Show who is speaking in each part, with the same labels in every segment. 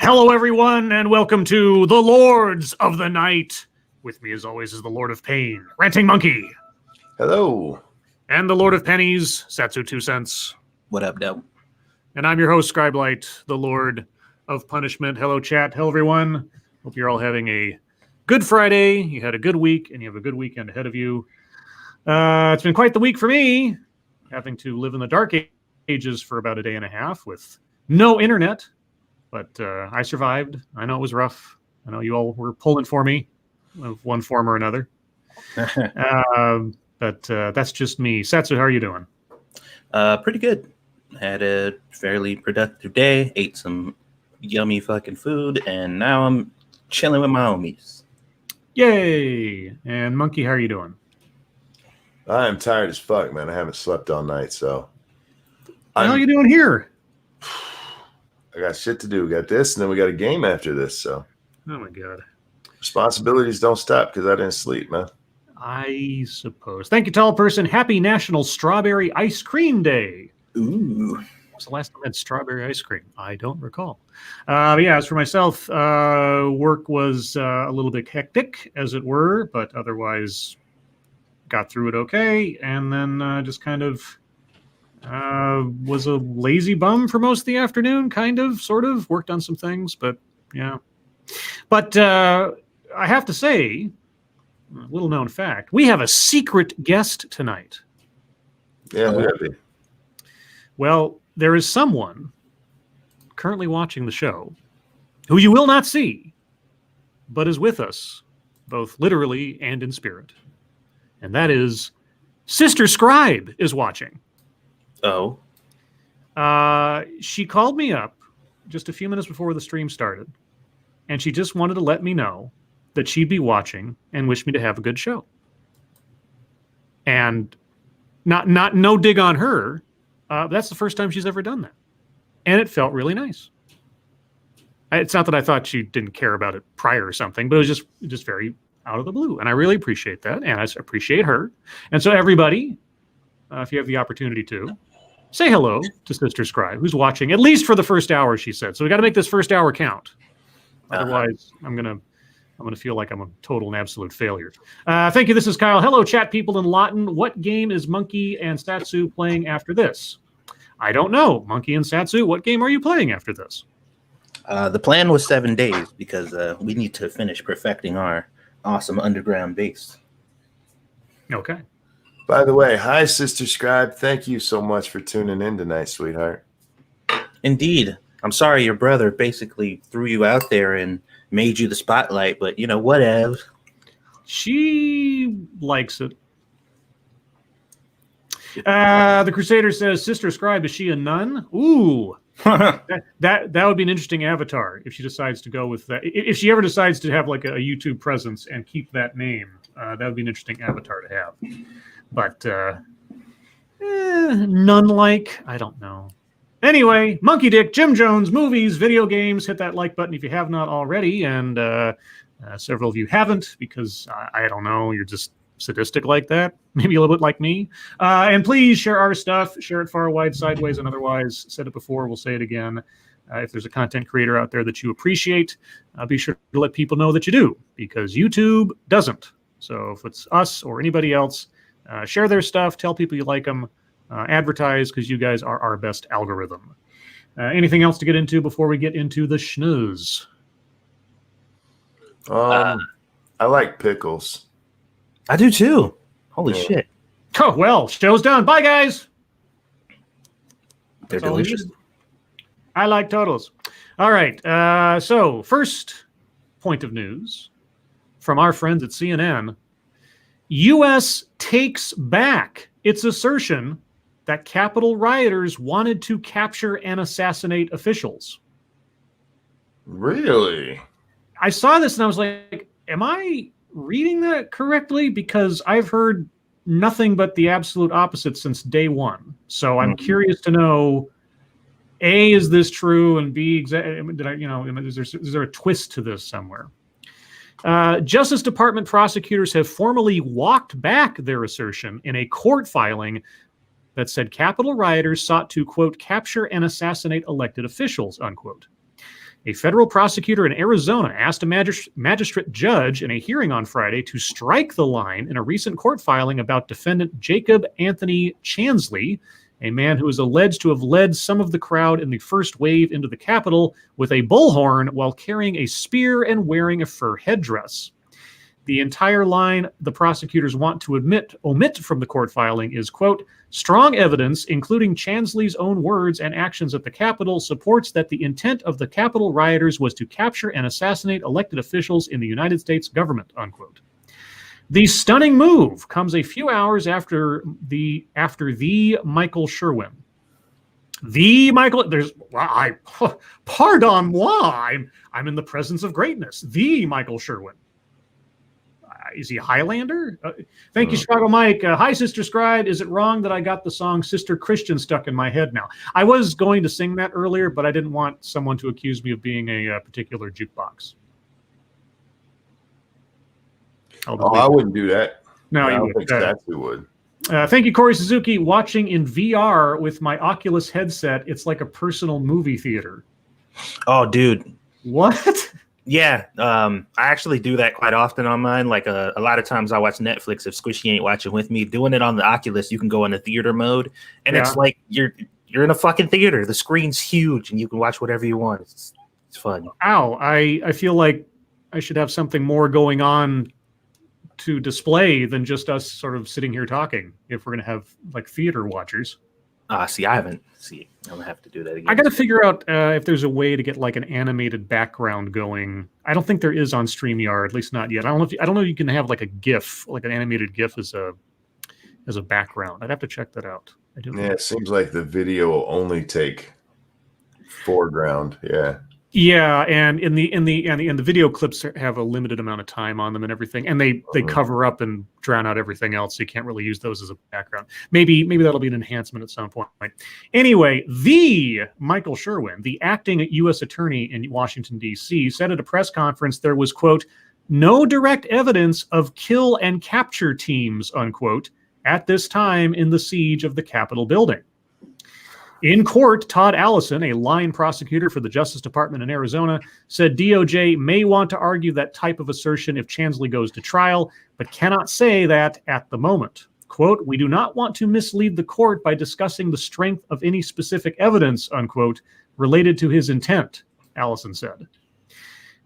Speaker 1: Hello, everyone, and welcome to the Lords of the Night. With me, as always, is the Lord of Pain, Ranting Monkey.
Speaker 2: Hello.
Speaker 1: And the Lord of Pennies, Satsu 2 Cents.
Speaker 3: What up, Deb?
Speaker 1: And I'm your host, Scribe, the Lord of Punishment. Hello, chat. Hello, everyone. Hope you're all having a good Friday. You had a good week, and you have a good weekend ahead of you. It's been quite the week for me, having to live in the dark ages for about a day and a half with no internet. But I survived. I know it was rough. I know you all were pulling for me of one form or another. But that's just me. Satsu, how are you doing?
Speaker 3: Pretty good. Had a fairly productive day. Ate some yummy fucking food, and now I'm chilling with my homies.
Speaker 1: Yay! And Monkey, how are you doing?
Speaker 2: I am tired as fuck, man. I haven't slept all night, so.
Speaker 1: How are you doing here?
Speaker 2: I got shit to do. We got this, and then we got a game after this, so.
Speaker 1: Oh, my God.
Speaker 2: Responsibilities don't stop because I didn't sleep, man.
Speaker 1: I suppose. Thank you, tall person. Happy National Strawberry Ice Cream Day.
Speaker 3: Ooh.
Speaker 1: When was the last time I had strawberry ice cream? I don't recall. But yeah, as for myself, work was a little bit hectic, as it were, but otherwise got through it okay, and then just kind of was a lazy bum for most of the afternoon, kind of, sort of. Worked on some things, but yeah. But I have to say, a little known fact, we have a secret guest tonight.
Speaker 2: Yeah, maybe.
Speaker 1: Well, there is someone currently watching the show who you will not see, but is with us, both literally and in spirit. And that is Sister Scribe is watching.
Speaker 3: Oh.
Speaker 1: She called me up just a few minutes before the stream started, and she just wanted to let me know that she'd be watching and wish me to have a good show. And no dig on her. That's the first time she's ever done that. And it felt really nice. It's not that I thought she didn't care about it prior or something, but it was just very out of the blue. And I really appreciate that. And I appreciate her. And so everybody, if you have the opportunity to, say hello to Sister Scribe, who's watching, at least for the first hour, she said. So we got to make this first hour count. Otherwise, I'm gonna feel like I'm a total and absolute failure. Thank you. This is Kyle. Hello, chat people in Lawton. What game is Monkey and Satsu playing after this? I don't know. Monkey and Satsu, what game are you playing after this?
Speaker 3: The plan was 7 days because we need to finish perfecting our awesome underground base.
Speaker 1: Okay.
Speaker 2: By the way, hi, Sister Scribe. Thank you so much for tuning in tonight, sweetheart.
Speaker 3: Indeed. I'm sorry your brother basically threw you out there and made you the spotlight, but, you know, whatever.
Speaker 1: She likes it. The Crusader says, Sister Scribe, is she a nun? Ooh. that would be an interesting avatar if she decides to go with that. If she ever decides to have like a YouTube presence and keep that name, that would be an interesting avatar to have. But nun-like, I don't know. Anyway, Monkey Dick, Jim Jones, movies, video games. Hit that like button if you have not already, and several of you haven't because I don't know, you're just sadistic like that. Maybe a little bit like me. And please share our stuff. Share it far, wide, sideways, and otherwise. Said it before. We'll say it again. If there's a content creator out there that you appreciate, be sure to let people know that you do, because YouTube doesn't. So if it's us or anybody else, share their stuff. Tell people you like them. Advertise, because you guys are our best algorithm. Anything else to get into before we get into the schnoz?
Speaker 2: I like pickles.
Speaker 3: I do too. Holy shit.
Speaker 1: Oh, well, show's done. Bye, guys.
Speaker 3: They're delicious.
Speaker 1: I like totals. All right. So first point of news from our friends at CNN. U.S. takes back its assertion that Capitol rioters wanted to capture and assassinate officials.
Speaker 2: Really?
Speaker 1: I saw this and I was like, am I reading that correctly? Because I've heard nothing but the absolute opposite since day one. So I'm curious to know, A, is this true? And B, is there a twist to this somewhere? Justice Department prosecutors have formally walked back their assertion in a court filing that said Capitol rioters sought to, quote, capture and assassinate elected officials, unquote. A federal prosecutor in Arizona asked a magistrate judge in a hearing on Friday to strike the line in a recent court filing about defendant Jacob Anthony Chansley, a man who is alleged to have led some of the crowd in the first wave into the Capitol with a bullhorn while carrying a spear and wearing a fur headdress. The entire line the prosecutors want to omit from the court filing is, quote, strong evidence, including Chansley's own words and actions at the Capitol, supports that the intent of the Capitol rioters was to capture and assassinate elected officials in the United States government, unquote. The stunning move comes a few hours after the Michael Sherwin. Pardon moi, I'm in the presence of greatness. The Michael Sherwin. Is he a Highlander? Thank you, Chicago Mike. Hi, Sister Scribe. Is it wrong that I got the song Sister Christian stuck in my head now? I was going to sing that earlier, but I didn't want someone to accuse me of being a particular jukebox.
Speaker 2: I wouldn't do that.
Speaker 1: No,
Speaker 2: I
Speaker 1: you
Speaker 2: don't think Satsu would.
Speaker 1: Thank you, Corey Suzuki. Watching in VR with my Oculus headset, it's like a personal movie theater.
Speaker 3: Oh, dude.
Speaker 1: What?
Speaker 3: Yeah, I actually do that quite often on mine. Like a lot of times I watch Netflix if Squishy ain't watching with me. Doing it on the Oculus, you can go into theater mode, and it's like you're in a fucking theater. The screen's huge, and you can watch whatever you want. It's fun.
Speaker 1: Ow, I feel like I should have something more going on to display than just us sort of sitting here talking if we're going to have like theater watchers.
Speaker 3: See, I haven't. See, I'm going to have to do that again.
Speaker 1: I got to figure out if there's a way to get like an animated background going. I don't think there is on StreamYard, at least not yet. I don't know if you can have like a GIF, like an animated GIF as a background. I'd have to check that out.
Speaker 2: It seems like the video will only take foreground. Yeah.
Speaker 1: Yeah, and in the video clips have a limited amount of time on them and everything, and they cover up and drown out everything else, so you can't really use those as a background. Maybe that'll be an enhancement at some point. Anyway, the Michael Sherwin, the acting U.S. attorney in Washington, D.C., said at a press conference there was, quote, no direct evidence of kill and capture teams, unquote, at this time in the siege of the Capitol building. In court, Todd Allison, a line prosecutor for the Justice Department in Arizona, said DOJ may want to argue that type of assertion if Chansley goes to trial, but cannot say that at the moment. Quote, we do not want to mislead the court by discussing the strength of any specific evidence, unquote, related to his intent, Allison said.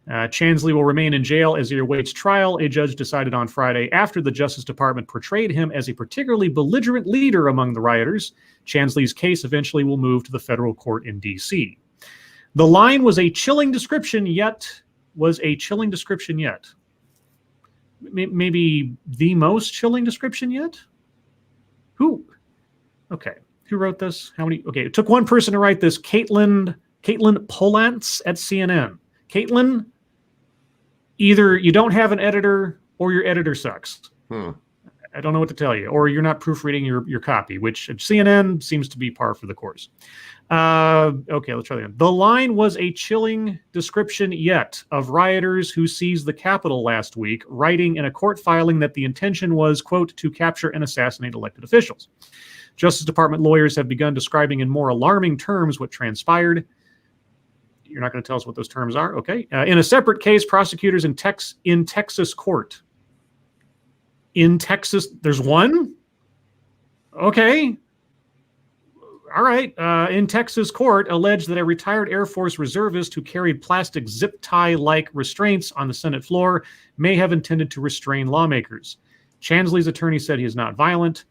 Speaker 1: Chansley will remain in jail as he awaits trial, a judge decided on Friday after the Justice Department portrayed him as a particularly belligerent leader among the rioters. Chansley's case eventually will move to the federal court in D.C. The line was a chilling description yet. Maybe the most chilling description yet? Who? Okay. Who wrote this? How many? Okay. It took one person to write this. Caitlin Polantz at CNN. Caitlin, either you don't have an editor or your editor sucks. I don't know what to tell you. Or you're not proofreading your copy, which at CNN seems to be par for the course. Okay, let's try that again. The line was a chilling description yet of rioters who seized the Capitol last week, writing in a court filing that the intention was, quote, to capture and assassinate elected officials. Justice Department lawyers have begun describing in more alarming terms what transpired. You're not going to tell us what those terms are? Okay. In a separate case, prosecutors in Texas court. In Texas, there's one? Okay. All right. In Texas court, alleged that a retired Air Force reservist who carried plastic zip tie-like restraints on the Senate floor may have intended to restrain lawmakers. Chansley's attorney said he is not violent.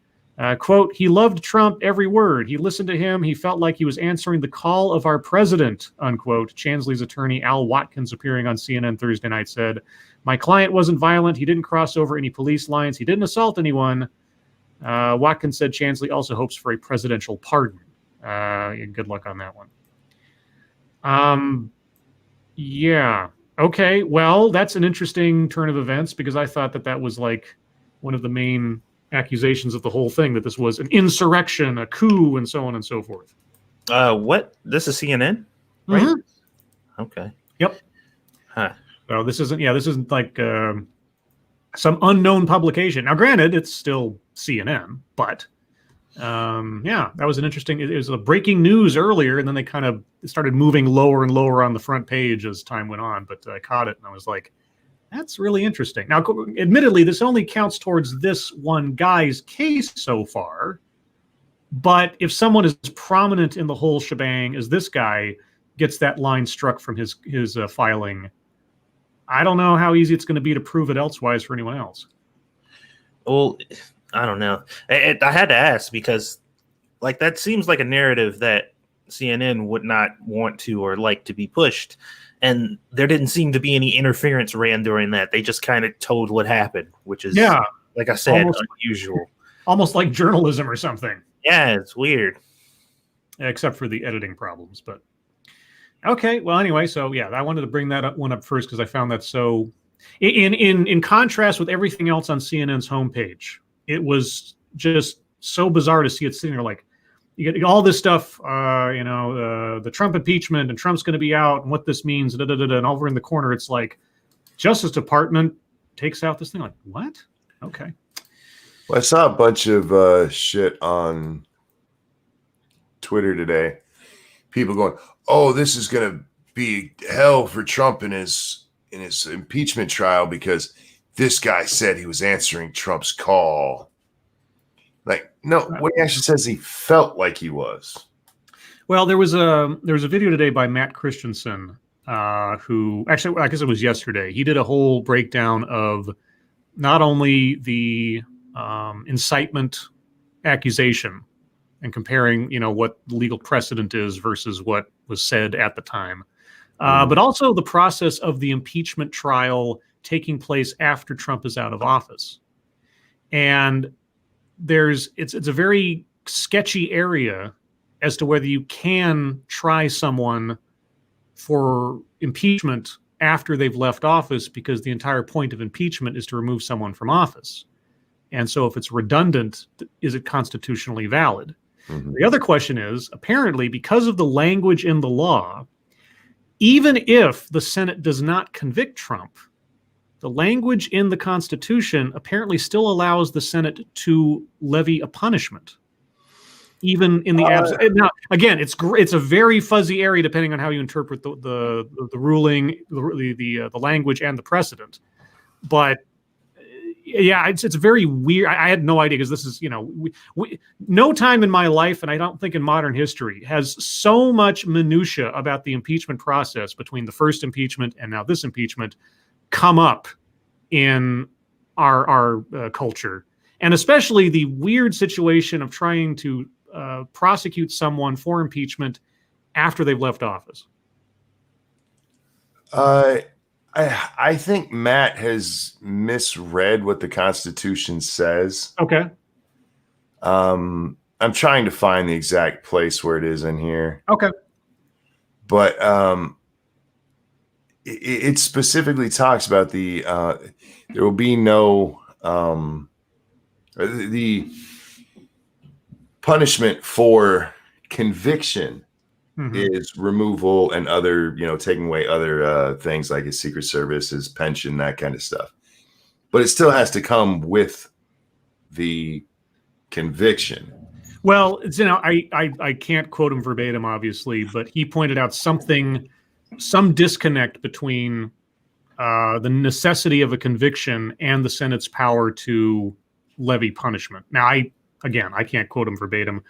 Speaker 1: Quote, he loved Trump every word. He listened to him. He felt like he was answering the call of our president, unquote. Chansley's attorney, Al Watkins, appearing on CNN Thursday night, said, my client wasn't violent. He didn't cross over any police lines. He didn't assault anyone. Watkins said Chansley also hopes for a presidential pardon. Good luck on that one. Yeah. Okay. Well, that's an interesting turn of events because I thought that was like one of the main accusations of the whole thing, that this was an insurrection, a coup, and so on and so forth.
Speaker 3: What? This is CNN? Right?
Speaker 1: Mm-hmm.
Speaker 3: Okay.
Speaker 1: Yep.
Speaker 3: Huh.
Speaker 1: So this isn't like some unknown publication. Now, granted, it's still CNN, but Yeah, that was an interesting. It was a breaking news earlier, and then they kind of started moving lower and lower on the front page as time went on. But I caught it, and I was like, "That's really interesting." Now, admittedly, this only counts towards this one guy's case so far. But if someone is prominent in the whole shebang as this guy gets that line struck from his filing, I don't know how easy it's going to be to prove it elsewise for anyone else.
Speaker 3: Well, I don't know. I had to ask because, like, that seems like a narrative that CNN would not want to or like to be pushed. And there didn't seem to be any interference ran during that. They just kind of told what happened, which is, like I said, unusual.
Speaker 1: Almost like journalism or something.
Speaker 3: Yeah, it's weird.
Speaker 1: Except for the editing problems. But okay, well, anyway, so yeah, I wanted to bring that one up first because I found that so... In contrast with everything else on CNN's homepage, it was just so bizarre to see it sitting there like, you get all this stuff, the Trump impeachment and Trump's going to be out and what this means, and over in the corner, it's like Justice Department takes out this thing. Like, what? Okay.
Speaker 2: Well, I saw a bunch of shit on Twitter today. People going, "Oh, this is going to be hell for Trump in his impeachment trial because this guy said he was answering Trump's call." Like, no, what he actually says, he felt like he was.
Speaker 1: Well, there was a video today by Matt Christensen, who actually, I guess it was yesterday. He did a whole breakdown of not only the incitement accusation and comparing, what the legal precedent is versus what was said at the time, but also the process of the impeachment trial taking place after Trump is out of office. And it's a very sketchy area as to whether you can try someone for impeachment after they've left office, because the entire point of impeachment is to remove someone from office. And so if it's redundant, is it constitutionally valid? Mm-hmm. The other question is, apparently, because of the language in the law, even if the Senate does not convict Trump, the language in the Constitution apparently still allows the Senate to levy a punishment, even in the absence. Now, again, it's a very fuzzy area depending on how you interpret the ruling, the language, and the precedent. But yeah, it's very weird. I had no idea, because this is no time in my life, and I don't think in modern history, has so much minutia about the impeachment process between the first impeachment and now this impeachment come up in our culture, and especially the weird situation of trying to prosecute someone for impeachment after they've left office.
Speaker 2: I think Matt has misread what the Constitution says.
Speaker 1: Okay.
Speaker 2: I'm trying to find the exact place where it is in here.
Speaker 1: Okay.
Speaker 2: But it specifically talks about there will be no the punishment for conviction is removal and other, taking away other things like his Secret Service, his pension, that kind of stuff. But it still has to come with the conviction.
Speaker 1: Well, I can't quote him verbatim, obviously, but he pointed out some disconnect between the necessity of a conviction and the Senate's power to levy punishment. Now, I can't quote him verbatim.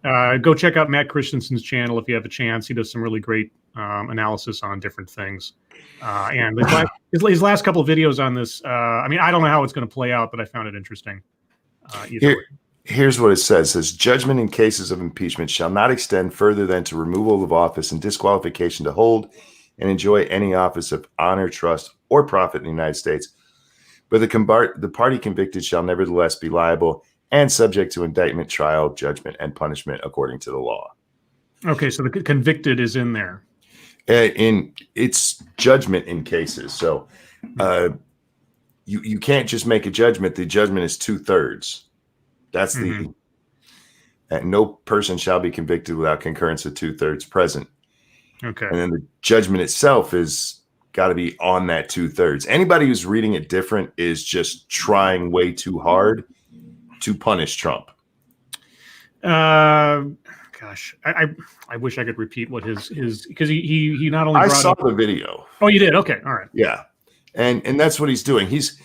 Speaker 1: Go check out Matt Christensen's channel if you have a chance. He does some really great analysis on different things. And his last couple of videos on this, I don't know how it's going to play out, but I found it interesting.
Speaker 2: Here's what it says. It says, judgment in cases of impeachment shall not extend further than to removal of office and disqualification to hold and enjoy any office of honor, trust, or profit in the United States. But the party convicted shall nevertheless be liable and subject to indictment, trial, judgment, and punishment according to the law.
Speaker 1: Okay, so the convicted is in there.
Speaker 2: It's judgment in cases. So you can't just make a judgment. The judgment is 2/3. That's and no person shall be convicted without concurrence of 2/3 present.
Speaker 1: Okay.
Speaker 2: And then the judgment itself is got to be on that 2/3. Anybody who's reading it different is just trying way too hard to punish Trump.
Speaker 1: Gosh, I wish I could repeat what his because he not only
Speaker 2: I
Speaker 1: brought
Speaker 2: saw
Speaker 1: up,
Speaker 2: the video.
Speaker 1: Oh, you did? Okay, all right.
Speaker 2: Yeah, and that's what he's doing. He's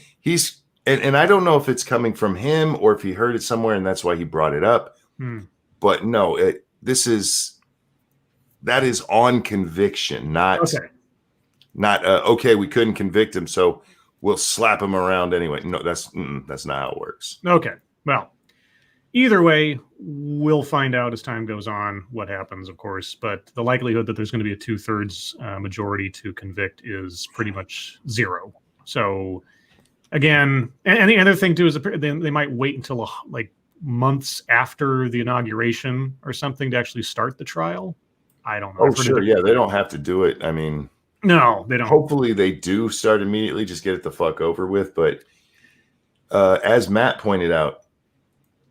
Speaker 2: and I don't know if it's coming from him or if he heard it somewhere and that's why he brought it up. But no, that is on conviction, not okay. We couldn't convict him, so we'll slap him around anyway. No, that's not how it works.
Speaker 1: Okay, well, either way, we'll find out as time goes on what happens, of course. But the likelihood that there's going to be a 2/3 majority to convict is pretty much zero. So, again, and the other thing too is they might wait until like months after the inauguration or something to actually start the trial. I don't know.
Speaker 2: Oh, sure. Yeah, they don't have to do it. I mean,
Speaker 1: no, they don't.
Speaker 2: Hopefully they do start immediately. Just get it the fuck over with. But as Matt pointed out,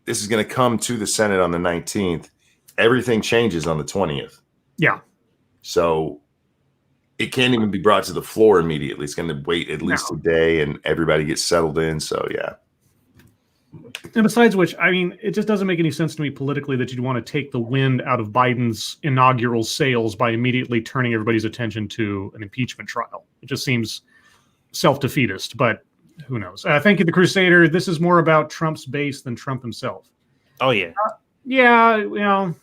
Speaker 2: this is going to come to the Senate on the 19th. Everything changes on the 20th.
Speaker 1: Yeah.
Speaker 2: So it can't even be brought to the floor immediately. It's going to wait at least a day and everybody gets settled in. So, yeah.
Speaker 1: And besides which, I mean, it just doesn't make any sense to me politically that you'd want to take the wind out of Biden's inaugural sails by immediately turning everybody's attention to an impeachment trial. It just seems self-defeatist, but who knows? Thank you, The Crusader. This is more about Trump's base than Trump himself.
Speaker 3: Oh, yeah.
Speaker 1: Yeah, you know,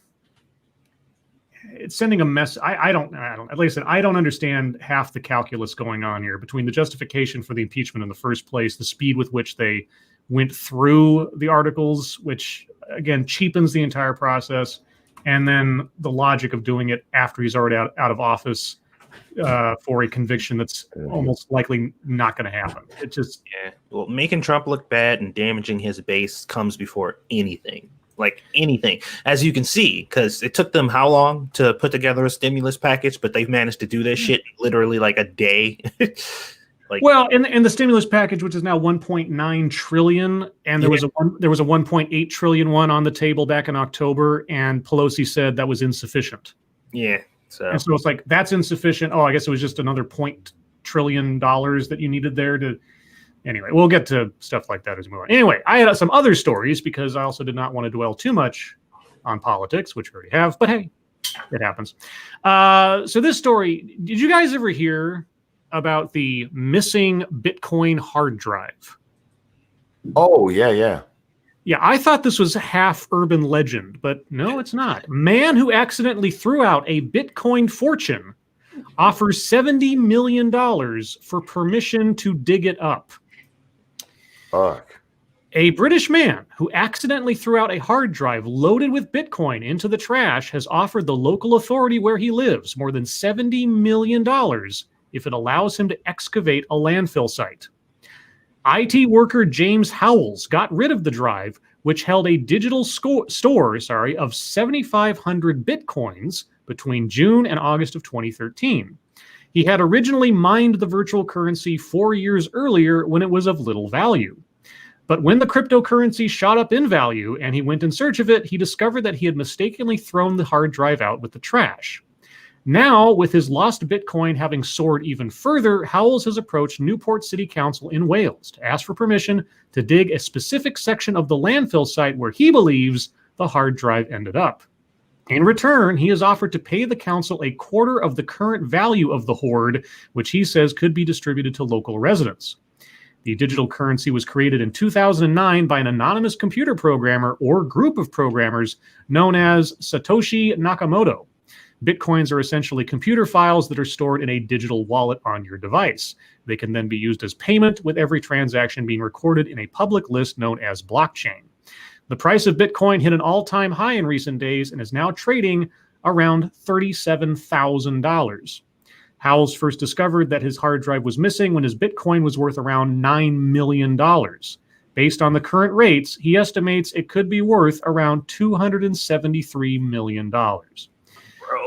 Speaker 1: it's sending a mess. I don't, like I said, I don't understand half the calculus going on here between the justification for the impeachment in the first place, the speed with which they went through the articles, which again cheapens the entire process, and then the logic of doing it after he's already out of office for a conviction that's almost likely not going to happen. It just
Speaker 3: well, making Trump look bad and damaging his base comes before anything. Like anything, as you can see, because it took them how long to put together a stimulus package, but they've managed to do this shit in literally like a day.
Speaker 1: Well, and the stimulus package, which is now 1.9 trillion, and there was a 1.8 trillion one on the table back in October, and Pelosi said that was insufficient.
Speaker 3: Yeah.
Speaker 1: So it's like, that's insufficient. Oh, I guess it was just another $0.1 trillion that you needed there to. Anyway, we'll get to stuff like that as we move on. Anyway, I had some other stories because I also did not want to dwell too much on politics, which we already have. But hey, it happens. So this story, did you guys ever hear about the missing Bitcoin hard drive?
Speaker 2: Oh, yeah.
Speaker 1: Yeah, I thought this was half urban legend, but no, it's not. Man who accidentally threw out a Bitcoin fortune offers $70 million for permission to dig it up.
Speaker 2: Fuck.
Speaker 1: A British man who accidentally threw out a hard drive loaded with Bitcoin into the trash has offered the local authority where he lives more than $70 million if it allows him to excavate a landfill site. IT worker James Howells got rid of the drive, which held a digital store of 7,500 Bitcoins between June and August of 2013. He had originally mined the virtual currency 4 years earlier when it was of little value. But when the cryptocurrency shot up in value and he went in search of it, he discovered that he had mistakenly thrown the hard drive out with the trash. Now, with his lost Bitcoin having soared even further, Howells has approached Newport City Council in Wales to ask for permission to dig a specific section of the landfill site where he believes the hard drive ended up. In return, he has offered to pay the council a quarter of the current value of the hoard, which he says could be distributed to local residents. The digital currency was created in 2009 by an anonymous computer programmer or group of programmers known as Satoshi Nakamoto. Bitcoins are essentially computer files that are stored in a digital wallet on your device. They can then be used as payment, with every transaction being recorded in a public list known as blockchain. The price of Bitcoin hit an all-time high in recent days and is now trading around $37,000. Howells first discovered that his hard drive was missing when his Bitcoin was worth around $9 million. Based on the current rates, he estimates it could be worth around $273 million.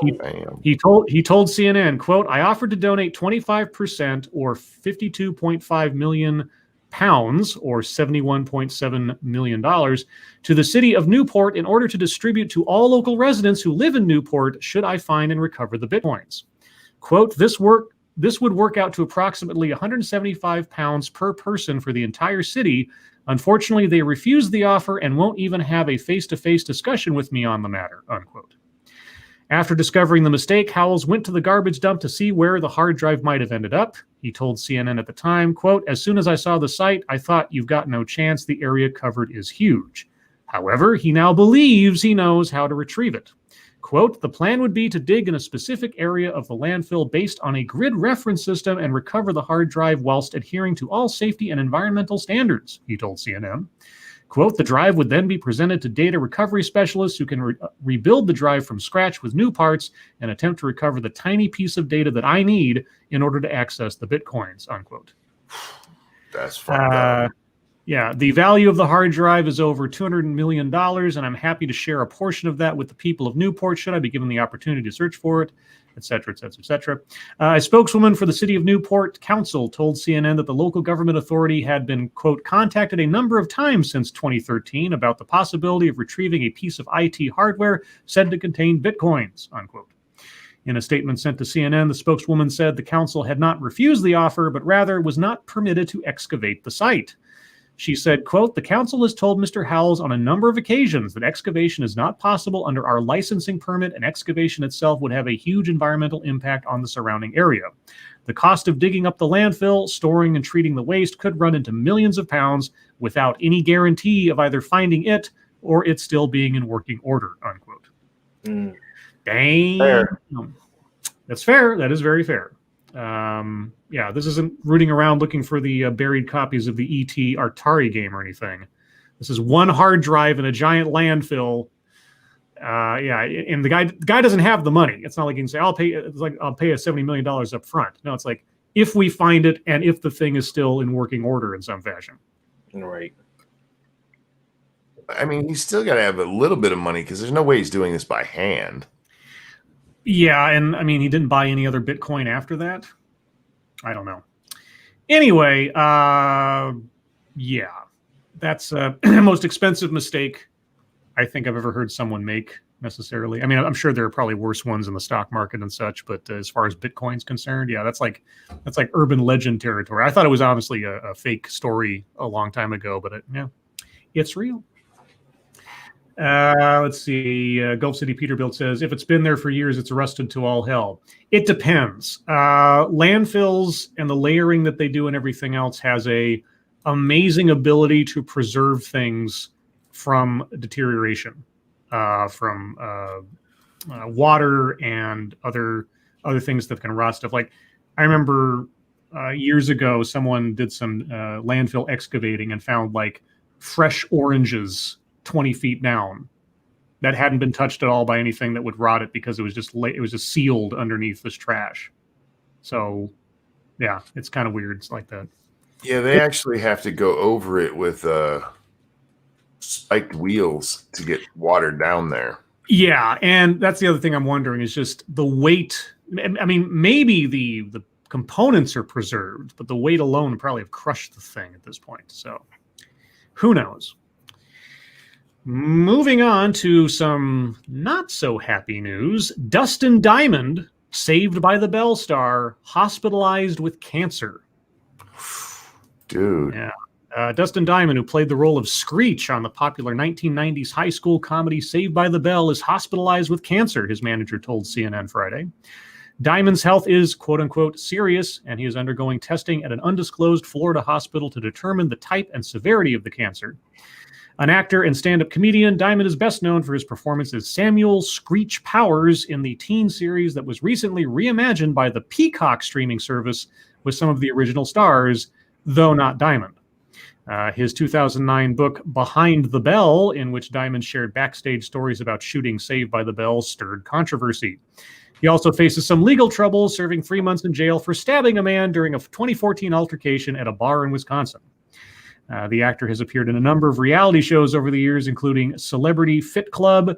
Speaker 1: He told CNN, quote, "I offered to donate 25% or 52.5 million pounds or $71.7 million to the city of Newport in order to distribute to all local residents who live in Newport should I find and recover the Bitcoins. Quote, this work this would work out to approximately 175 pounds per person for the entire city. Unfortunately, they refused the offer and won't even have a face-to-face discussion with me on the matter, unquote. After discovering the mistake, Howells went to the garbage dump to see where the hard drive might have ended up. He told CNN at the time, quote, "As soon as I saw the site, I thought you've got no chance. The area covered is huge." However, he now believes he knows how to retrieve it. Quote, "The plan would be to dig in a specific area of the landfill based on a grid reference system and recover the hard drive whilst adhering to all safety and environmental standards," he told CNN. Quote, "The drive would then be presented to data recovery specialists who can rebuild the drive from scratch with new parts and attempt to recover the tiny piece of data that I need in order to access the Bitcoins," unquote.
Speaker 2: That's fucked up.
Speaker 1: Yeah, the value of the hard drive is over $200 million, and I'm happy to share a portion of that with the people of Newport should I be given the opportunity to search for it, et cetera, et cetera, et cetera. A spokeswoman for the City of Newport Council told CNN that the local government authority had been, quote, "contacted a number of times since 2013 about the possibility of retrieving a piece of IT hardware said to contain Bitcoins," unquote. In a statement sent to CNN, the spokeswoman said the council had not refused the offer, but rather was not permitted to excavate the site. She said, quote, "The council has told Mr. Howells on a number of occasions that excavation is not possible under our licensing permit, and excavation itself would have a huge environmental impact on the surrounding area. The cost of digging up the landfill, storing and treating the waste could run into millions of pounds without any guarantee of either finding it or it still being in working order," unquote. Dang.
Speaker 2: Fair.
Speaker 1: That's fair. That is very fair. Yeah, this isn't rooting around looking for the buried copies of the ET Atari game or anything. This is one hard drive in a giant landfill. Yeah, and the guy doesn't have the money. It's not like he can say, I'll pay us $70 million up front. No, it's like if we find it and if the thing is still in working order in some fashion.
Speaker 3: Right.
Speaker 2: I mean, he's still got to have a little bit of money because there's no way he's doing this by hand.
Speaker 1: Yeah, and I mean, he didn't buy any other Bitcoin after that. I don't know. Anyway, yeah, that's the most expensive mistake I think I've ever heard someone make necessarily. I mean, I'm sure there are probably worse ones in the stock market and such, but as far as Bitcoin's concerned, yeah, that's like urban legend territory. I thought it was obviously a fake story a long time ago, but yeah, it's real. Let's see. Gulf City Peterbilt says, if it's been there for years, it's rusted to all hell. It depends. Landfills and the layering that they do and everything else has a amazing ability to preserve things from deterioration, from water and other things that can rot stuff. Like I remember years ago, someone did some landfill excavating and found like fresh oranges 20 feet down that hadn't been touched at all by anything that would rot it because it was just sealed underneath this trash. So yeah, it's kind of weird. It's like that.
Speaker 2: Yeah, they actually have to go over it with spiked wheels to get water down there.
Speaker 1: Yeah, and that's the other thing I'm wondering is just the weight. I mean, maybe the components are preserved, but the weight alone would probably have crushed the thing at this point. So who knows? Moving on to some not so happy news. Dustin Diamond, Saved by the Bell star, hospitalized with cancer.
Speaker 2: Dude.
Speaker 1: Yeah. Dustin Diamond, who played the role of Screech on the popular 1990s high school comedy Saved by the Bell, is hospitalized with cancer, his manager told CNN Friday. Diamond's health is, quote-unquote, serious, and he is undergoing testing at an undisclosed Florida hospital to determine the type and severity of the cancer. An actor and stand-up comedian, Diamond is best known for his performance as Samuel Screech Powers in the teen series that was recently reimagined by the Peacock streaming service with some of the original stars, though not Diamond. His 2009 book, Behind the Bell, in which Diamond shared backstage stories about shooting Saved by the Bell, stirred controversy. He also faces some legal trouble, serving 3 months in jail for stabbing a man during a 2014 altercation at a bar in Wisconsin. The actor has appeared in a number of reality shows over the years, including Celebrity Fit Club,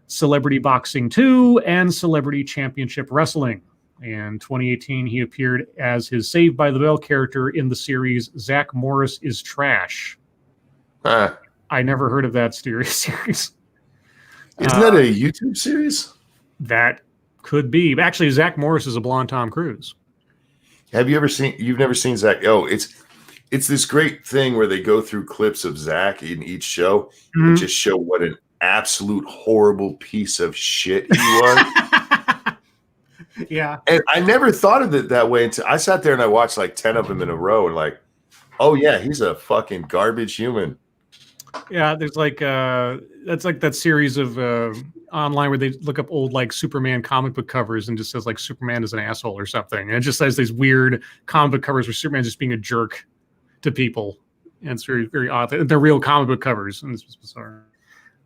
Speaker 1: Celebrity Boxing 2, and Celebrity Championship Wrestling. In 2018, he appeared as his Saved by the Bell character in the series Zach Morris is Trash. I never heard of that series.
Speaker 2: Isn't that a YouTube series?
Speaker 1: That could be. Actually, Zach Morris is a blonde Tom Cruise.
Speaker 2: have you ever seen? You've never seen Zach? Oh, it's this great thing where they go through clips of Zach in each show and just show what an absolute horrible piece of shit he was.
Speaker 1: Yeah.
Speaker 2: And I never thought of it that way until I sat there and I watched like 10 of them in a row and like, oh yeah, he's a fucking garbage human.
Speaker 1: Yeah, there's like that's like that series of online where they look up old like Superman comic book covers and just says like Superman is an asshole or something. And it just says these weird comic book covers where Superman's just being a jerk to people. And it's very, very odd. They're real comic book covers, and it's bizarre.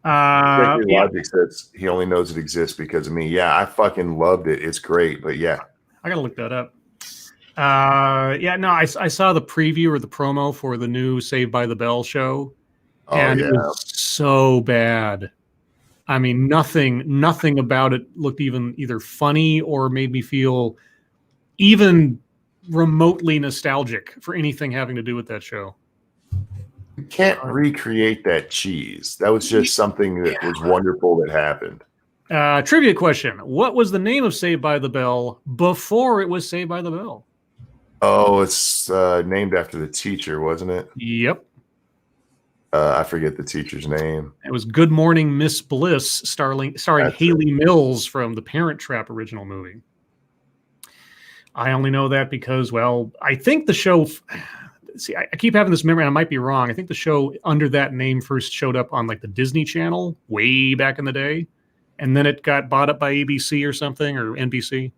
Speaker 2: Logic says he only knows it exists because of me. Yeah, I fucking loved it. It's great, but yeah.
Speaker 1: I gotta look that up. I saw the preview or the promo for the new Saved by the Bell show. And it was so bad. I mean, nothing about it looked even either funny or made me feel even remotely nostalgic for anything having to do with that show.
Speaker 2: You can't recreate that cheese. That was just something that was wonderful that happened.
Speaker 1: Trivia question. What was the name of Saved by the Bell before it was Saved by the Bell?
Speaker 2: Oh, it's named after the teacher, wasn't it?
Speaker 1: Yep.
Speaker 2: I forget the teacher's name.
Speaker 1: It was Good Morning Miss Bliss, starring Haley Mills from the Parent Trap original movie. I only know that because, well, I think the show... See, I keep having this memory, and I might be wrong. I think the show under that name first showed up on like the Disney Channel way back in the day. And then it got bought up by ABC or something, or NBC.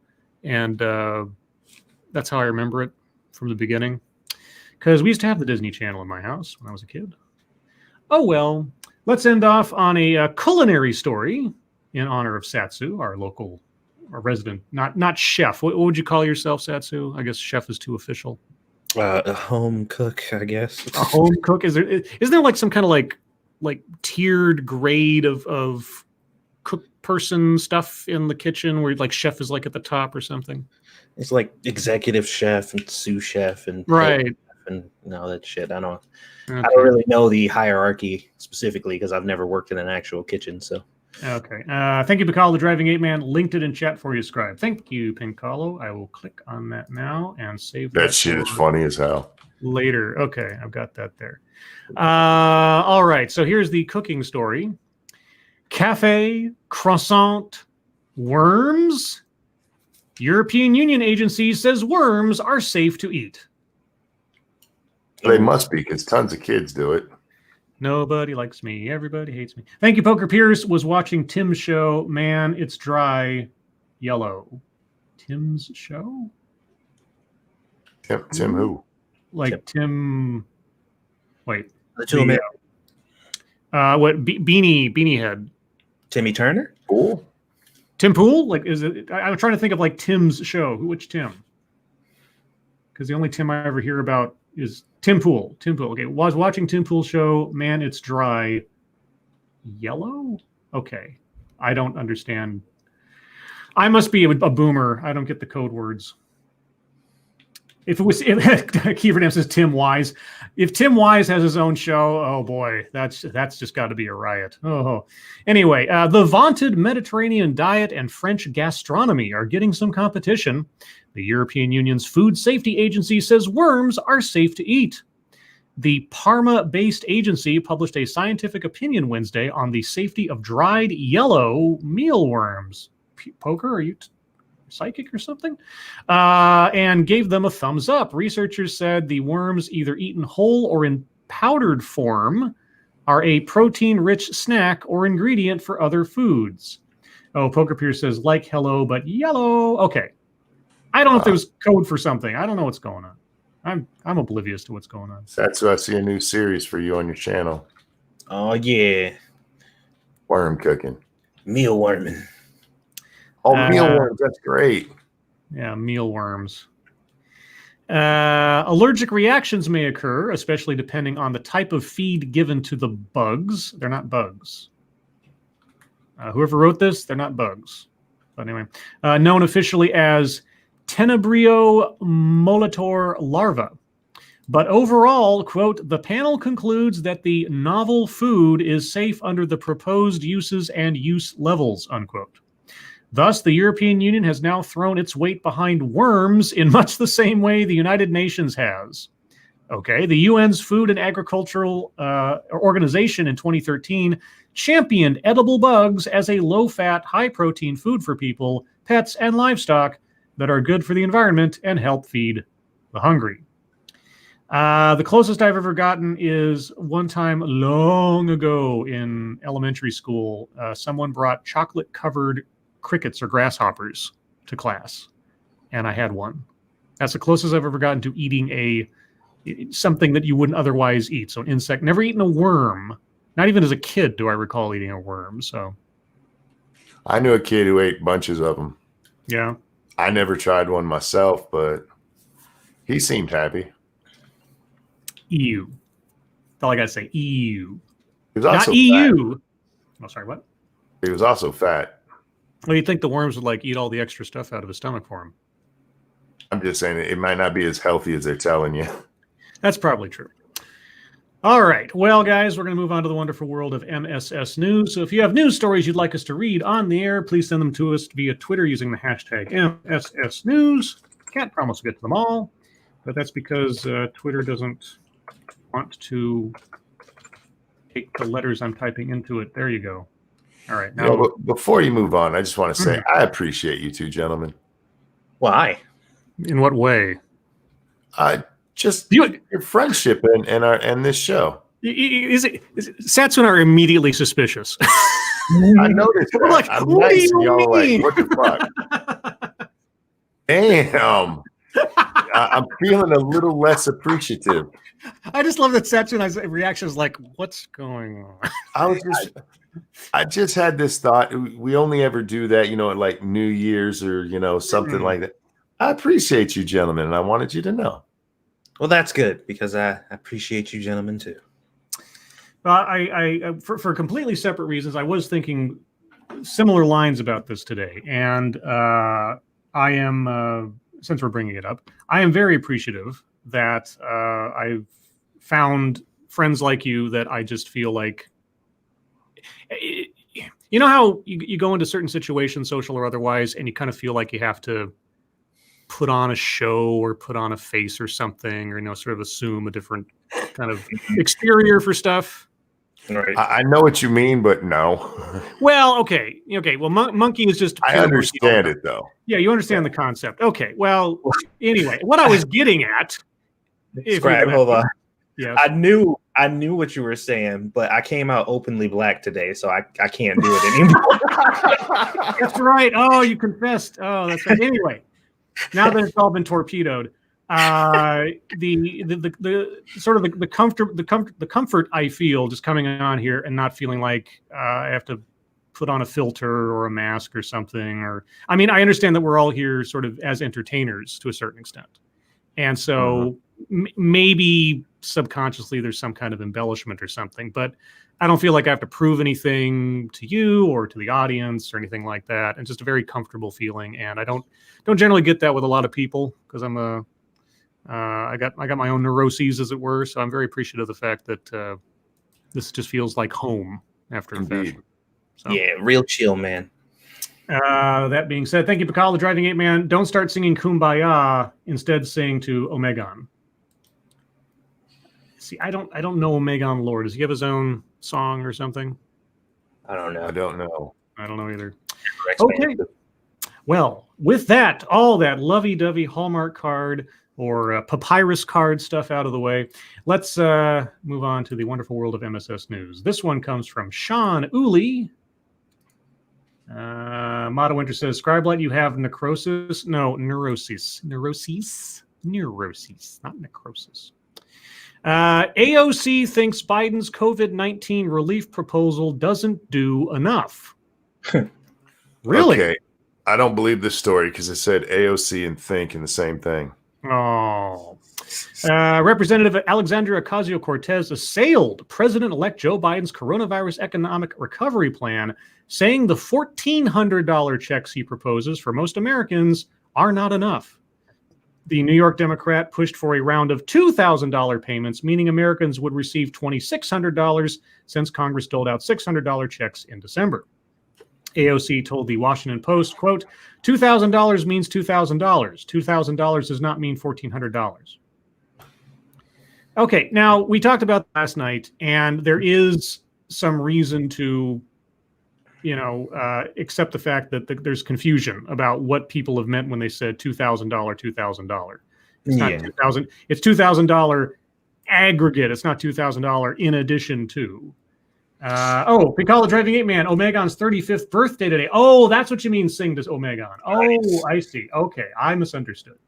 Speaker 1: And that's how I remember it from the beginning. Because we used to have the Disney Channel in my house when I was a kid. Oh, well, let's end off on a culinary story in honor of Satsu, our resident, not chef. What would you call yourself, Satsu? I guess chef is too official.
Speaker 3: A home cook, I guess.
Speaker 1: A home cook? Isn't there like some kind of like tiered grade of cook person stuff in the kitchen where like chef is like at the top or something?
Speaker 3: It's like executive chef and sous chef and
Speaker 1: right.
Speaker 3: And all that shit. Okay.
Speaker 1: I
Speaker 3: don't really know the hierarchy specifically because I've never worked in an actual kitchen. So
Speaker 1: okay. Thank you, Piccolo, the Driving Ape Man. Linked it in chat for you, Scribe. Thank you, Piccolo. I will click on that now and save
Speaker 2: that shit is funny as hell.
Speaker 1: Later. Okay, I've got that there. All right. So here's the cooking story. Cafe, croissant, worms. European Union agency says worms are safe to eat.
Speaker 2: They must be, because tons of kids do it.
Speaker 1: Nobody likes me. Everybody hates me. Thank you, Poker Pierce. Was watching Tim's show. Man, it's dry. Yellow. Tim's show?
Speaker 2: Tim who?
Speaker 1: Like Tim. Wait.
Speaker 3: The two men.
Speaker 1: What? Beanie Head.
Speaker 3: Timmy Turner?
Speaker 2: Pool?
Speaker 1: Tim Pool? Like, is it? I'm trying to think of like Tim's show. Which Tim? Because the only Tim I ever hear about is Tim Pool. Tim Pool. Okay, was watching Tim Pool's show. Man, it's dry. Yellow? Okay. I don't understand. I must be a boomer. I don't get the code words. If Kiefer says Tim Wise. If Tim Wise has his own show, oh boy, that's just got to be a riot. Oh. Anyway, the vaunted Mediterranean diet and French gastronomy are getting some competition. The European Union's Food Safety Agency says worms are safe to eat. The Parma-based agency published a scientific opinion Wednesday on the safety of dried yellow mealworms. Poker, are you psychic or something? And gave them a thumbs up. Researchers said the worms, either eaten whole or in powdered form, are a protein-rich snack or ingredient for other foods. Oh, Poker Pierce says, like hello, but yellow. Okay. I don't know if there was code for something. I don't know what's going on. I'm oblivious to what's going on.
Speaker 2: That's why I see a new series for you on your channel.
Speaker 3: Oh, yeah.
Speaker 2: Worm cooking.
Speaker 3: Mealworming.
Speaker 2: Oh, mealworms. That's great.
Speaker 1: Yeah, mealworms. Allergic reactions may occur, especially depending on the type of feed given to the bugs. They're not bugs. Whoever wrote this, they're not bugs. But anyway, known officially as Tenebrio molitor larva. But overall, quote, the panel concludes that the novel food is safe under the proposed uses and use levels, unquote. Thus, the European Union has now thrown its weight behind worms in much the same way the United Nations has. Okay, the UN's Food and Agricultural Organization in 2013 championed edible bugs as a low-fat, high-protein food for people, pets, and livestock that are good for the environment and help feed the hungry. The closest I've ever gotten is one time long ago in elementary school, someone brought chocolate-covered crickets or grasshoppers to class, and I had one. That's the closest I've ever gotten to eating something that you wouldn't otherwise eat. So an insect. Never eaten a worm. Not even as a kid do I recall eating a worm. So
Speaker 2: I knew a kid who ate bunches of them.
Speaker 1: yeah.
Speaker 2: I never tried one myself, but he seemed happy.
Speaker 1: EU. That's all I gotta say. EU.
Speaker 2: He was also
Speaker 1: Not EU. Oh, sorry, what?
Speaker 2: He was also fat.
Speaker 1: Well, you'd think the worms would like eat all the extra stuff out of his stomach for him.
Speaker 2: I'm just saying it might not be as healthy as they're telling you.
Speaker 1: That's probably true. All right. Well, guys, we're going to move on to the wonderful world of MSS News. So if you have news stories you'd like us to read on the air, please send them to us via Twitter using the hashtag MSS News. Can't promise we'll get to them all, but that's because Twitter doesn't want to take the letters I'm typing into it. There you go. All right. Now,
Speaker 2: before you move on, I just want to say I appreciate you two gentlemen.
Speaker 3: Why?
Speaker 1: In what way?
Speaker 2: Just your friendship and this show.
Speaker 1: Satsu and I are immediately suspicious.
Speaker 2: I noticed that.
Speaker 1: Like,
Speaker 2: I'm
Speaker 1: what
Speaker 2: nice,
Speaker 1: do you
Speaker 2: y'all
Speaker 1: mean?
Speaker 2: like, what the fuck? Damn. I'm feeling a little less appreciative.
Speaker 1: I just love that Satsu and I's reaction is like, what's going on?
Speaker 2: I just had this thought. We only ever do that, at like New Year's or, something like that. I appreciate you, gentlemen, and I wanted you to know.
Speaker 3: Well, that's good because I appreciate you, gentlemen, too.
Speaker 1: For completely separate reasons, I was thinking similar lines about this today, and I am, since we're bringing it up, I am very appreciative that I've found friends like you that I just feel like, you know how you go into certain situations, social or otherwise, and you kind of feel like you have to put on a show or put on a face or something, or sort of assume a different kind of exterior for stuff.
Speaker 3: Right.
Speaker 2: I know what you mean, but no.
Speaker 1: Well, okay. Well, Monkey is just.
Speaker 2: I understand it though.
Speaker 1: Yeah, you understand the concept. Okay. Well, anyway, what I was getting at.
Speaker 3: Scribe, hold on.
Speaker 1: Yeah.
Speaker 3: I knew what you were saying, but I came out openly black today, so I can't do it anymore.
Speaker 1: That's right. Oh, you confessed. Oh, that's right. Anyway. Now that it's all been torpedoed, the sort of the comfort I feel just coming on here and not feeling like I have to put on a filter or a mask or something. Or I mean, I understand that we're all here sort of as entertainers to a certain extent, and so maybe subconsciously there's some kind of embellishment or something, but I don't feel like I have to prove anything to you or to the audience or anything like that. It's just a very comfortable feeling, and I don't generally get that with a lot of people because I got my own neuroses, as it were. So I'm very appreciative of the fact that this just feels like home after a fashion. So,
Speaker 3: yeah, real chill, man.
Speaker 1: That being said, thank you, Pakal, the Driving Ape Man. Don't start singing Kumbaya. Instead, sing to Omegon. See, I don't know Omegon lore. Does he have his own song or something?
Speaker 3: I don't know.
Speaker 2: I don't know.
Speaker 1: I don't know either. Okay. Well, with that, all that lovey-dovey Hallmark card or papyrus card stuff out of the way, let's move on to the wonderful world of MSS News. This one comes from Sean Uli. Motto Winter says, Scribe, you have necrosis? No, neurosis. Neurosis, not necrosis. AOC thinks Biden's COVID-19 relief proposal doesn't do enough. Really?
Speaker 2: Okay. I don't believe this story because it said AOC and think in the same thing.
Speaker 1: Oh. Representative Alexandria Ocasio-Cortez assailed President-elect Joe Biden's coronavirus economic recovery plan, saying the $1,400 checks he proposes for most Americans are not enough. The New York Democrat pushed for a round of $2,000 payments, meaning Americans would receive $2,600 since Congress doled out $600 checks in December. AOC told the Washington Post, quote, $2,000 means $2,000. $2,000 does not mean $1,400. Okay, now we talked about last night, and there is some reason to, accept the fact that there's confusion about what people have meant when they said $2,000, $2,000. It's not $2,000. It's $2,000 aggregate. It's not $2,000 in addition to. Picala Driving 8 Man, Omegon's 35th birthday today. Oh, that's what you mean, sing to Omegon. Oh, nice. I see. Okay, I misunderstood.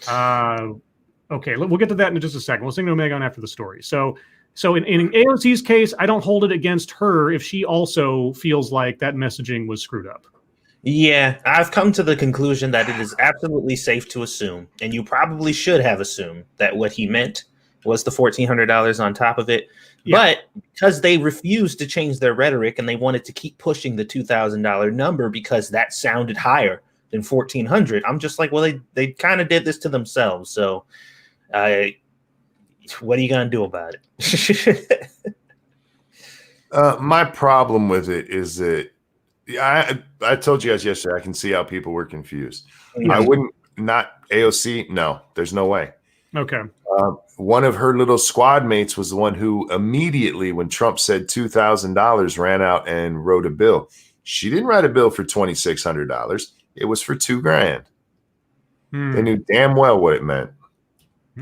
Speaker 1: Okay, we'll get to that in just a second. We'll sing to Omegon after the story. So in AOC's case, I don't hold it against her if she also feels like that messaging was screwed up.
Speaker 3: Yeah, I've come to the conclusion that it is absolutely safe to assume, and you probably should have assumed, that what he meant was the $1,400 on top of it. Yeah. But because they refused to change their rhetoric and they wanted to keep pushing the $2,000 number because that sounded higher than $1,400, I'm just like, well, they kind of did this to themselves. So what are you going to do about it?
Speaker 2: My problem with it is that I told you guys yesterday, I can see how people were confused. Yeah. I wouldn't, not AOC. No, there's no way.
Speaker 1: Okay.
Speaker 2: One of her little squad mates was the one who immediately, when Trump said $2,000, ran out and wrote a bill. She didn't write a bill for $2,600. It was for $2,000. They knew damn well what it meant.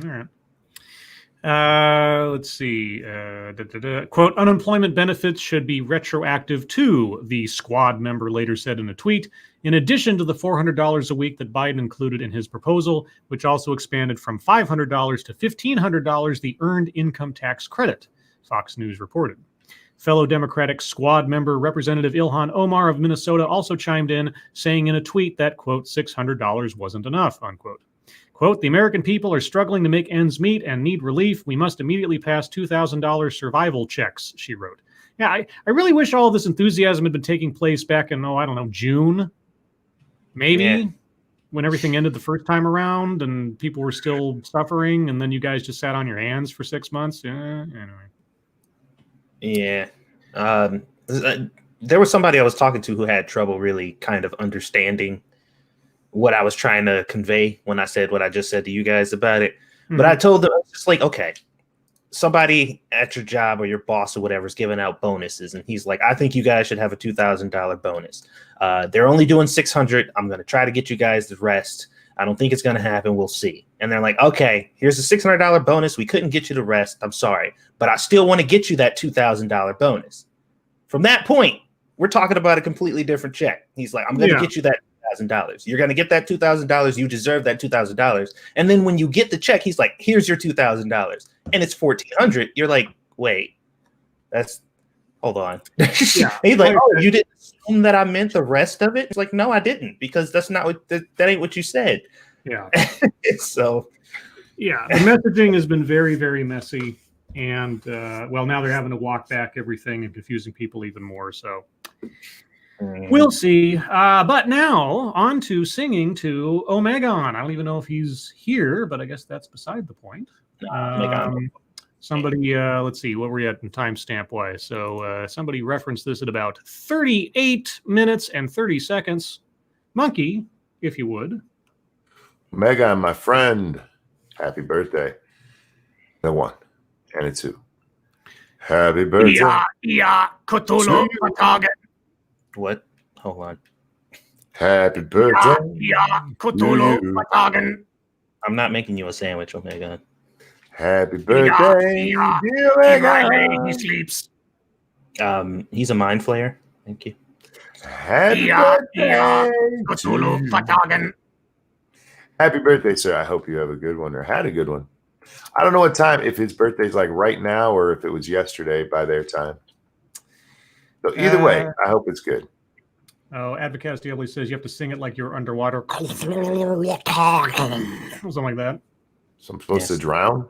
Speaker 1: All right. Let's see. Quote, unemployment benefits should be retroactive too, the squad member later said in a tweet, in addition to the $400 a week that Biden included in his proposal, which also expanded from $500 to $1,500 the earned income tax credit, Fox News reported. Fellow Democratic squad member Representative Ilhan Omar of Minnesota also chimed in, saying in a tweet that, quote, $600 wasn't enough, unquote. Quote, the American people are struggling to make ends meet and need relief. We must immediately pass $2,000 survival checks, she wrote. Yeah, I really wish all this enthusiasm had been taking place back in, June, maybe, when everything ended the first time around and people were still suffering, and then you guys just sat on your hands for 6 months. Yeah, anyway.
Speaker 3: Yeah. There was somebody I was talking to who had trouble really kind of understanding what I was trying to convey when I said what I just said to you guys about it. Mm-hmm. But I told them, it's just like, okay, somebody at your job or your boss or whatever is giving out bonuses. And he's like, I think you guys should have a $2,000 bonus. They're only doing $600. I'm going to try to get you guys the rest. I don't think it's going to happen. We'll see. And they're like, okay, here's a $600 bonus. We couldn't get you the rest. I'm sorry, but I still want to get you that $2,000 bonus. From that point, we're talking about a completely different check. He's like, I'm going to get you that $2,000. You're going to get that $2,000. You deserve that $2,000. And then when you get the check, he's like, here's your $2,000. And it's $1,400. You're like, wait, hold on. Yeah. He's like, oh, you didn't assume that I meant the rest of it? It's like, no, I didn't, because that's not what, that ain't what you said.
Speaker 1: Yeah.
Speaker 3: So,
Speaker 1: yeah, the messaging has been very, very messy. And, now they're having to walk back everything and confusing people even more. So we'll see. But now on to singing to Omegon. I don't even know if he's here, but I guess that's beside the point. Somebody, let's see, what were you at in timestamp wise? So somebody referenced this at about 38 minutes and 30 seconds. Monkey, if you would.
Speaker 2: Omegon, my friend, happy birthday. The one and a two. Happy birthday.
Speaker 1: Cthulhu Patagan.
Speaker 3: What? Hold on.
Speaker 2: Happy birthday.
Speaker 1: Cthulhu Patagan.
Speaker 3: I'm not making you a sandwich, Omegon.
Speaker 2: Happy birthday, dear Omegon.
Speaker 1: He sleeps.
Speaker 3: He's a mind flayer. Thank you.
Speaker 2: Happy birthday,
Speaker 1: Cthulhu Patagan.
Speaker 2: Happy birthday, sir. I hope you have a good one or had a good one. I don't know what time, if his birthday's like right now or if it was yesterday by their time. So either way, I hope it's good.
Speaker 1: Oh, Advocast Diablo says you have to sing it like you're underwater. Something like that.
Speaker 2: So I'm supposed to drown?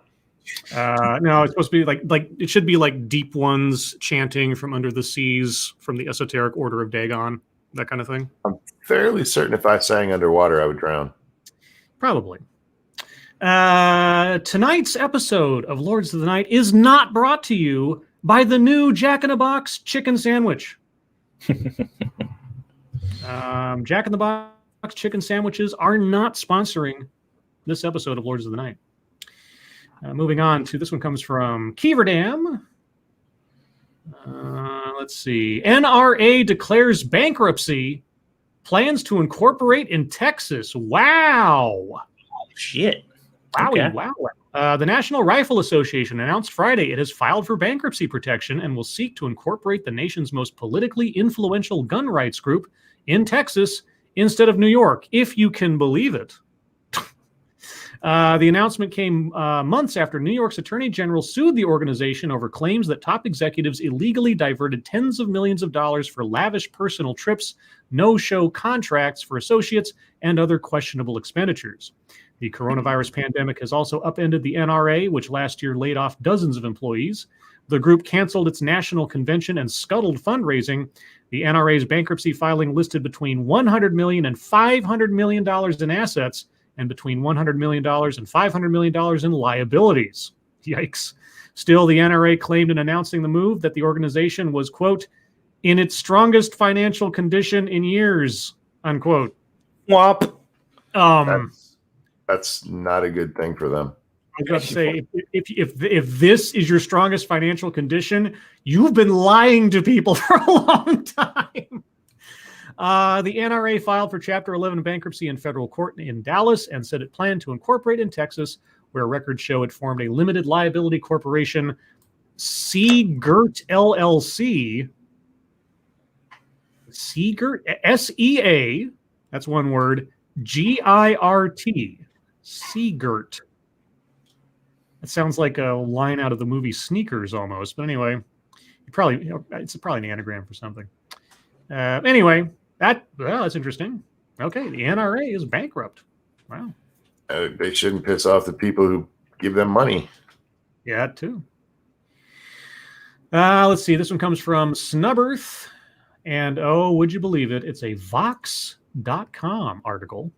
Speaker 1: No, it's supposed to be like it should be like deep ones chanting from under the seas from the esoteric order of Dagon, that kind of thing.
Speaker 2: I'm fairly certain if I sang underwater, I would drown.
Speaker 1: Probably. Tonight's episode of Lords of the Night is not brought to you by the new Jack in a Box chicken sandwich. Jack in the Box chicken sandwiches are not sponsoring this episode of Lords of the Night. Moving on to this one comes from Keeverdam. Let's see. NRA declares bankruptcy, plans to incorporate in Texas. Wow.
Speaker 3: Oh, shit.
Speaker 1: Wowie,
Speaker 3: Okay.
Speaker 1: wow. The National Rifle Association announced Friday it has filed for bankruptcy protection and will seek to incorporate the nation's most politically influential gun rights group in Texas instead of New York, if you can believe it. The announcement came months after New York's Attorney General sued the organization over claims that top executives illegally diverted tens of millions of dollars for lavish personal trips, no-show contracts for associates, and other questionable expenditures. The coronavirus pandemic has also upended the NRA, which last year laid off dozens of employees. The group canceled its national convention and scuttled fundraising. The NRA's bankruptcy filing listed between $100 million and $500 million in assets, and between $100 million and $500 million in liabilities. Yikes. Still, the NRA claimed in announcing the move that the organization was, quote, in its strongest financial condition in years, unquote.
Speaker 3: Womp.
Speaker 2: That's not a good thing for them.
Speaker 1: I was about to say, if this is your strongest financial condition, you've been lying to people for a long time. The NRA filed for Chapter 11 bankruptcy in federal court in Dallas and said it planned to incorporate in Texas, where records show it formed a limited liability corporation, Seagert LLC. Seagert, S-E-A, that's one word, G-I-R-T, Seagert. That sounds like a line out of the movie Sneakers almost, but anyway, it's probably an anagram for something. Anyway, that's interesting. Okay, the NRA is bankrupt. Wow.
Speaker 2: They shouldn't piss off the people who give them money.
Speaker 1: Yeah, too. Let's see. This one comes from Snubberth. And oh, would you believe it? It's a Vox.com article.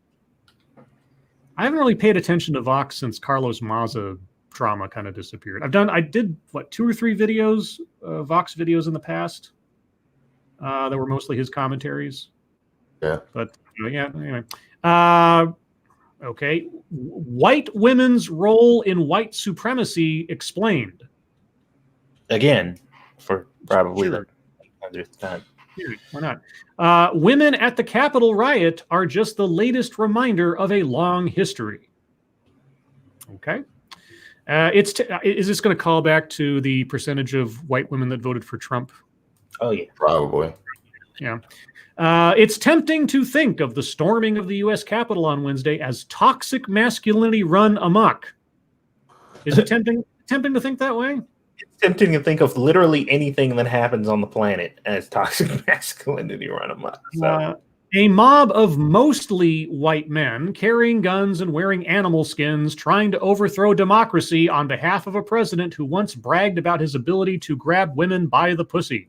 Speaker 1: I haven't really paid attention to Vox since Carlos Maza drama kind of disappeared. I did 2 or 3 videos, Vox videos in the past that were mostly his commentaries.
Speaker 2: Yeah.
Speaker 1: But yeah, anyway. Okay. White women's role in white supremacy explained.
Speaker 3: Again, for probably
Speaker 1: Sure.
Speaker 3: the 100th time.
Speaker 1: Why not? Women at the Capitol riot are just the latest reminder of a long history. Okay. Is this going to call back to the percentage of white women that voted for Trump?
Speaker 3: Oh, yeah.
Speaker 2: Probably.
Speaker 1: Yeah. It's tempting to think of the storming of the U.S. Capitol on Wednesday as toxic masculinity run amok. Is it tempting to think that way?
Speaker 3: It's tempting to think of literally anything that happens on the planet as toxic masculinity run amok. So.
Speaker 1: A mob of mostly white men carrying guns and wearing animal skins trying to overthrow democracy on behalf of a president who once bragged about his ability to grab women by the pussy.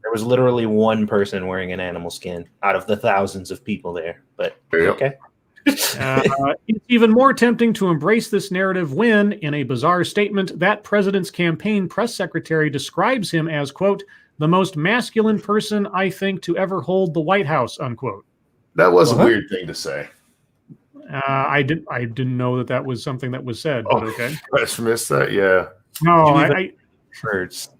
Speaker 3: There was literally one person wearing an animal skin out of the thousands of people there, but okay.
Speaker 1: It's even more tempting to embrace this narrative when, in a bizarre statement, that president's campaign press secretary describes him as, quote, the most masculine person I think to ever hold the White House, unquote.
Speaker 2: That was a weird thing to say.
Speaker 1: I didn't know that was something that was said, but okay.
Speaker 2: I just missed that, yeah.
Speaker 1: No,
Speaker 3: Birds.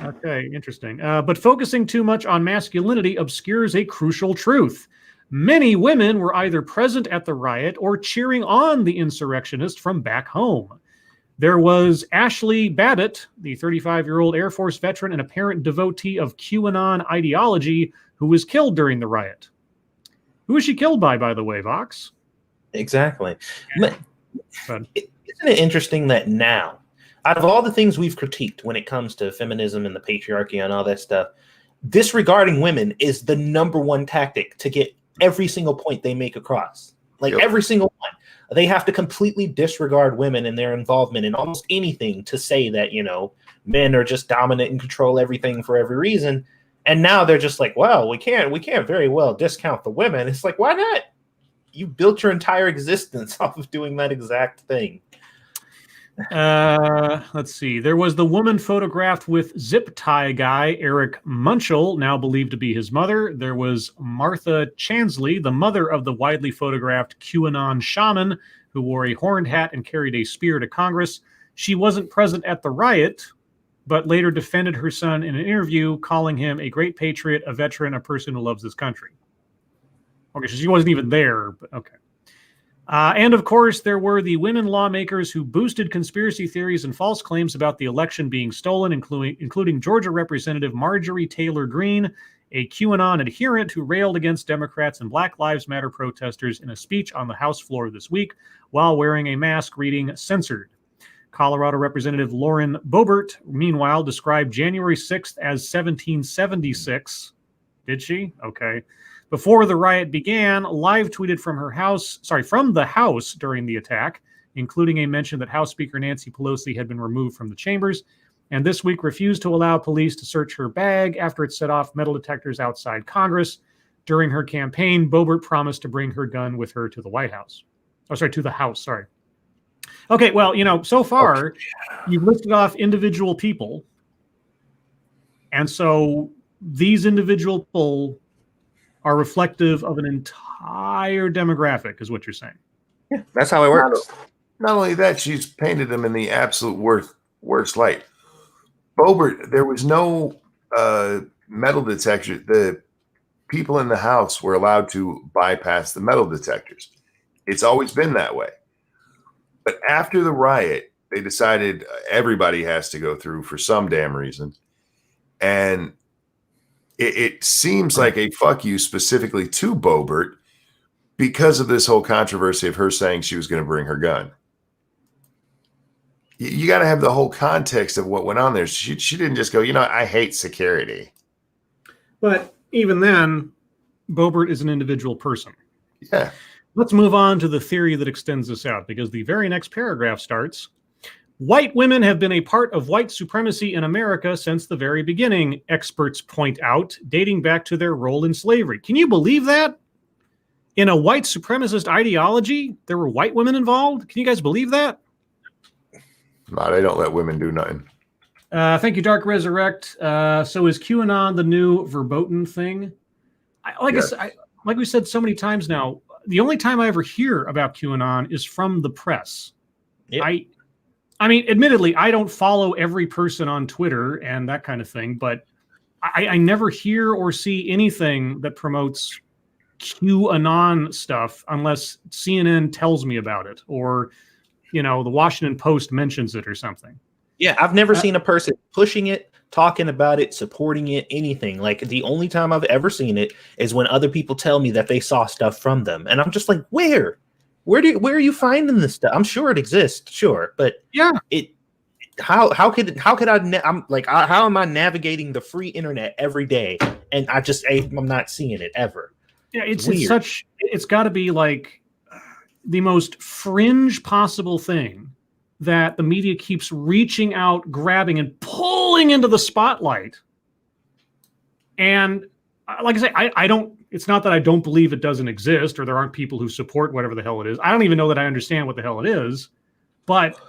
Speaker 1: Okay, interesting. But focusing too much on masculinity obscures a crucial truth. Many women were either present at the riot or cheering on the insurrectionists from back home. There was Ashley Babbitt, the 35-year-old Air Force veteran and apparent devotee of QAnon ideology, who was killed during the riot. Who was she killed by the way, Vox?
Speaker 3: Exactly. Isn't it interesting that now, out of all the things we've critiqued when it comes to feminism and the patriarchy and all that stuff, disregarding women is the number one tactic to get every single point they make across. Every single one. They have to completely disregard women and their involvement in almost anything to say that, men are just dominant and control everything for every reason. And now they're just like, well, we can't very well discount the women. It's like, why not? You built your entire existence off of doing that exact thing.
Speaker 1: Let's see. There was the woman photographed with zip tie guy Eric Munchell, now believed to be his mother. There was Martha Chansley, the mother of the widely photographed QAnon shaman who wore a horned hat and carried a spear to Congress. She wasn't present at the riot, but later defended her son in an interview, calling him a great patriot, a veteran, a person who loves this country. Okay, so she wasn't even there, but okay. And of course, there were the women lawmakers who boosted conspiracy theories and false claims about the election being stolen, including Georgia Representative Marjorie Taylor Greene, a QAnon adherent who railed against Democrats and Black Lives Matter protesters in a speech on the House floor this week while wearing a mask reading "Censored." Colorado Representative Lauren Boebert, meanwhile, described January 6th as 1776. Did she? Okay. Before the riot began, live tweeted from the House during the attack, including a mention that House Speaker Nancy Pelosi had been removed from the chambers, and this week refused to allow police to search her bag after it set off metal detectors outside Congress. During her campaign, Boebert promised to bring her gun with her to the White House. To the House, sorry. Okay, well, so far, you've listed off individual people, and so these individual people are reflective of an entire demographic, is what you're saying.
Speaker 3: Yeah, that's how it works.
Speaker 2: Not only that, she's painted them in the absolute worst light. Boebert, there was no metal detector. The people in the House were allowed to bypass the metal detectors. It's always been that way. But after the riot, they decided everybody has to go through for some damn reason. And it seems like a fuck you specifically to Boebert because of this whole controversy of her saying she was going to bring her gun. You got to have the whole context of what went on there. She didn't just go, I hate security.
Speaker 1: But even then, Boebert is an individual person.
Speaker 2: Yeah.
Speaker 1: Let's move on to the theory that extends this out, because the very next paragraph starts, white women have been a part of white supremacy in America since the very beginning, experts point out, dating back to their role in slavery. Can you believe that? In a white supremacist ideology, there were white women involved? Can you guys believe that?
Speaker 2: No, they don't let women do nothing.
Speaker 1: Thank you, Dark Resurrect. So is QAnon the new verboten thing? Like we said so many times now, the only time I ever hear about QAnon is from the press. Yep. I mean, admittedly, I don't follow every person on Twitter and that kind of thing, but I never hear or see anything that promotes QAnon stuff unless CNN tells me about it or, the Washington Post mentions it or something.
Speaker 3: Yeah, I've never seen a person pushing it, talking about it, supporting it, anything. Like, the only time I've ever seen it is when other people tell me that they saw stuff from them. And I'm just like, where are you finding this stuff? I'm sure it exists, sure, but
Speaker 1: yeah,
Speaker 3: how am I navigating the free internet every day and I'm not seeing it ever?
Speaker 1: Yeah, it's got to be like the most fringe possible thing that the media keeps reaching out, grabbing, and pulling into the spotlight. And like I say, I don't. It's not that I don't believe it doesn't exist or there aren't people who support whatever the hell it is. I don't even know that I understand what the hell it is. But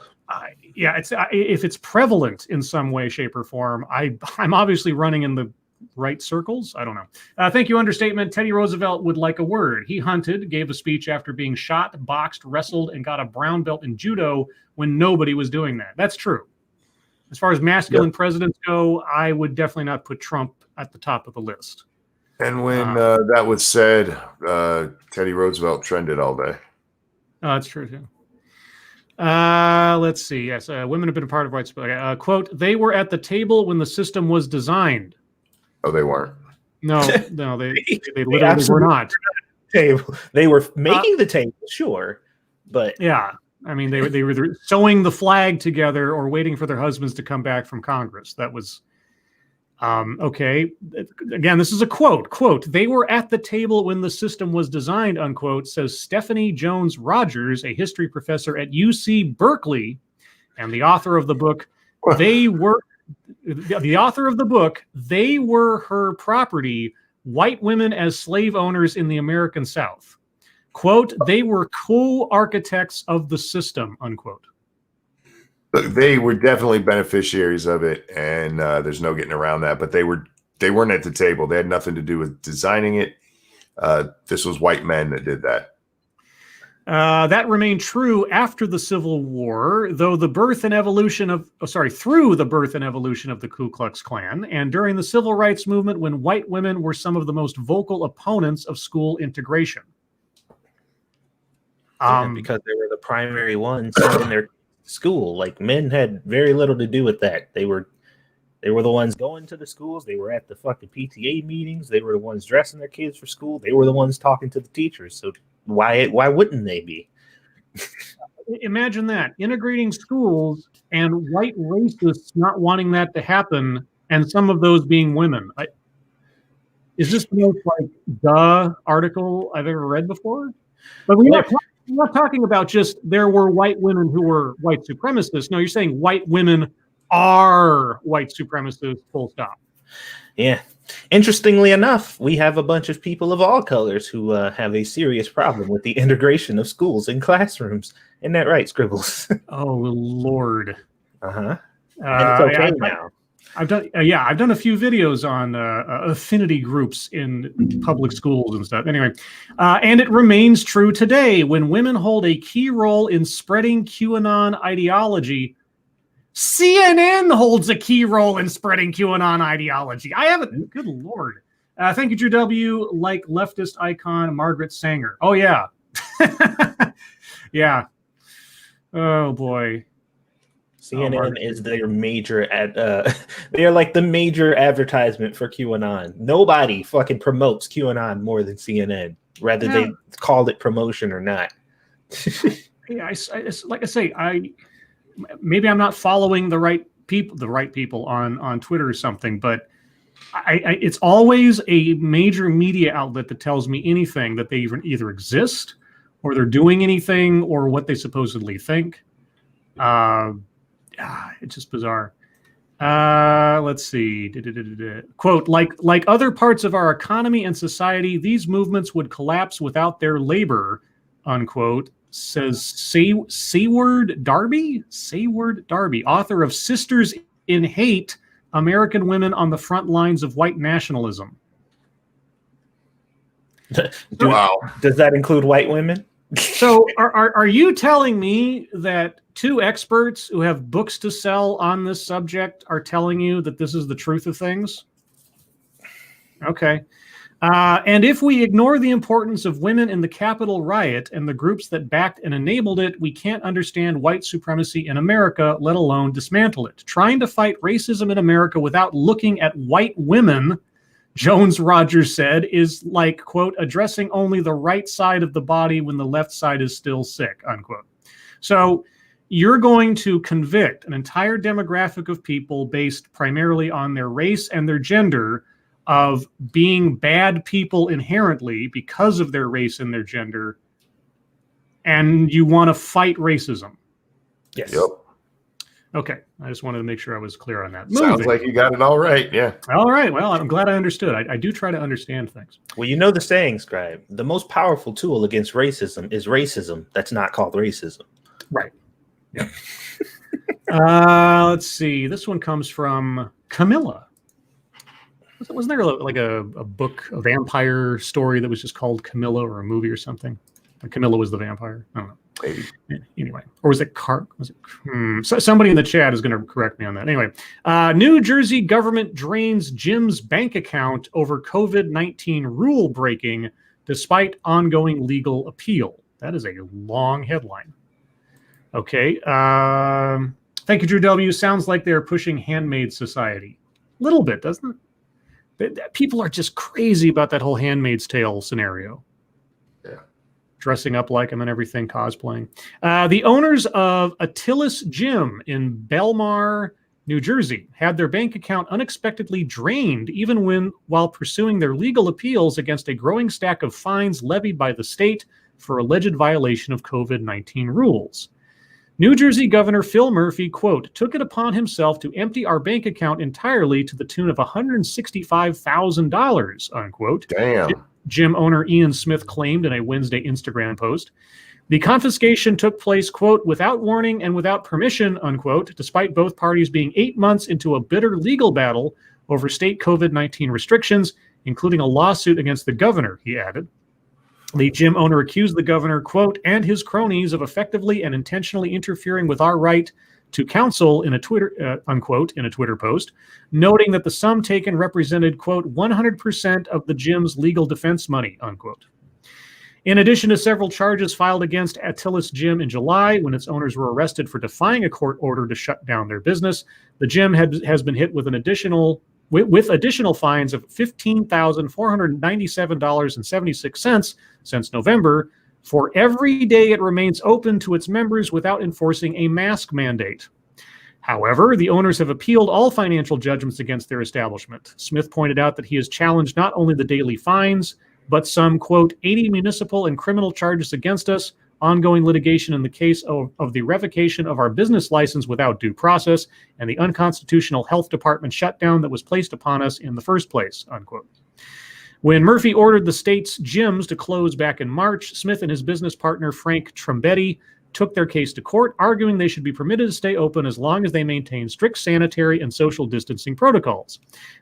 Speaker 1: if it's prevalent in some way, shape, or form, I'm obviously running in the right circles. I don't know. Thank you, Understatement. Teddy Roosevelt would like a word. He hunted, gave a speech after being shot, boxed, wrestled, and got a brown belt in judo when nobody was doing that. That's true. As far as masculine presidents go, I would definitely not put Trump at the top of the list.
Speaker 2: And when that was said, Teddy Roosevelt trended all day.
Speaker 1: Oh, that's true, too. Let's see. Yes, women have been a part of white supremacy. Quote, they were at the table when the system was designed.
Speaker 2: Oh, they weren't.
Speaker 1: No, they literally were not.
Speaker 3: They were making the table, sure, but
Speaker 1: yeah, I mean, they were sewing the flag together or waiting for their husbands to come back from Congress. That was okay. Again, this is a quote. Quote, they were at the table when the system was designed, unquote, says Stephanie Jones Rogers, a history professor at UC Berkeley and the author of the book. The author of the book, They Were Her Property, White Women as Slave Owners in the American South. Quote, they were co-architects of the system, unquote.
Speaker 2: Look, they were definitely beneficiaries of it, and there's no getting around that. But they weren't at the table. They had nothing to do with designing it. This was white men that did that.
Speaker 1: That remained true after the Civil War, though the birth and evolution of, through the birth and evolution of the Ku Klux Klan, and during the Civil Rights Movement when white women were some of the most vocal opponents of school integration.
Speaker 3: Because they were the primary ones in their school. Like, men had very little to do with that. They were the ones going to the schools. They were at the fucking PTA meetings. They were the ones dressing their kids for school. They were the ones talking to the teachers. So why wouldn't they be?
Speaker 1: Imagine that, integrating schools and white racists not wanting that to happen, and some of those being women. Is this the most duh article I've ever read before? But we're not talking about just there were white women who were white supremacists. No, you're saying white women are white supremacists, full stop.
Speaker 3: Yeah. Interestingly enough, we have a bunch of people of all colors who have a serious problem with the integration of schools in classrooms. Isn't that right, Scribbles?
Speaker 1: Oh, Lord.
Speaker 3: Uh-huh. And it's okay now.
Speaker 1: I've done a few videos on affinity groups in public schools and stuff. Anyway, and it remains true today when women hold a key role in spreading QAnon ideology. CNN holds a key role in spreading QAnon ideology. I haven't. Good Lord. Thank you, Drew W. Like leftist icon Margaret Sanger. Oh, yeah. Yeah. Oh, boy.
Speaker 3: CNN is their major they are like the major advertisement for QAnon. Nobody fucking promotes QAnon more than CNN, whether they called it promotion or not.
Speaker 1: Yeah, like I say, maybe I'm not following the right people on Twitter or something, but it's always a major media outlet that tells me anything that they either exist or they're doing anything or what they supposedly think. It's just bizarre. Let's see. Quote, like other parts of our economy and society, these movements would collapse without their labor, unquote, says Sayward Darby, author of Sisters in Hate, American Women on the Front Lines of White Nationalism.
Speaker 2: Wow.
Speaker 3: Does that include white women?
Speaker 1: So are you telling me that two experts who have books to sell on this subject are telling you that this is the truth of things? Okay. And if we ignore the importance of women in the Capitol riot and the groups that backed and enabled it, we can't understand white supremacy in America, let alone dismantle it. Trying to fight racism in America without looking at white women, Jones Rogers said, is like, quote, addressing only the right side of the body when the left side is still sick, unquote. So you're going to convict an entire demographic of people based primarily on their race and their gender of being bad people inherently because of their race and their gender, and you want to fight racism.
Speaker 3: Yes.
Speaker 2: Yep.
Speaker 1: Okay. I just wanted to make sure I was clear on that.
Speaker 2: Sounds like you got it all right. Yeah.
Speaker 1: All right. Well, I'm glad I understood. I do try to understand things.
Speaker 3: Well, you know the saying, Scribe. The most powerful tool against racism is racism that's not called racism.
Speaker 1: Right. Yeah. Let's see. This one comes from Camilla. Wasn't there like a book, a vampire story that was just called Camilla, or a movie or something? Camilla was the vampire. I don't know.
Speaker 2: Maybe.
Speaker 1: Anyway, or was it So somebody in the chat is going to correct me on that. Anyway, New Jersey government drains Jim's bank account over COVID-19 rule breaking despite ongoing legal appeal. That is a long headline. Okay. Thank you, Drew W. Sounds like they're pushing Handmaid's Society. A little bit, doesn't it? People are just crazy about that whole Handmaid's Tale scenario.
Speaker 2: Yeah.
Speaker 1: Dressing up like him and everything, cosplaying. The owners of Attilis Gym in Belmar, New Jersey, had their bank account unexpectedly drained even while pursuing their legal appeals against a growing stack of fines levied by the state for alleged violation of COVID-19 rules. New Jersey Governor Phil Murphy, quote, took it upon himself to empty our bank account entirely to the tune of $165,000, unquote.
Speaker 2: Damn.
Speaker 1: Gym owner Ian Smith claimed in a Wednesday Instagram post. The confiscation took place, quote, without warning and without permission, unquote, despite both parties being 8 months into a bitter legal battle over state COVID-19 restrictions, including a lawsuit against the governor, he added. The gym owner accused the governor, quote, and his cronies of effectively and intentionally interfering with our right to counsel in a Twitter, unquote, in a Twitter post, noting that the sum taken represented, quote, 100% of the gym's legal defense money, unquote. In addition to several charges filed against Attilis Gym in July, when its owners were arrested for defying a court order to shut down their business, the gym has been hit with additional fines of $15,497.76 since November for every day it remains open to its members without enforcing a mask mandate. However, the owners have appealed all financial judgments against their establishment. Smith pointed out that he has challenged not only the daily fines, but some, quote, 80 municipal and criminal charges against us, ongoing litigation in the case of the revocation of our business license without due process, and the unconstitutional health department shutdown that was placed upon us in the first place, unquote. When Murphy ordered the state's gyms to close back in March, Smith and his business partner, Frank Trombetti, took their case to court, arguing they should be permitted to stay open as long as they maintain strict sanitary and social distancing protocols.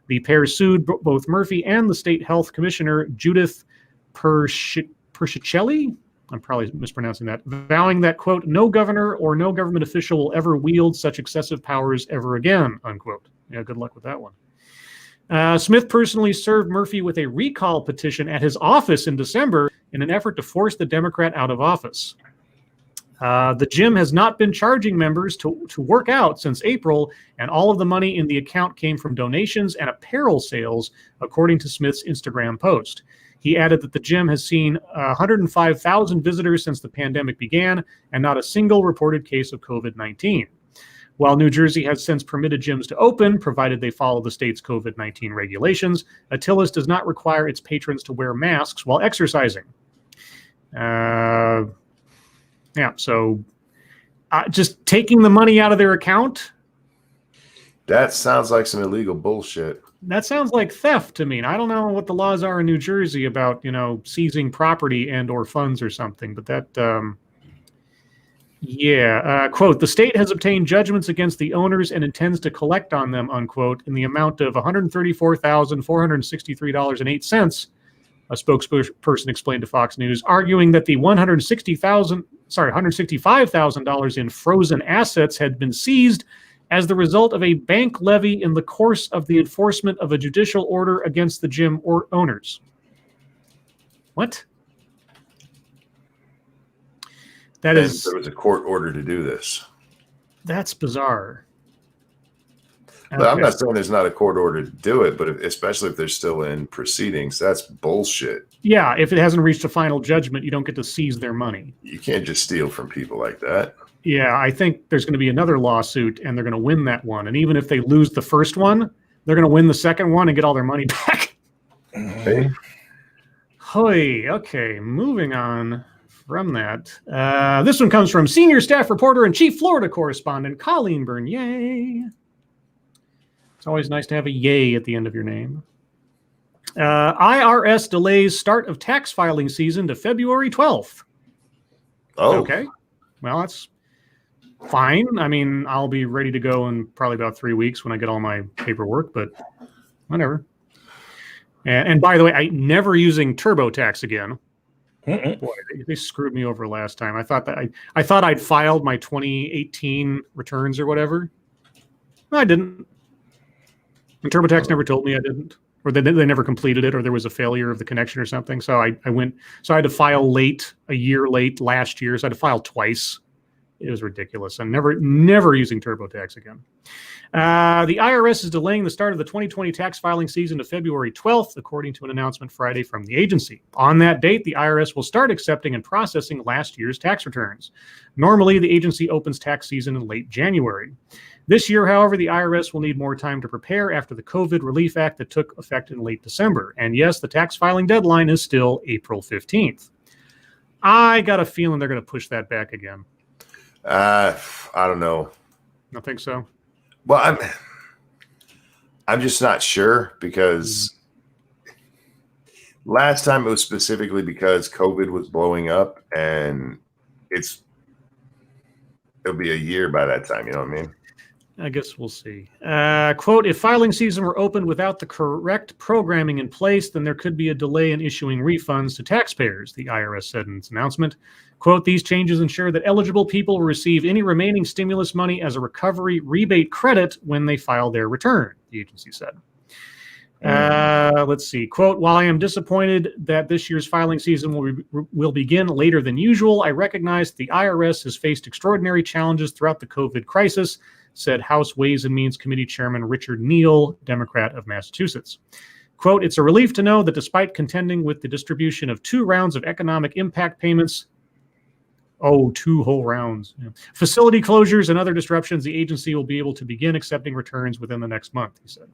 Speaker 1: The pair sued both Murphy and the state health commissioner, Judith Persichelli, I'm probably mispronouncing that, vowing that, quote, no governor or no government official will ever wield such excessive powers ever again, unquote. Yeah, good luck with that one. Smith personally served Murphy with a recall petition at his office in December in an effort to force the Democrat out of office. The gym has not been charging members to work out since April, and all of the money in the account came from donations and apparel sales, according to Smith's Instagram post. He added that the gym has seen 105,000 visitors since the pandemic began, and not a single reported case of COVID-19. While New Jersey has since permitted gyms to open, provided they follow the state's COVID-19 regulations, Attilis does not require its patrons to wear masks while exercising. So just taking the money out of their account.
Speaker 2: That sounds like some illegal bullshit. That
Speaker 1: sounds like theft to me. And I don't know what the laws are in New Jersey about, seizing property and or funds or something, but that, quote, the state has obtained judgments against the owners and intends to collect on them, unquote, in the amount of $134,463.08. A spokesperson explained to Fox News, arguing that the $165,000 in frozen assets had been seized as the result of a bank levy in the course of the enforcement of a judicial order against the gym owners. What?
Speaker 2: There was a court order to do this.
Speaker 1: That's bizarre.
Speaker 2: But I'm not saying there's not a court order to do it, but especially if they're still in proceedings, that's bullshit.
Speaker 1: Yeah, if it hasn't reached a final judgment, you don't get to seize their money.
Speaker 2: You can't just steal from people like that.
Speaker 1: Yeah, I think there's going to be another lawsuit, and they're going to win that one. And even if they lose the first one, they're going to win the second one and get all their money back.
Speaker 2: Okay.
Speaker 1: Okay, moving on from that. This one comes from senior staff reporter and chief Florida correspondent, Colleen Bernier. It's always nice to have a yay at the end of your name. IRS delays start of tax filing season to February 12th.
Speaker 2: Oh.
Speaker 1: Okay. Well, that's fine. I mean, I'll be ready to go in probably about 3 weeks when I get all my paperwork, but whatever. And by the way, I'm never using TurboTax again. Boy, they screwed me over last time. I thought I'd filed my 2018 returns or whatever. No, I didn't. And TurboTax never told me I didn't, or they never completed it, or there was a failure of the connection or something. So I had to file late, a year late last year. So I had to file twice. It was ridiculous. I'm never using TurboTax again. The IRS is delaying the start of the 2020 tax filing season to February 12th, according to an announcement Friday from the agency. On that date, the IRS will start accepting and processing last year's tax returns. Normally, the agency opens tax season in late January. This year, however, the IRS will need more time to prepare after the COVID Relief Act that took effect in late December. And yes, the tax filing deadline is still April 15th. I got a feeling they're going to push that back again.
Speaker 2: I don't know.
Speaker 1: I think so.
Speaker 2: Well, I'm just not sure because last time it was specifically because COVID was blowing up and it'll be a year by that time. You know what I mean?
Speaker 1: I guess we'll see. Quote, if filing season were opened without the correct programming in place, then there could be a delay in issuing refunds to taxpayers, the IRS said in its announcement. Quote, these changes ensure that eligible people will receive any remaining stimulus money as a recovery rebate credit when they file their return, the agency said. Let's see. Quote, while I am disappointed that this year's filing season will begin later than usual, I recognize the IRS has faced extraordinary challenges throughout the COVID crisis, said House Ways and Means Committee Chairman Richard Neal, Democrat of Massachusetts. Quote, it's a relief to know that despite contending with the distribution of 2 rounds of economic impact payments, 2 whole rounds, facility closures and other disruptions, the agency will be able to begin accepting returns within the next month, he said.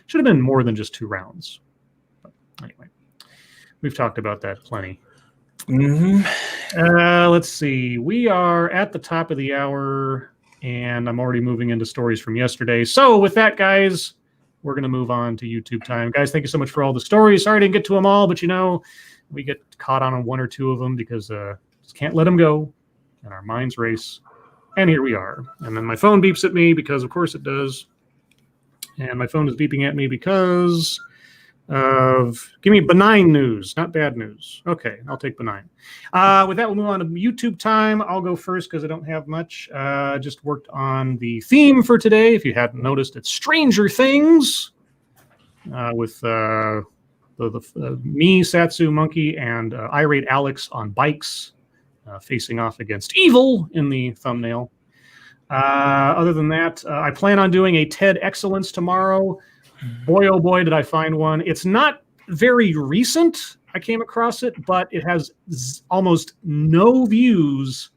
Speaker 1: Should have been more than just 2 rounds. But anyway, we've talked about that plenty. Let's see. We are at the top of the hour, and I'm already moving into stories from yesterday. So with that, guys, we're going to move on to YouTube time. Guys, thank you so much for all the stories. Sorry I didn't get to them all, but we get caught on 1 or 2 of them because just can't let them go, and our minds race. And here we are. And then my phone beeps at me because, of course, it does. And my phone is beeping at me because of, give me benign news, not bad news. Okay, I'll take benign. With that, we'll move on to YouTube time. I'll go first because I don't have much. Just worked on the theme for today. If you hadn't noticed, it's Stranger Things with me, Satsu, Monkey, and Irate Alex on bikes facing off against evil in the thumbnail. Other than that, I plan on doing a TED Excellence tomorrow. Boy, oh boy, did I find one. It's not very recent. I came across it, but it has almost no views.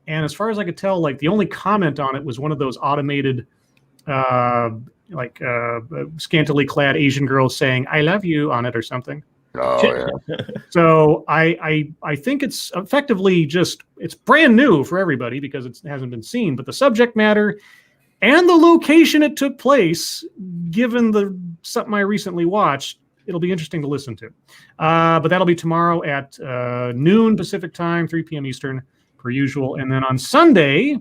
Speaker 1: And as far as I could tell, like the only comment on it was one of those automated, scantily clad Asian girls saying, I love you on it or something.
Speaker 2: Oh, yeah.
Speaker 1: So I think it's effectively it's brand new for everybody because it hasn't been seen, but the subject matter and the location it took place, given something I recently watched, it'll be interesting to listen to. But that'll be tomorrow at noon Pacific time, 3 p.m. Eastern, per usual. And then on Sunday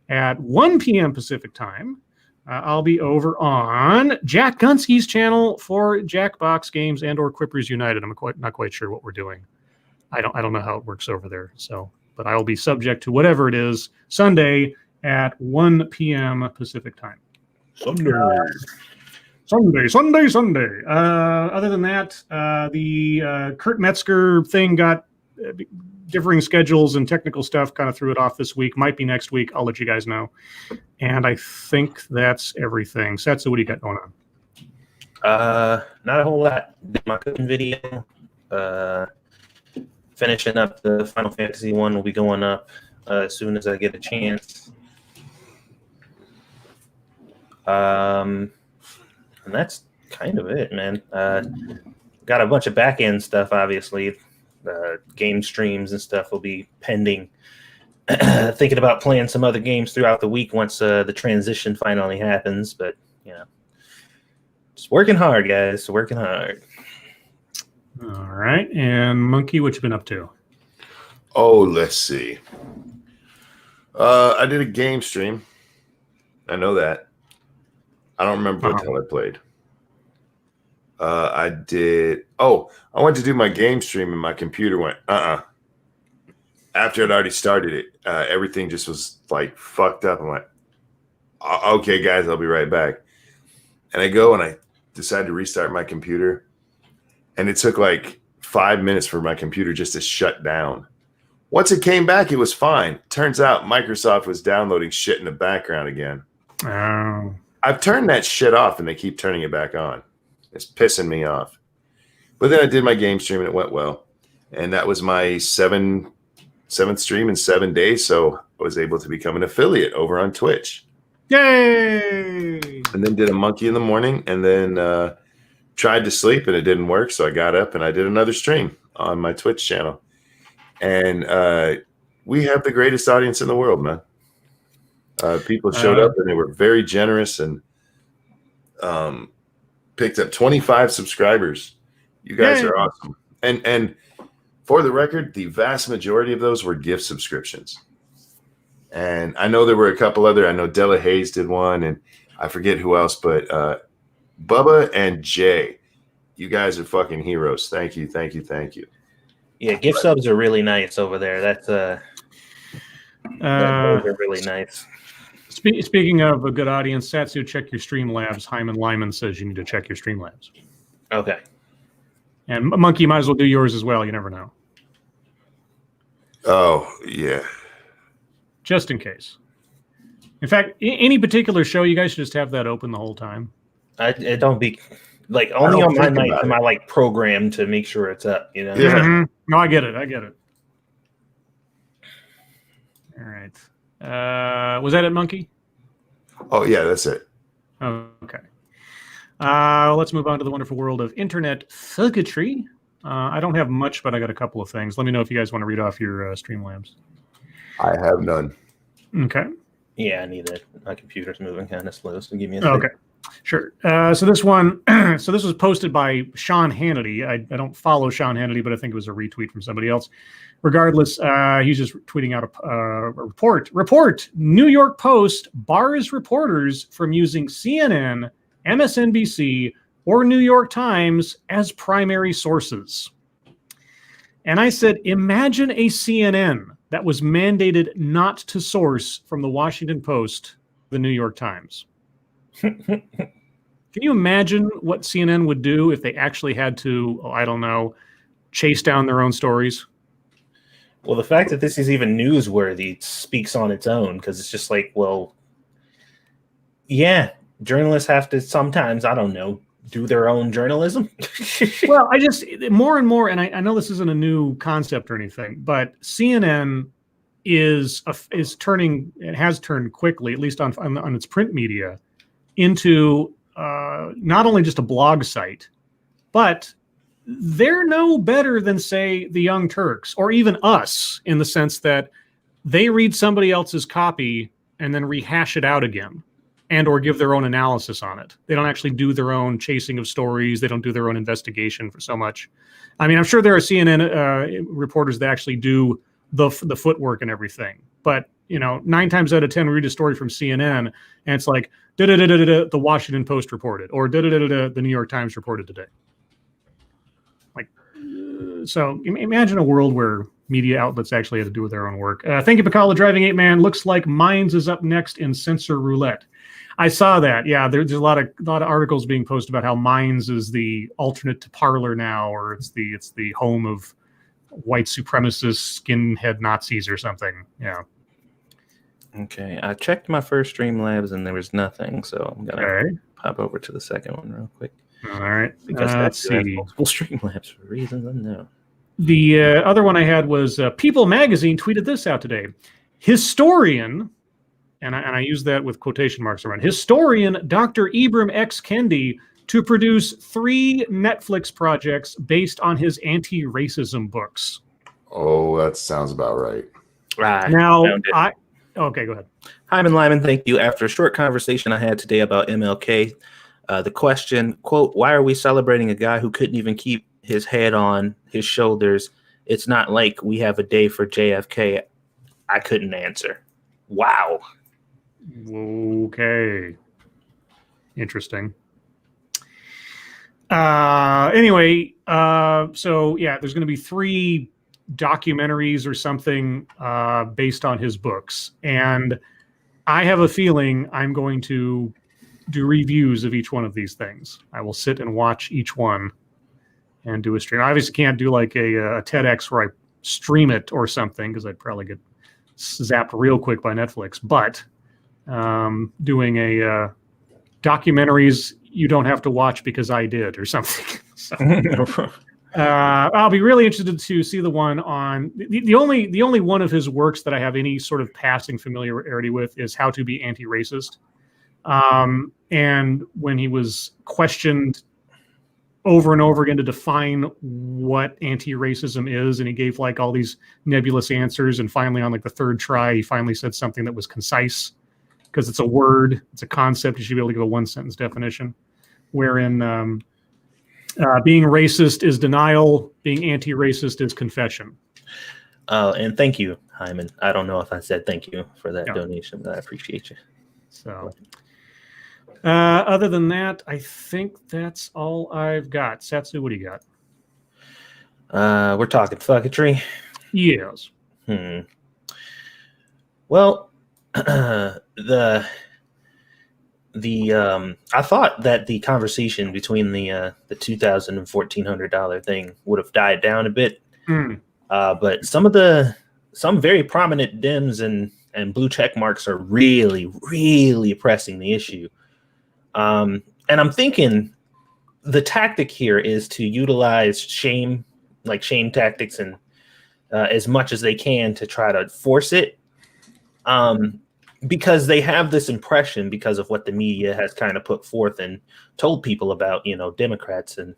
Speaker 1: at 1 p.m. Pacific time, I'll be over on Jack Gunsky's channel for Jackbox Games and or Quippers United. I'm not quite sure what we're doing. I don't know how it works over there. But I will be subject to whatever it is Sunday at 1 p.m. Pacific time. Sunday. Other than that, the Kurt Metzger thing got differing schedules and technical stuff kind of threw it off this week. Might be next week. I'll let you guys know. And I think that's everything. Satsu, what do you got going
Speaker 3: on? Not a whole lot. Did my cooking video. Finishing up the Final Fantasy one will be going up as soon as I get a chance. And that's kind of it, man. Got a bunch of back end stuff, obviously. Game streams and stuff will be pending. Thinking about playing some other games throughout the week once the transition finally happens, but just working hard, guys. Working hard.
Speaker 1: All right, and Monkey, what you been up to?
Speaker 2: Oh, let's see. I did a game stream. I know that. I don't remember what the hell I played. I did. Oh, I went to do my game stream and my computer went, After I'd already started it, everything just was like fucked up. I'm like, okay, guys, I'll be right back. And I go and I decided to restart my computer. And it took like 5 minutes for my computer just to shut down. Once it came back, it was fine. Turns out Microsoft was downloading shit in the background again.
Speaker 1: Oh.
Speaker 2: I've turned that shit off and they keep turning it back on. It's pissing me off. But then I did my game stream and it went well. And that was my seventh stream in 7 days. So I was able to become an affiliate over on Twitch.
Speaker 1: Yay!
Speaker 2: And then did a monkey in the morning and then tried to sleep and it didn't work. So I got up and I did another stream on my Twitch channel. And we have the greatest audience in the world, man. People showed up and they were very generous and picked up 25 subscribers. You guys are awesome. And for the record, the vast majority of those were gift subscriptions. And I know there were a couple other. I know Della Hayes did one, and I forget who else, but Bubba and Jay, you guys are fucking heroes. Thank you.
Speaker 3: Yeah, gift subs are really nice over there. That's those are really nice.
Speaker 1: Speaking of a good audience, Satsu, check your Streamlabs. Hyman Lyman says you need to check your Streamlabs.
Speaker 3: Okay.
Speaker 1: And Monkey, might as well do yours as well. You never know.
Speaker 2: Oh, yeah.
Speaker 1: Just in case. In fact, any particular show, you guys should just have that open the whole time.
Speaker 3: It don't be like only on my night am I like programmed to make sure it's up, you know?
Speaker 2: Yeah.
Speaker 1: Mm-hmm. No, I get it. All right. Was that it, Monkey?
Speaker 2: Oh, yeah, that's it.
Speaker 1: Okay. Let's move on to the wonderful world of internet circuitry. I don't have much, but I got a couple of things. Let me know if you guys want to read off your Streamlabs.
Speaker 2: I have none.
Speaker 1: Okay.
Speaker 3: Yeah, I need it. My computer's moving kind of slow, so give me a second.
Speaker 1: Okay. Sure. So this one, this was posted by Sean Hannity. I don't follow Sean Hannity, but I think it was a retweet from somebody else. Regardless, he's just tweeting out a report. Report: New York Post bars reporters from using CNN, MSNBC, or New York Times as primary sources. And I said, imagine a CNN that was mandated not to source from the Washington Post, the New York Times. Can you imagine what CNN would do if they actually had to, I don't know, chase down their own stories?
Speaker 3: Well, the fact that this is even newsworthy speaks on its own, because it's just like, well, yeah, journalists have to sometimes, I don't know, do their own journalism.
Speaker 1: Well, I just more and more, and I know this isn't a new concept or anything, but CNN is turning, it has turned quickly, at least on its print media, into not only just a blog site, but they're no better than, say, the Young Turks or even us, in the sense that they read somebody else's copy and then rehash it out again and or give their own analysis on it. They don't actually do their own chasing of stories. They don't do their own investigation for so much. I mean, I'm sure there are CNN reporters that actually do the footwork and everything. But, 9 times out of 10, we read a story from CNN and it's like, the Washington Post reported, or the New York Times reported today. So imagine a world where media outlets actually had to do their own work. Thank you, Pacala Driving 8 Man. Looks like Minds is up next in Censor Roulette. I saw that. Yeah, there's a lot of articles being posted about how Minds is the alternate to Parler now, or it's the home of white supremacist skinhead Nazis or something. Yeah.
Speaker 3: Okay, I checked my first Streamlabs and there was nothing, so I'm gonna pop over to the second one real quick.
Speaker 1: All right.
Speaker 3: Because let's see. Multiple Streamlabs for reasons unknown.
Speaker 1: The other one I had was People Magazine tweeted this out today. Historian, and I use that with quotation marks around, historian Dr. Ibram X. Kendi to produce 3 Netflix projects based on his anti-racism books.
Speaker 2: Oh, that sounds about right.
Speaker 1: Okay, go ahead.
Speaker 3: Hyman Lyman, thank you. After a short conversation I had today about MLK, the question, quote, why are we celebrating a guy who couldn't even keep his head on his shoulders? It's not like we have a day for JFK. I couldn't answer. Wow.
Speaker 1: Okay. Interesting. Anyway, so yeah, there's going to be 3 documentaries or something based on his books. And I have a feeling I'm going to do reviews of each one of these things. I will sit and watch each one and do a stream. I obviously can't do like a TEDx where I stream it or something, because I'd probably get zapped real quick by Netflix. But doing a documentaries you don't have to watch because I did or something. So, I'll be really interested to see the one on the only one of his works that I have any sort of passing familiarity with is How to Be Anti-Racist. And when he was questioned over and over again to define what anti-racism is, and he gave like all these nebulous answers, and finally on like the 3rd try, he finally said something that was concise, because it's a word, it's a concept. You should be able to give a 1-sentence definition, wherein being racist is denial, being anti-racist is confession.
Speaker 3: And thank you, Hyman. I don't know if I said thank you for that
Speaker 1: Yeah.
Speaker 3: donation, but I appreciate you.
Speaker 1: So, other than that, I think that's all I've got. Satsu, what do you got?
Speaker 3: We're talking fucketry.
Speaker 1: Yes.
Speaker 3: Well, I thought that the conversation between the $2,000 and $1,400 thing would have died down a bit, but some very prominent Dems and blue check marks are really pressing the issue. And I'm thinking the tactic here is to utilize shame tactics and as much as they can to try to force it. Because they have this impression because of what the media has kind of put forth and told people about, Democrats and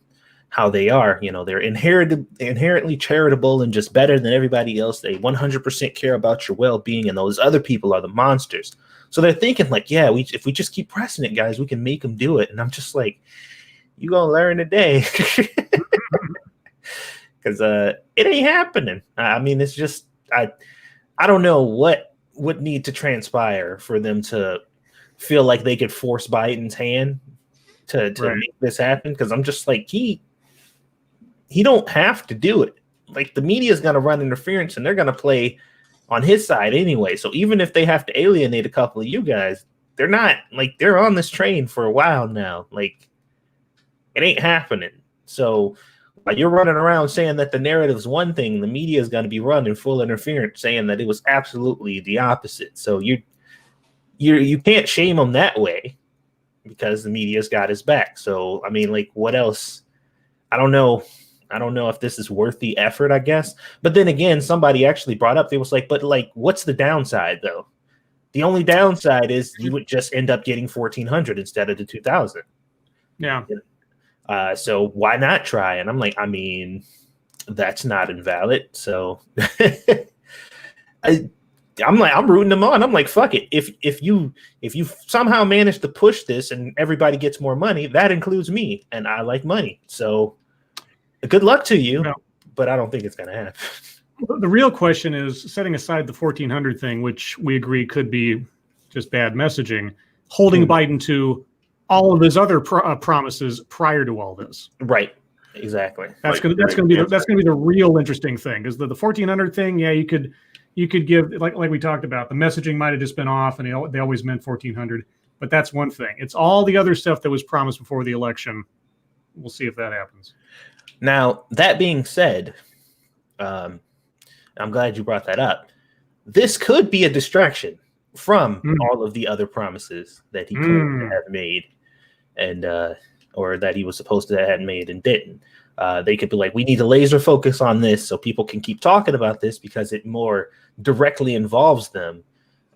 Speaker 3: how they are, they're inherently charitable and just better than everybody else. They 100% care about your well-being, and those other people are the monsters. So they're thinking like, yeah, if we just keep pressing it, guys, we can make them do it. And I'm just like, you gonna learn today. Because it ain't happening. I mean, it's just, I don't know what would need to transpire for them to feel like they could force Biden's hand to make this happen. Because I'm just like, he don't have to do it. Like, the media is going to run interference and they're going to play on his side anyway. So even if they have to alienate a couple of you guys, they're not, like, they're on this train for a while now. Like, it ain't happening. So while you're running around saying that the narrative's one thing, the media is going to be running full interference saying that it was absolutely the opposite. So you can't shame him that way because the media's got his back. So, I mean, like, what else? I don't know if this is worth the effort, I guess. But then again, somebody actually brought up, they was like, but like, what's the downside though? The only downside is you would just end up getting 1,400 instead of the 2,000.
Speaker 1: Yeah.
Speaker 3: So why not try? And I'm like, I mean, that's not invalid. So I'm rooting them on. I'm like, fuck it. If you somehow manage to push this and everybody gets more money, that includes me, and I like money. So good luck to you, but I don't think it's gonna happen.
Speaker 1: The real question is, setting aside the 1,400 thing, which we agree could be just bad messaging, holding Biden to all of his other promises prior to all this.
Speaker 3: Right. Exactly.
Speaker 1: That's going to be the real interesting thing. Is the 1,400 thing? Yeah, you could give, like we talked about, the messaging might have just been off, and they always meant 1,400. But that's one thing. It's all the other stuff that was promised before the election. We'll see if that happens.
Speaker 3: Now, that being said, I'm glad you brought that up. This could be a distraction from all of the other promises that he claimed to have made, and or that he was supposed to have made and didn't. They could be like, we need to laser focus on this so people can keep talking about this because it more directly involves them,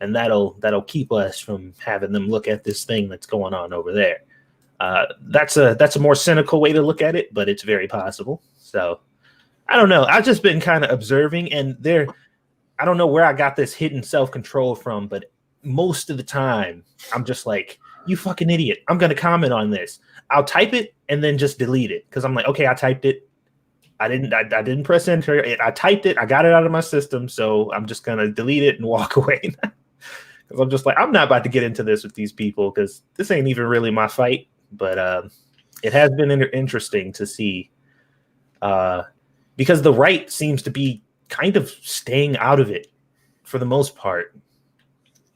Speaker 3: and that'll keep us from having them look at this thing that's going on over there. That's a more cynical way to look at it, but it's very possible. So I don't know. I've just been kind of observing, and I don't know where I got this hidden self-control from, but most of the time I'm just like, you fucking idiot. I'm going to comment on this. I'll type it and then just delete it. Cause I'm like, okay, I typed it. I didn't press enter. I typed it. I got it out of my system. So I'm just going to delete it and walk away. Cause I'm just like, I'm not about to get into this with these people, cause this ain't even really my fight. But it has been interesting to see, because the right seems to be kind of staying out of it for the most part,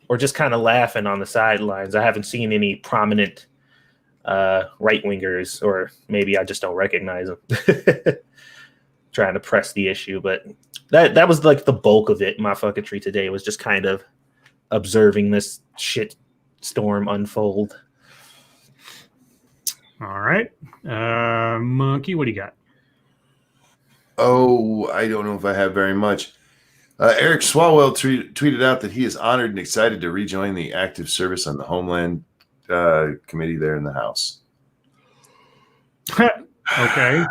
Speaker 3: or just kind of laughing on the sidelines. I haven't seen any prominent right wingers, or maybe I just don't recognize them, trying to press the issue. But that was like the bulk of it. My fucketry today was just kind of observing this shit storm unfold.
Speaker 1: All right. Monkey, what do you got?
Speaker 2: Oh, I don't know if I have very much. Eric Swalwell tweeted out that he is honored and excited to rejoin the active service on the Homeland Committee there in the House.
Speaker 1: Okay.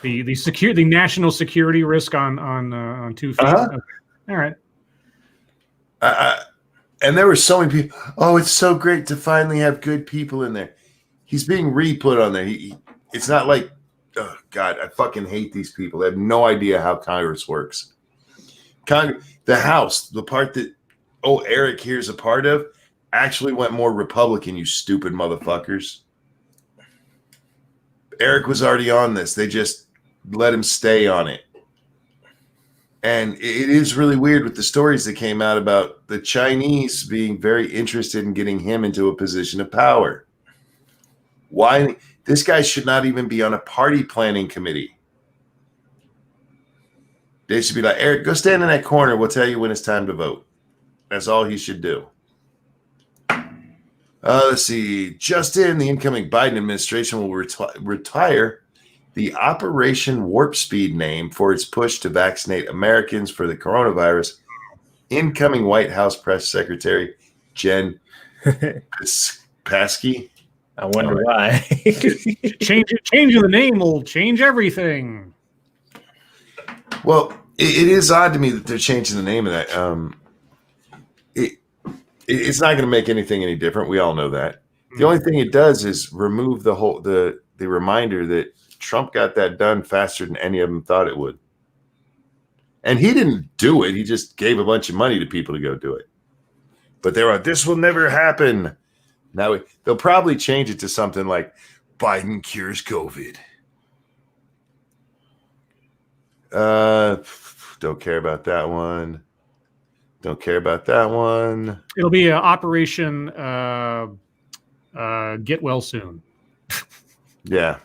Speaker 1: The national security risk on 2 feet. Okay. All right.
Speaker 2: And there were so many people. Oh, it's so great to finally have good people in there. He's being re-put on there. It's not like, oh God, I fucking hate these people. They have no idea how Congress works. The House, the part that Eric here's a part of, actually went more Republican, you stupid motherfuckers. Eric was already on this. They just let him stay on it. And it is really weird with the stories that came out about the Chinese being very interested in getting him into a position of power. Why? This guy should not even be on a party planning committee. They should be like, Eric, go stand in that corner. We'll tell you when it's time to vote. That's all he should do. Let's see. Just in, the incoming Biden administration will retire the Operation Warp Speed name for its push to vaccinate Americans for the coronavirus. Incoming White House Press Secretary Jen Psaki.
Speaker 3: I wonder why.
Speaker 1: Changing the name will change everything.
Speaker 2: Well, it is odd to me that they're changing the name of that. It's not going to make anything any different. We all know that. The only thing it does is remove the reminder that Trump got that done faster than any of them thought it would. And he didn't do it. He just gave a bunch of money to people to go do it. But they were like, this will never happen. Now they'll probably change it to something like Biden cures COVID. Don't care about that one. Don't care about that one.
Speaker 1: It'll be an Operation Get Well Soon.
Speaker 2: Yeah.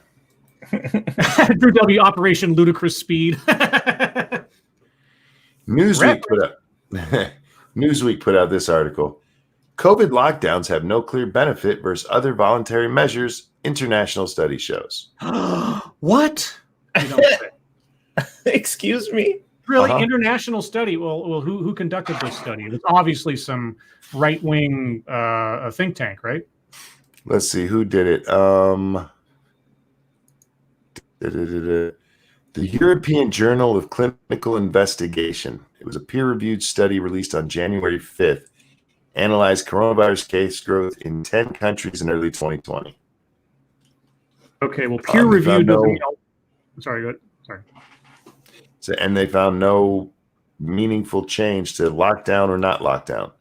Speaker 1: There'll be Operation Ludicrous Speed.
Speaker 2: Newsweek put out this article. COVID lockdowns have no clear benefit versus other voluntary measures, international study shows.
Speaker 1: What?
Speaker 3: Excuse me?
Speaker 1: Really? International study? Well, who conducted this study? It's obviously some right-wing think tank, right?
Speaker 2: Let's see. Who did it? The European Journal of Clinical Investigation. It was a peer-reviewed study released on January 5th, analyzed coronavirus case growth in 10 countries in early 2020.
Speaker 1: Okay, well, peer-reviewed doesn't mean... Sorry, go ahead. Sorry.
Speaker 2: And they found no meaningful change to lockdown or not lockdown.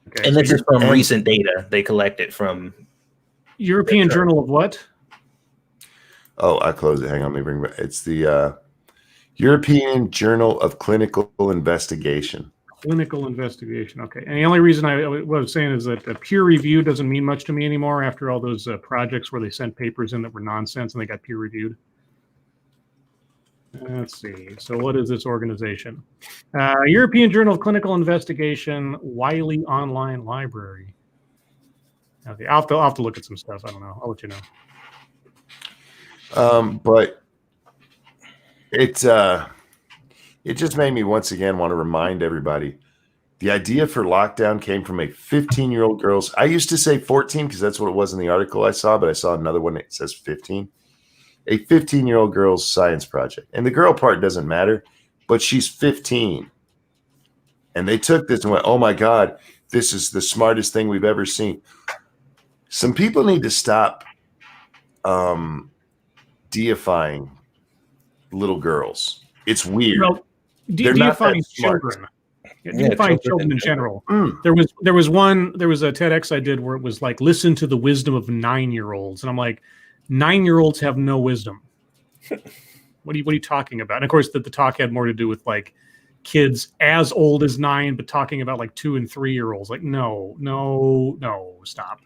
Speaker 3: Okay. And this is from recent data they collected from...
Speaker 1: European Journal of what?
Speaker 2: Oh, I closed it. Hang on, let me bring it back. It's the European Journal of Clinical Investigation.
Speaker 1: Clinical investigation. Okay. And the only reason I was saying is that a peer review doesn't mean much to me anymore after all those projects where they sent papers in that were nonsense and they got peer reviewed. Let's see. So what is this organization? European Journal of Clinical Investigation, Wiley Online Library. Okay, I'll have to look at some stuff. I don't know. I'll let you know.
Speaker 2: But it just made me once again want to remind everybody the idea for lockdown came from a 15-year-old girl's. I used to say 14 because that's what it was in the article I saw, but I saw another one that says 15. A 15-year-old girl's science project. And the girl part doesn't matter, but she's 15. And they took this and went, oh my God, this is the smartest thing we've ever seen. Some people need to stop deifying little girls. It's weird.
Speaker 1: Well, deifying children. Deifying children in general. There was a TEDx I did where it was like, listen to the wisdom of 9-year-olds. And I'm like, 9-year-olds have no wisdom. What are you talking about? And of course, the talk had more to do with like kids as old as 9, but talking about like 2 and 3-year-olds. Like, no, stop.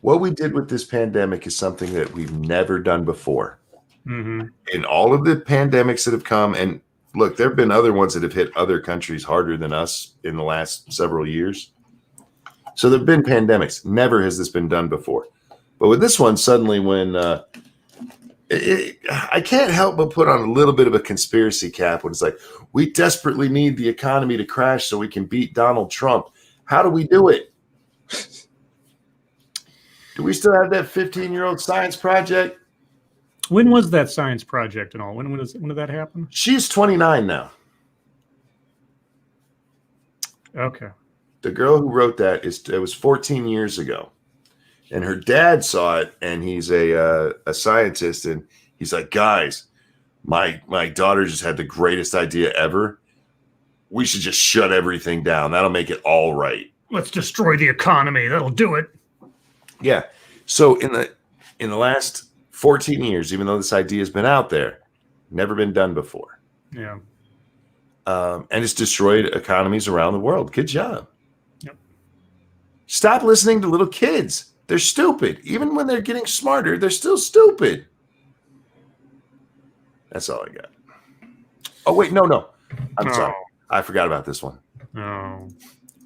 Speaker 2: What we did with this pandemic is something that we've never done before.
Speaker 1: Mm-hmm.
Speaker 2: In all of the pandemics that have come, and look, there have been other ones that have hit other countries harder than us in the last several years. So there have been pandemics. Never has this been done before. But with this one, suddenly when I can't help but put on a little bit of a conspiracy cap when it's like, we desperately need the economy to crash so we can beat Donald Trump. That do we do it? Do we still have that 15-year-old science project?
Speaker 1: When was that science project and all? When did that happen?
Speaker 2: She's 29 now.
Speaker 1: Okay.
Speaker 2: The girl who wrote that it was 14 years ago. And her dad saw it, and he's a scientist, and he's like, guys, my daughter just had the greatest idea ever. we should just shut everything down. That'll make it all right.
Speaker 1: Let's destroy the economy. That'll do it.
Speaker 2: Yeah. So in the last 14 years, even though this idea has been out there, never been done before.
Speaker 1: Yeah.
Speaker 2: And it's destroyed economies around the world. Good job.
Speaker 1: Yep.
Speaker 2: Stop listening to little kids. They're stupid. Even when they're getting smarter, they're still stupid. That's all I got. Oh, wait. No. I'm sorry. I forgot about this one.
Speaker 1: Oh.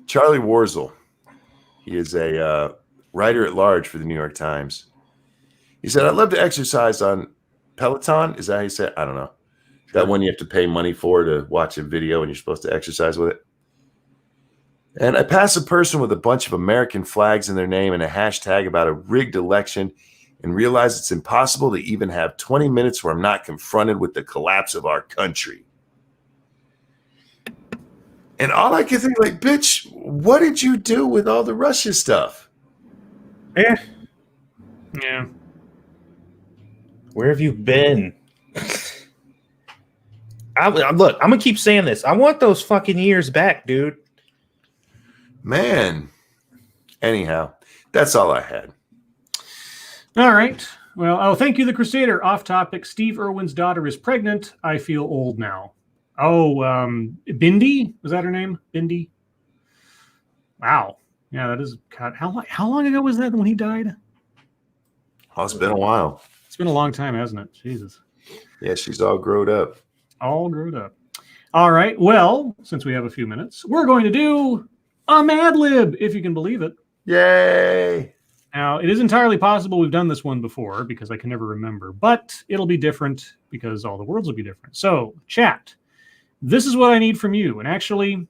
Speaker 2: Charlie Warzel. He is a writer at large for the New York Times. He said, I'd love to exercise on Peloton. Is that how you say it? I don't know. That one you have to pay money for to watch a video and you're supposed to exercise with it. And I pass a person with a bunch of American flags in their name and a hashtag about a rigged election and realize it's impossible to even have 20 minutes where I'm not confronted with the collapse of our country. And all I can think, like, bitch, what did you do with all the Russia stuff?
Speaker 3: Yeah. Where have you been? Look, I'm gonna keep saying this. I want those fucking years back, dude.
Speaker 2: Man. Anyhow, that's all I had.
Speaker 1: All right. Well, thank you, the Crusader. Off topic. Steve Irwin's daughter is pregnant. I feel old now. Oh, Bindi? Was that her name? Bindi? Wow. Yeah, that is. God, how long ago was that when he died?
Speaker 2: Oh, it's been a while.
Speaker 1: It's been a long time, hasn't it? Jesus.
Speaker 2: Yeah, she's all grown up.
Speaker 1: All grown up. All right. Well, since we have a few minutes, we're going to do a Mad Lib, if you can believe it.
Speaker 2: Yay!
Speaker 1: Now, it is entirely possible we've done this one before because I can never remember, but it'll be different because all the worlds will be different. So, chat, this is what I need from you. And actually,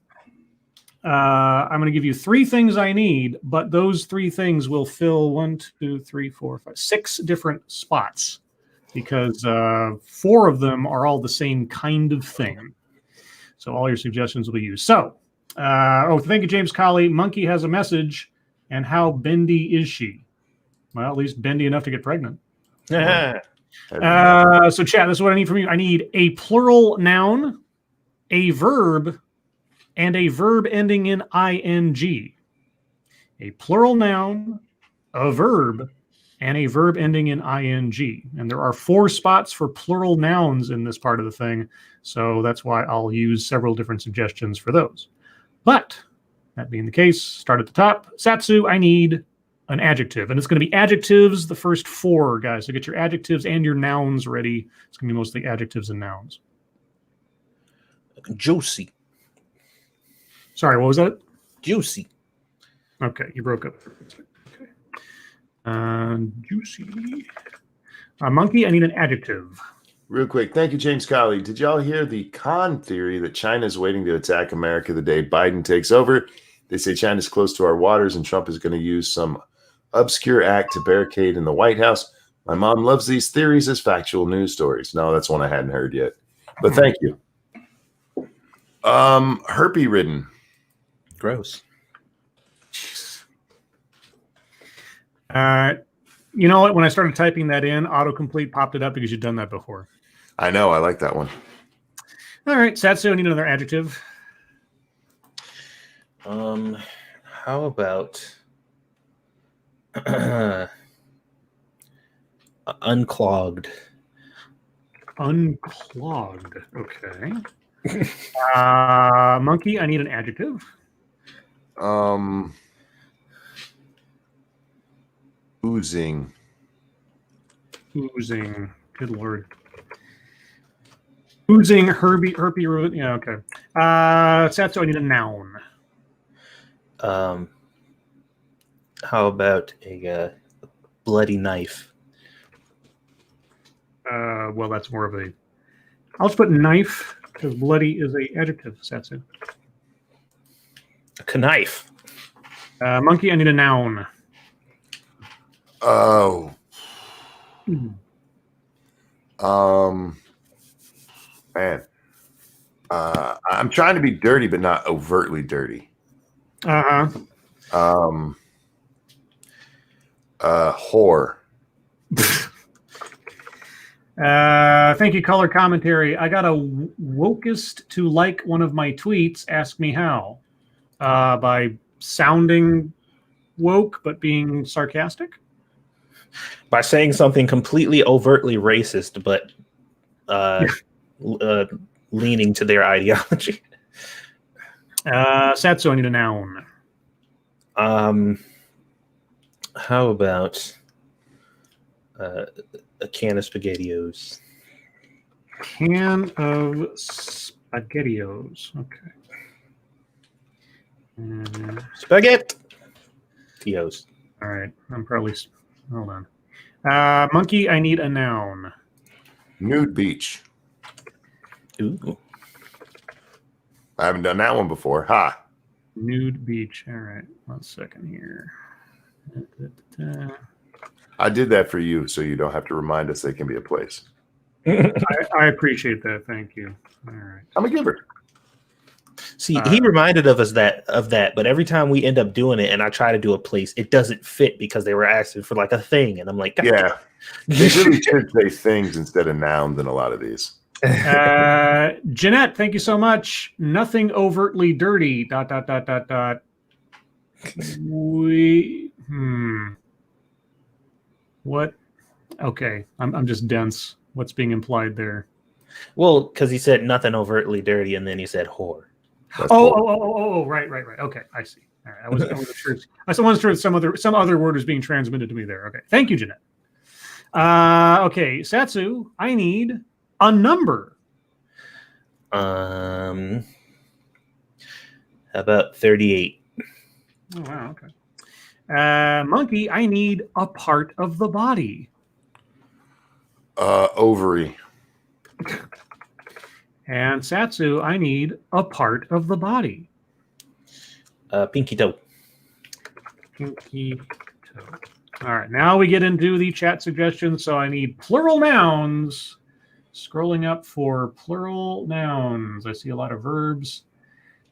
Speaker 1: I'm going to give you 3 things I need, but those 3 things will fill 6 different spots because 4 of them are all the same kind of thing. So all your suggestions will be used. So, thank you, James Colley. Monkey has a message. And how bendy is she? Well, at least bendy enough to get pregnant. So, chat, this is what I need from you. I need a plural noun, a verb, and a verb ending in ing. A plural noun, a verb, and a verb ending in ing. And there are 4 spots for plural nouns in this part of the thing. So that's why I'll use several different suggestions for those. But that being the case, start at the top. Satsu, I need an adjective. And it's going to be adjectives, the first 4, guys. So get your adjectives and your nouns ready. It's going to be mostly adjectives and nouns.
Speaker 3: Juicy.
Speaker 1: Sorry, what was that?
Speaker 3: Juicy.
Speaker 1: Okay, you broke up. Okay. Juicy. Monkey, I need an adjective.
Speaker 2: Real quick. Thank you, James Colley. Did y'all hear the con theory that China is waiting to attack America the day Biden takes over? They say China's close to our waters and Trump is going to use some obscure act to barricade in the White House. My mom loves these theories as factual news stories. No, that's one I hadn't heard yet. But thank you. Herpy ridden.
Speaker 3: Gross.
Speaker 1: You know what? When I started typing that in, autocomplete popped it up because you've done that before.
Speaker 2: I know. I like that one.
Speaker 1: All right, Satsu, I need another adjective.
Speaker 3: How about unclogged?
Speaker 1: Unclogged. Okay. Monkey, I need an adjective.
Speaker 2: Oozing.
Speaker 1: Oozing. Good Lord. Oozing, herpy, yeah, okay. Satsu, I need a noun.
Speaker 3: How about a bloody knife?
Speaker 1: Well, that's more of a... I'll just put knife, because bloody is a adjective, Satsu.
Speaker 3: A knife.
Speaker 1: Monkey, I need a noun.
Speaker 2: Oh. Man. I'm trying to be dirty, but not overtly dirty.
Speaker 1: Uh-huh.
Speaker 2: Whore.
Speaker 1: Thank you, color commentary. I got a wokest to like one of my tweets. Ask me how. By sounding woke but being sarcastic.
Speaker 3: By saying something completely overtly racist, but leaning to their ideology.
Speaker 1: Satsu, I need a noun.
Speaker 3: How about a can of SpaghettiOs?
Speaker 1: Can of SpaghettiOs. Okay.
Speaker 3: SpaghettiOs.
Speaker 1: All right. I'm probably. Hold on. Monkey, I need a noun.
Speaker 2: Nude beach.
Speaker 3: Ooh.
Speaker 2: I haven't done that one before. Ha.
Speaker 1: Nude beach. All right. 1 second here.
Speaker 2: I did that for you, so you don't have to remind us they can be a place.
Speaker 1: I appreciate that. Thank you. All right.
Speaker 2: I'm a giver.
Speaker 3: See, he reminded of us of that, but every time we end up doing it and I try to do a place, it doesn't fit because they were asking for like a thing. And I'm like, God.
Speaker 2: Yeah. They really should say things instead of nouns in a lot of these.
Speaker 1: Jeanette, thank you so much. Nothing overtly dirty. ... What? Okay, I'm just dense. What's being implied there?
Speaker 3: Well, because he said nothing overtly dirty, and then he said whore.
Speaker 1: Right. Okay, I see. All right, I wasn't sure. I wasn't sure some other word was being transmitted to me there. Okay, thank you, Jeanette. Okay, Satsu, I need a number.
Speaker 3: How about 38?
Speaker 1: Oh wow. Okay. Monkey, I need a part of the body.
Speaker 2: Ovary.
Speaker 1: And Satsu, I need a part of the body.
Speaker 3: Pinky toe.
Speaker 1: Pinky toe. All right, now we get into the chat suggestions. So I need plural nouns. Scrolling up for plural nouns. I see a lot of verbs.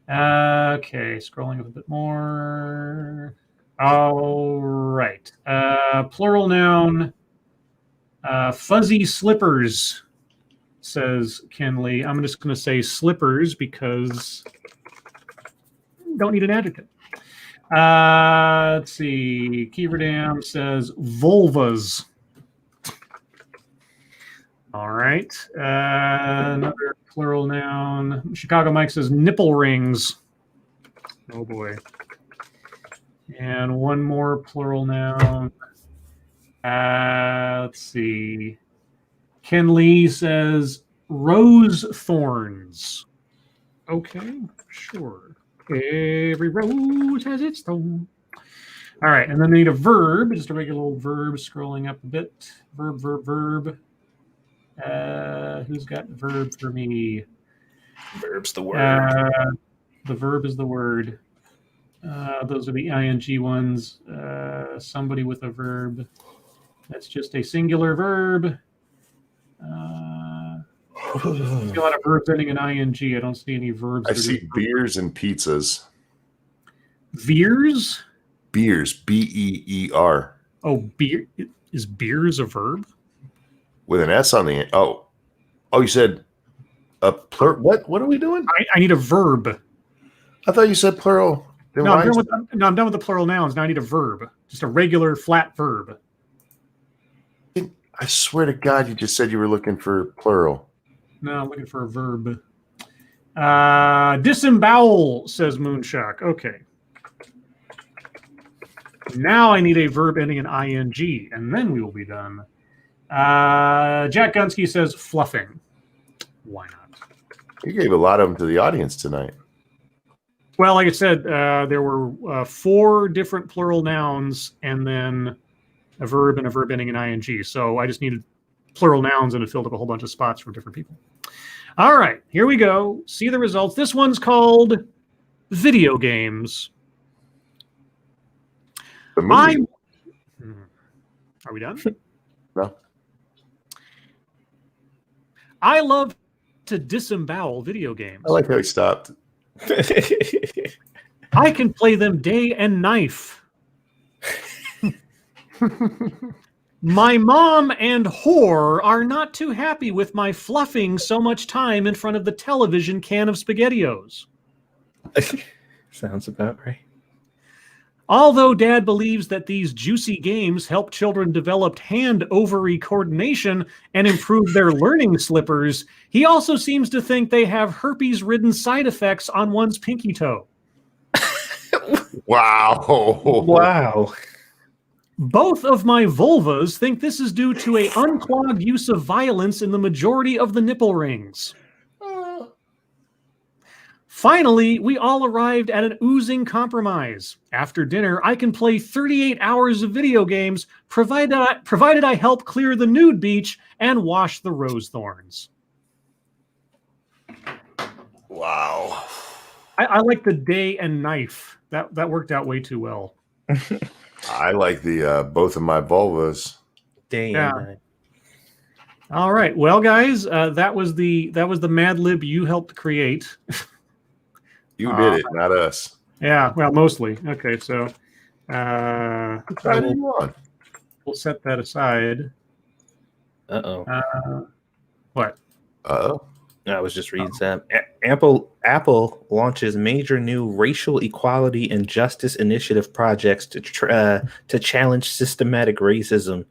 Speaker 1: Okay, scrolling up a bit more. All right. Plural noun. Fuzzy slippers, says Kenley. I'm just going to say slippers because don't need an adjective. Let's see. Keeverdam says vulvas. All right. Another plural noun. Chicago Mike says nipple rings. Oh boy. And one more plural noun. Let's see. Ken Lee says rose thorns. Okay, sure. Every rose has its thorn. All right, and then we need a verb, just a regular old verb, scrolling up a bit. Verb. Who's got verb for me?
Speaker 3: Verb's the word.
Speaker 1: The verb is the word. Those are the ing ones. Somebody with a verb. That's just a singular verb. I see a lot of verbs ending in ing. I don't see any verbs.
Speaker 2: I see beers and pizzas.
Speaker 1: Veers?
Speaker 2: Beers. B-E-E-R.
Speaker 1: Oh, beer. Is beers a verb?
Speaker 2: With an S on the end. Oh, you said a plural. What are we doing?
Speaker 1: I need a verb.
Speaker 2: I thought you said plural.
Speaker 1: No, I'm done with the plural nouns. Now I need a verb. Just a regular flat verb.
Speaker 2: I swear to God, you just said you were looking for plural.
Speaker 1: No, I'm looking for a verb. Disembowel, says Moonshock. Okay. Now I need a verb ending in ing, and then we will be done. Jack Gunsky says fluffing. Why not?
Speaker 2: You gave a lot of them to the audience tonight.
Speaker 1: Well, like I said, there were 4 different plural nouns and then a verb and a verb ending in ing. So I just needed plural nouns and it filled up a whole bunch of spots for different people. All right, here we go. See the results. This one's called video games.
Speaker 2: The movie.
Speaker 1: Are we done?
Speaker 2: No.
Speaker 1: I love to disembowel video games.
Speaker 2: I like how he stopped.
Speaker 1: I can play them day and night. My mom and whore are not too happy with my fluffing so much time in front of the television can of SpaghettiOs.
Speaker 3: Sounds about right.
Speaker 1: Although Dad believes that these juicy games help children develop hand-ovary coordination and improve their learning slippers, he also seems to think they have herpes-ridden side effects on one's pinky toe.
Speaker 2: Wow.
Speaker 3: Wow.
Speaker 1: Both of my vulvas think this is due to a unclogged use of violence in the majority of the nipple rings. Finally, we all arrived at an oozing compromise. After dinner, I can play 38 hours of video games, provided I help clear the nude beach and wash the rose thorns.
Speaker 2: Wow.
Speaker 1: I like the day and knife. That worked out way too well.
Speaker 2: I like the both of my vulvas.
Speaker 3: Damn.
Speaker 1: Yeah. All right. Well, guys, that was the Mad Lib you helped create.
Speaker 2: You did it, not us.
Speaker 1: Yeah, well, mostly. Okay, so
Speaker 2: We'll
Speaker 1: set that aside.
Speaker 3: Uh-oh.
Speaker 1: What?
Speaker 2: Uh-oh.
Speaker 3: I was just reading some. Apple launches major new racial equality and justice initiative projects to challenge systematic racism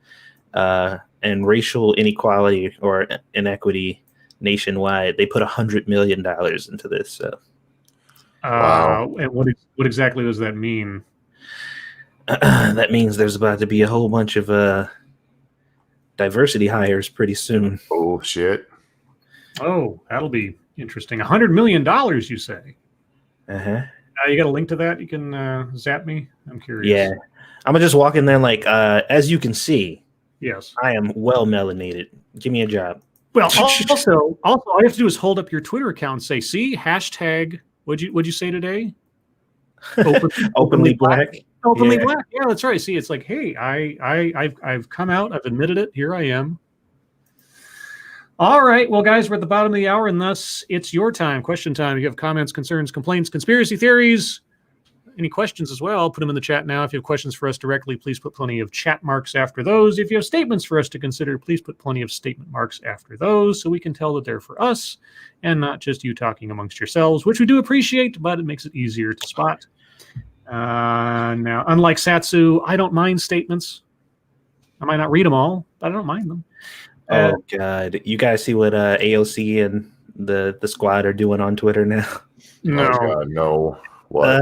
Speaker 3: and racial inequality or inequity nationwide. They put $100 million into this. So.
Speaker 2: Wow.
Speaker 1: And what exactly does that mean?
Speaker 3: That means there's about to be a whole bunch of diversity hires pretty soon.
Speaker 2: Oh, shit.
Speaker 1: Oh, that'll be interesting. $100 million, you say?
Speaker 3: Uh-huh.
Speaker 1: You got a link to that? You can zap me? I'm curious.
Speaker 3: Yeah. I'm going to just walk in there like, as you can see,
Speaker 1: yes,
Speaker 3: I am well melanated. Give me a job.
Speaker 1: Well, also, all you have to do is hold up your Twitter account and say, see, hashtag, what'd you say today?
Speaker 3: Openly black.
Speaker 1: Openly black. Yeah, that's right. See, it's like, hey, I've come out. I've admitted it. Here I am. All right. Well, guys, we're at the bottom of the hour, and thus it's your time. Question time. If you have comments, concerns, complaints, conspiracy theories, any questions as well, put them in the chat now. If you have questions for us directly, please put plenty of chat marks after those. If you have statements for us to consider, please put plenty of statement marks after those so we can tell that they're for us and not just you talking amongst yourselves, which we do appreciate, but it makes it easier to spot. Now, unlike Satsu, I don't mind statements. I might not read them all, but I don't mind them.
Speaker 3: Oh, God. You guys see what AOC and the squad are doing on Twitter now?
Speaker 1: No.
Speaker 2: Oh, God, no. What?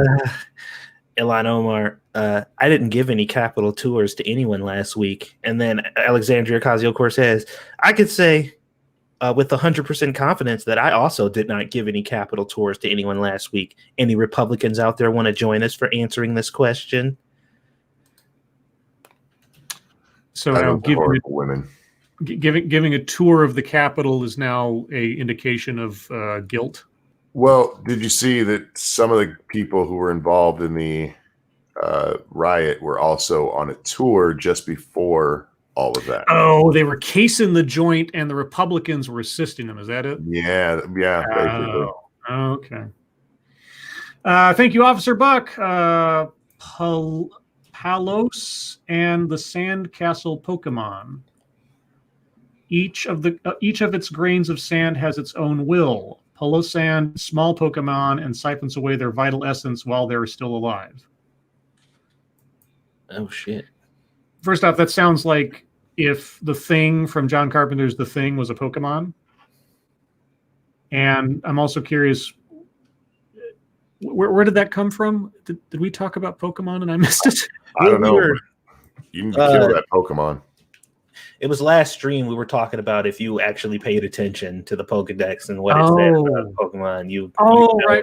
Speaker 3: Ilhan Omar, I didn't give any capital tours to anyone last week. And then Alexandria Ocasio-Cortez, I could say with 100% confidence that I also did not give any capital tours to anyone last week. Any Republicans out there want to join us for answering this question?
Speaker 1: So now
Speaker 2: women.
Speaker 1: Giving a tour of the Capitol is now a indication of guilt.
Speaker 2: Well, did you see that some of the people who were involved in the riot were also on a tour just before all of that?
Speaker 1: Oh, they were casing the joint, and the Republicans were assisting them. Is that it?
Speaker 2: Yeah, basically.
Speaker 1: Okay. Thank you, Officer Buck. Palos and the Sandcastle Pokemon. Each of its grains of sand has its own will. Palosand, small Pokemon, and siphons away their vital essence while they're still alive.
Speaker 3: Oh, shit.
Speaker 1: First off, that sounds like if The Thing from John Carpenter's The Thing was a Pokemon. And I'm also curious, where did that come from? Did we talk about Pokemon and I missed it?
Speaker 2: I don't know. You can kill that Pokemon.
Speaker 3: It was last stream we were talking about if you actually paid attention to the Pokedex and what it said about Pokemon.
Speaker 1: Right.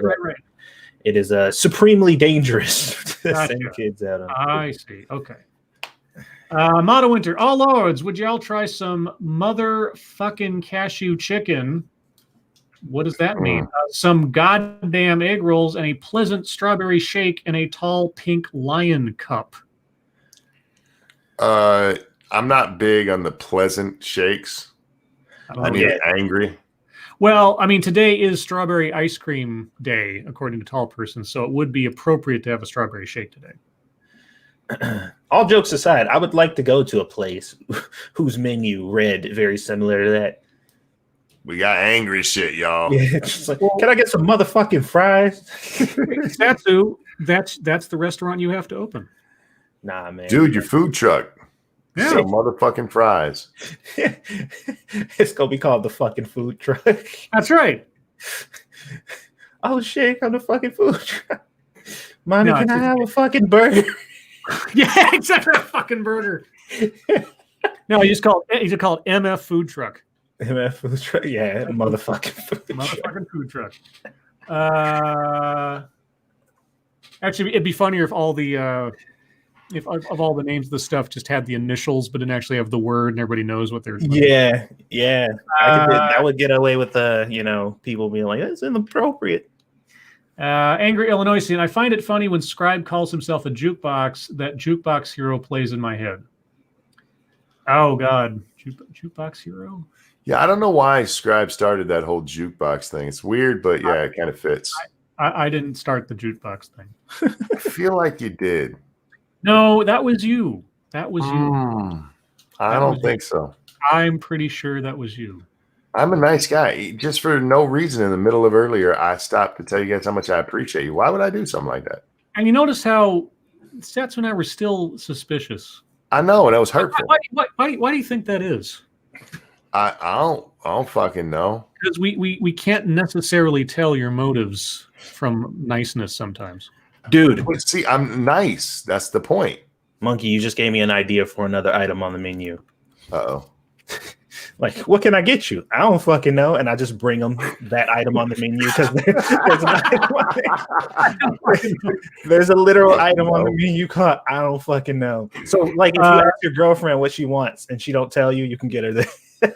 Speaker 3: It is supremely dangerous to send kids out on.
Speaker 1: I see. Okay. Motto Winter. Oh, lords, would y'all try some motherfucking cashew chicken? What does that mean? Some goddamn egg rolls and a pleasant strawberry shake in a tall pink lion cup.
Speaker 2: I'm not big on the pleasant shakes. I need it angry.
Speaker 1: Well, I mean, today is strawberry ice cream day, according to Tall Person, so it would be appropriate to have a strawberry shake today.
Speaker 3: All jokes aside, I would like to go to a place whose menu read very similar to that.
Speaker 2: We got angry shit, y'all.
Speaker 3: Yeah, just like, can I get some motherfucking fries?
Speaker 1: Satsu, that's the restaurant you have to open.
Speaker 3: Nah, man.
Speaker 2: Dude, your food truck.
Speaker 1: Yeah.
Speaker 2: Some motherfucking fries.
Speaker 3: It's gonna be called the fucking food truck.
Speaker 1: That's right.
Speaker 3: Oh shit, I'm the fucking food truck. Mommy,
Speaker 1: No,
Speaker 3: can I
Speaker 1: it's-
Speaker 3: have a fucking burger?
Speaker 1: Yeah, exactly. A fucking burger. No, you just call it MF Food Truck.
Speaker 3: MF food truck? Yeah, motherfucking food truck.
Speaker 1: Motherfucking food truck. Actually, it'd be funnier if all the if of all the names of the stuff just had the initials, but didn't actually have the word, and everybody knows what they're.
Speaker 3: Yeah. That would get away with people being like, that's inappropriate.
Speaker 1: Angry Illinoisian. I find it funny when Scribe calls himself a jukebox. That jukebox hero plays in my head. Oh God, jukebox hero.
Speaker 2: Yeah, I don't know why Scribe started that whole jukebox thing. It's weird, but yeah, it kind of fits.
Speaker 1: I didn't start the jukebox thing.
Speaker 2: I feel like you did.
Speaker 1: No, that was you. That was you.
Speaker 2: I don't think so.
Speaker 1: I'm pretty sure that was you.
Speaker 2: I'm a nice guy. Just for no reason in the middle of earlier, I stopped to tell you guys how much I appreciate you. Why would I do something like that?
Speaker 1: And you notice how Satsu and I were still suspicious.
Speaker 2: I know, and that was hurtful.
Speaker 1: Why do you think that is?
Speaker 2: I don't fucking know.
Speaker 1: Because we can't necessarily tell your motives from niceness sometimes.
Speaker 3: Dude.
Speaker 2: But see, I'm nice. That's the point.
Speaker 3: Monkey, you just gave me an idea for another item on the menu.
Speaker 2: Uh-oh.
Speaker 3: Like, what can I get you? I don't fucking know. And I just bring them that item on the menu because there's a literal item on the menu called I don't fucking know. So, like, if you ask your girlfriend what she wants and she don't tell you, you can get her there.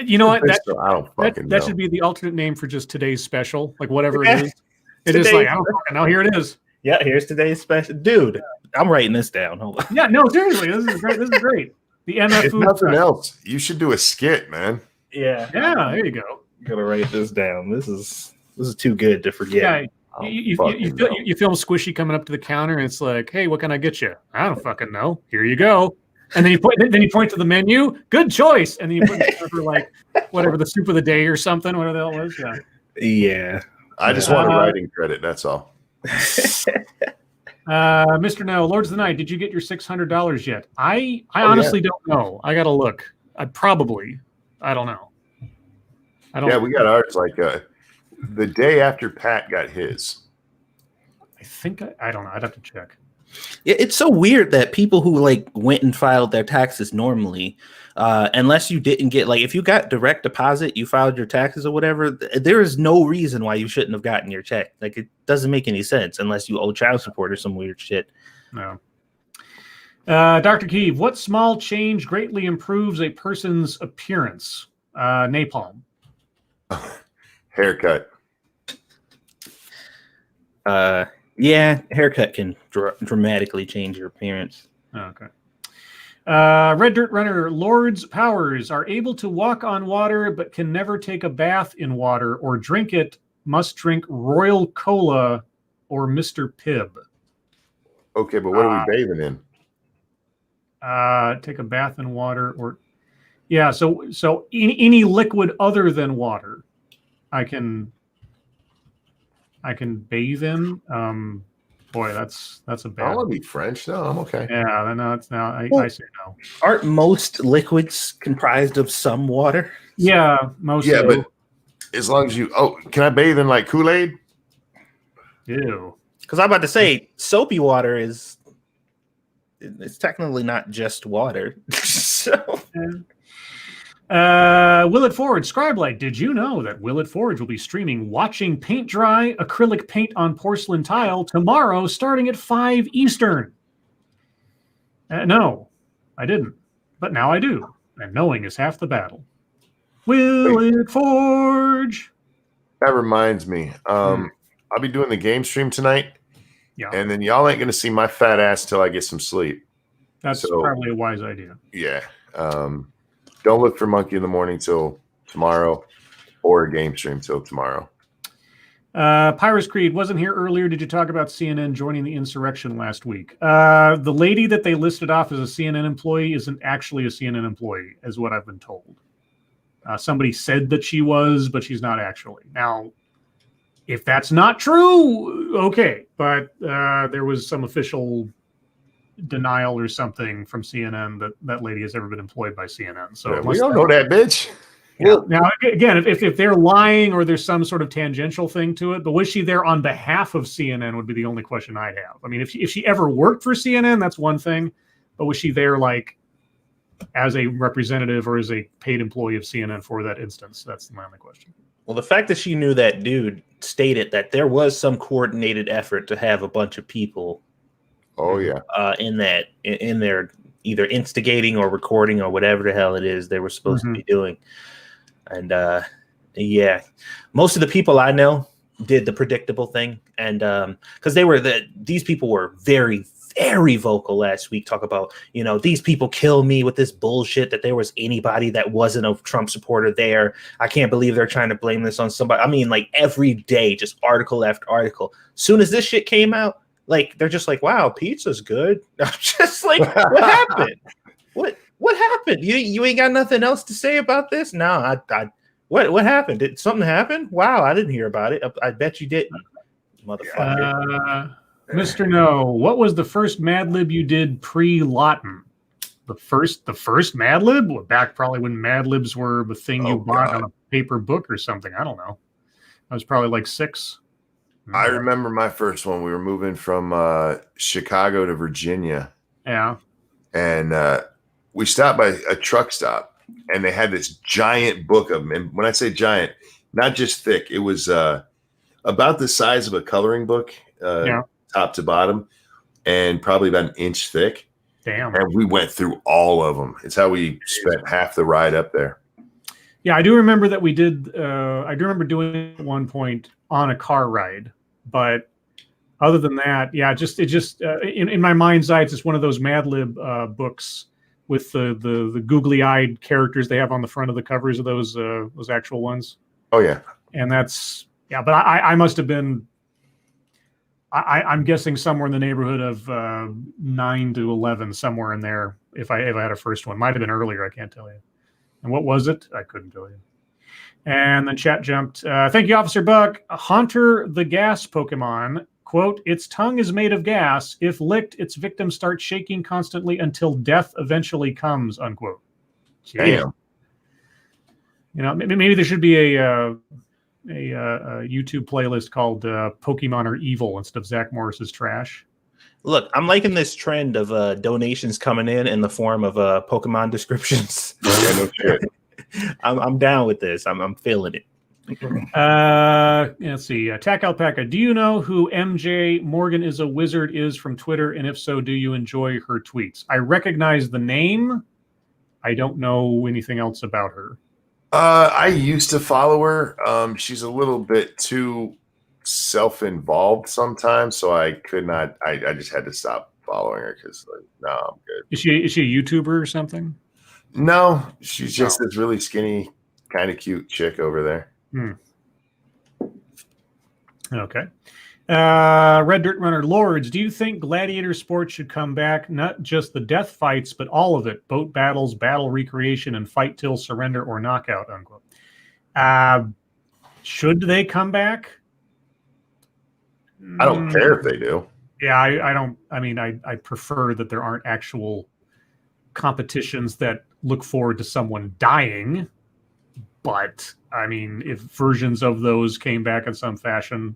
Speaker 1: You know what?
Speaker 2: That
Speaker 1: should be the alternate name for just today's special, like whatever it is. It is like, I don't fucking know. Here it is.
Speaker 3: Yeah, here's today's special. Dude, I'm writing this down. Hold on.
Speaker 1: Yeah, no, seriously. This is great. This is great. The MF
Speaker 2: If
Speaker 1: food
Speaker 2: nothing
Speaker 1: truck.
Speaker 2: else, you should do a skit, man.
Speaker 3: Yeah.
Speaker 1: Yeah, there you go.
Speaker 3: Gotta write this down. This is too good to forget.
Speaker 1: Yeah, you feel squishy coming up to the counter, and it's like, hey, what can I get you? I don't fucking know. Here you go. And then you point to the menu. Good choice. And then you put it for like whatever the soup of the day or something, whatever the hell it was. Yeah.
Speaker 3: Yeah.
Speaker 2: I just want a writing credit. That's all.
Speaker 1: Mr. No, Lords of the Night, did you get your $600 yet? I honestly don't know. I gotta look. I don't know.
Speaker 2: Yeah, we got ours like the day after Pat got his.
Speaker 1: I think I don't know. I'd have to check.
Speaker 3: Yeah, it's so weird that people who like went and filed their taxes normally, unless you didn't get like if you got direct deposit, you filed your taxes or whatever, there is no reason why you shouldn't have gotten your check. Like it doesn't make any sense unless you owe child support or some weird shit.
Speaker 1: No. Dr. Keeve, what small change greatly improves a person's appearance? Napalm.
Speaker 2: Haircut.
Speaker 3: Yeah, haircut can dramatically change your appearance.
Speaker 1: Okay. Red Dirt Runner, Lord's powers are able to walk on water, but can never take a bath in water or drink it. Must drink Royal Cola or Mr. Pibb.
Speaker 2: Okay, but what are we bathing in?
Speaker 1: Take a bath in water or yeah. So any liquid other than water, I can bathe in. Boy, that's a
Speaker 2: I
Speaker 1: bad.
Speaker 2: want to be French. No, I'm okay.
Speaker 1: Yeah, no, it's now. I say no.
Speaker 3: Aren't most liquids comprised of some water?
Speaker 1: Yeah, most.
Speaker 2: Yeah,
Speaker 1: do.
Speaker 2: but as long as you. Oh, can I bathe in like Kool-Aid?
Speaker 1: Ew.
Speaker 3: Because I'm about to say soapy water is. It's technically not just water. So.
Speaker 1: Willett Forge, Scribe Light, did you know that Willett Forge will be streaming Watching Paint Dry Acrylic Paint on Porcelain Tile tomorrow starting at 5 Eastern? No, I didn't. But now I do. And knowing is half the battle. Willett Forge.
Speaker 2: That reminds me. I'll be doing the game stream tonight.
Speaker 1: Yeah,
Speaker 2: And then y'all ain't going to see my fat ass till I get some sleep.
Speaker 1: that's probably a wise idea.
Speaker 2: Yeah. Don't look for Monkey in the Morning till tomorrow or a game stream till tomorrow.
Speaker 1: Pyrus Creed wasn't here earlier. Did you talk about CNN joining the insurrection last week? The lady that they listed off as a CNN employee isn't actually a CNN employee, is what I've been told. Somebody said that she was, but she's not actually. Now, if that's not true, okay. But there was some official denial or something from CNN that that lady has ever been employed by CNN. So
Speaker 2: we don't know that bitch.
Speaker 1: Yeah. Now, again, if they're lying or there's some sort of tangential thing to it, but was she there on behalf of CNN would be the only question I'd have. I mean, if she ever worked for CNN, that's one thing. But was she there like as a representative or as a paid employee of CNN for that instance? That's my only question.
Speaker 3: Well, the fact that she knew that dude stated that there was some coordinated effort to have a bunch of people.
Speaker 2: Oh yeah.
Speaker 3: In there, either instigating or recording or whatever the hell it is they were supposed to be doing. And yeah, most of the people I know did the predictable thing, and because these people were very, very vocal last week, talk about, these people kill me with this bullshit that there was anybody that wasn't a Trump supporter there. I can't believe they're trying to blame this on somebody. I mean, like every day, just article after article. Soon as this shit came out, like they're just like, wow, pizza's good. I'm just like, what happened? What happened? You ain't got nothing else to say about this? No, what happened? Did something happen? Wow, I didn't hear about it. I bet you didn't, motherfucker.
Speaker 1: Mr. No, what was the first Mad Lib you did pre-Lawton? The first Mad Lib? Well, back probably when Mad Libs were the thing you bought on a paper book or something. I don't know. I was probably like 6.
Speaker 2: I remember my first one. We were moving from Chicago to Virginia.
Speaker 1: Yeah.
Speaker 2: And we stopped by a truck stop, and they had this giant book of them. And when I say giant, not just thick, it was about the size of a coloring book, top to bottom, and probably about an inch thick.
Speaker 1: Damn.
Speaker 2: And we went through all of them. It's how we spent half the ride up there.
Speaker 1: Yeah, I do remember that we did. I do remember doing it at one point on a car ride, but other than that, yeah, in my mind's eye, it's just one of those Mad Lib books with the googly-eyed characters they have on the front of the covers of those actual ones.
Speaker 2: Oh yeah,
Speaker 1: and that's but I must have been. I'm guessing somewhere in the neighborhood of 9 to 11, somewhere in there. If I had a first one, might have been earlier. I can't tell you. And what was it? I couldn't tell you. And then chat jumped. Thank you, Officer Buck. Haunter the gas Pokemon. Quote, its tongue is made of gas. If licked, its victim starts shaking constantly until death eventually comes, unquote.
Speaker 2: Damn.
Speaker 1: Maybe there should be a YouTube playlist called Pokemon Are Evil instead of Zach Morris's trash.
Speaker 3: Look, I'm liking this trend of donations coming in the form of Pokemon descriptions.
Speaker 2: Yeah, no shit.
Speaker 3: I'm down with this. I'm feeling it.
Speaker 1: Let's see. Tack Alpaca, do you know who MJ Morgan is a Wizard is from Twitter? And if so, do you enjoy her tweets? I recognize the name. I don't know anything else about her.
Speaker 2: I used to follow her. She's a little bit too self-involved sometimes, so I could not. I just had to stop following her because, no, I'm good.
Speaker 1: Is she a YouTuber or something?
Speaker 2: No, she's just this really skinny, kind of cute chick over there.
Speaker 1: Okay. Red Dirt Runner Lords, do you think gladiator sports should come back? Not just the death fights, but all of it. Boat battles, battle recreation, and fight till surrender or knockout, unquote. Should they come back?
Speaker 2: I don't care if they do.
Speaker 1: Yeah, I don't. I mean, I prefer that there aren't actual competitions that look forward to someone dying. But, I mean, if versions of those came back in some fashion,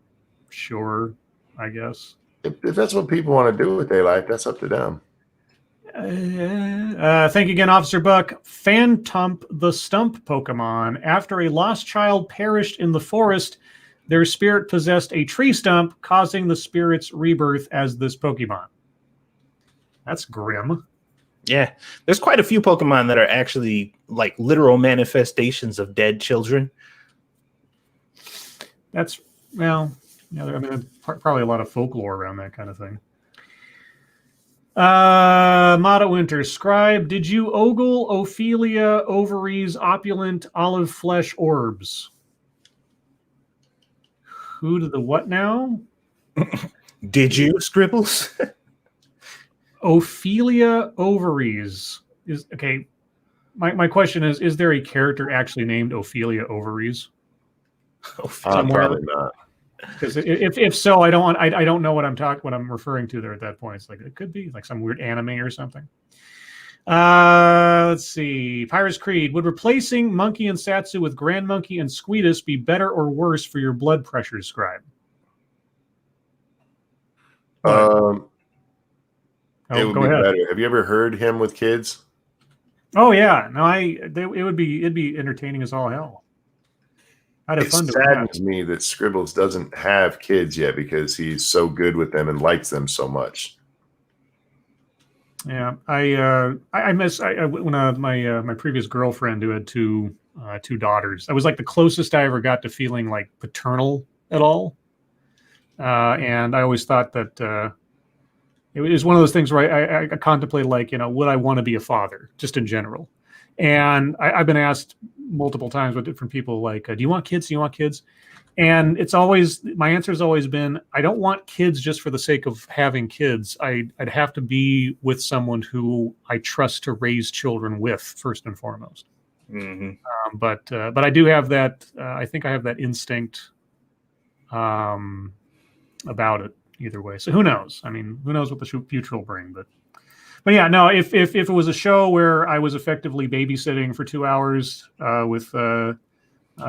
Speaker 1: sure, I guess.
Speaker 2: If that's what people want to do with their life, that's up to them.
Speaker 1: Thank you again, Officer Buck. Phantump the Stump Pokemon. After a lost child perished in the forest, their spirit possessed a tree stump, causing the spirit's rebirth as this Pokemon. That's grim.
Speaker 3: Yeah, there's quite a few Pokemon that are actually like literal manifestations of dead children.
Speaker 1: That's, well, yeah, I mean, probably a lot of folklore around that kind of thing. Mata Winter, Scribe, did you ogle Ophelia ovaries opulent olive flesh orbs? Who to the what now?
Speaker 3: Did you, Scribbles?
Speaker 1: Ophelia Ovaries is okay. My question is there a character actually named Ophelia Ovaries somewhere?
Speaker 2: Probably not.
Speaker 1: Because if so, I don't know what I'm referring to there at that point. It's like it could be like some weird anime or something. Let's see. Pyrus Creed, would replacing Monkey and Satsu with Grand Monkey and Squeetus be better or worse for your blood pressure, Scribe?
Speaker 2: It would
Speaker 1: go
Speaker 2: be
Speaker 1: ahead.
Speaker 2: better. Have you ever heard him with kids?
Speaker 1: Oh yeah, no, it'd be entertaining as all hell. I'd have
Speaker 2: It
Speaker 1: fun doing that.
Speaker 2: saddens me that Scribbles doesn't have kids yet because he's so good with them and likes them so much.
Speaker 1: Yeah, I miss when my previous girlfriend who had two daughters. I was like the closest I ever got to feeling like paternal at all, and I always thought that it was one of those things where I contemplated like would I want to be a father just in general, and I've been asked multiple times with different people like do you want kids? Do you want kids? And it's always my answer has always been I don't want kids just for the sake of having kids. I'd have to be with someone who I trust to raise children with first and foremost.
Speaker 3: Mm-hmm.
Speaker 1: But I do have that. I think I have that instinct about it either way. So who knows? I mean, who knows what the future will bring? But yeah, no. If it was a show where I was effectively babysitting for 2 hours with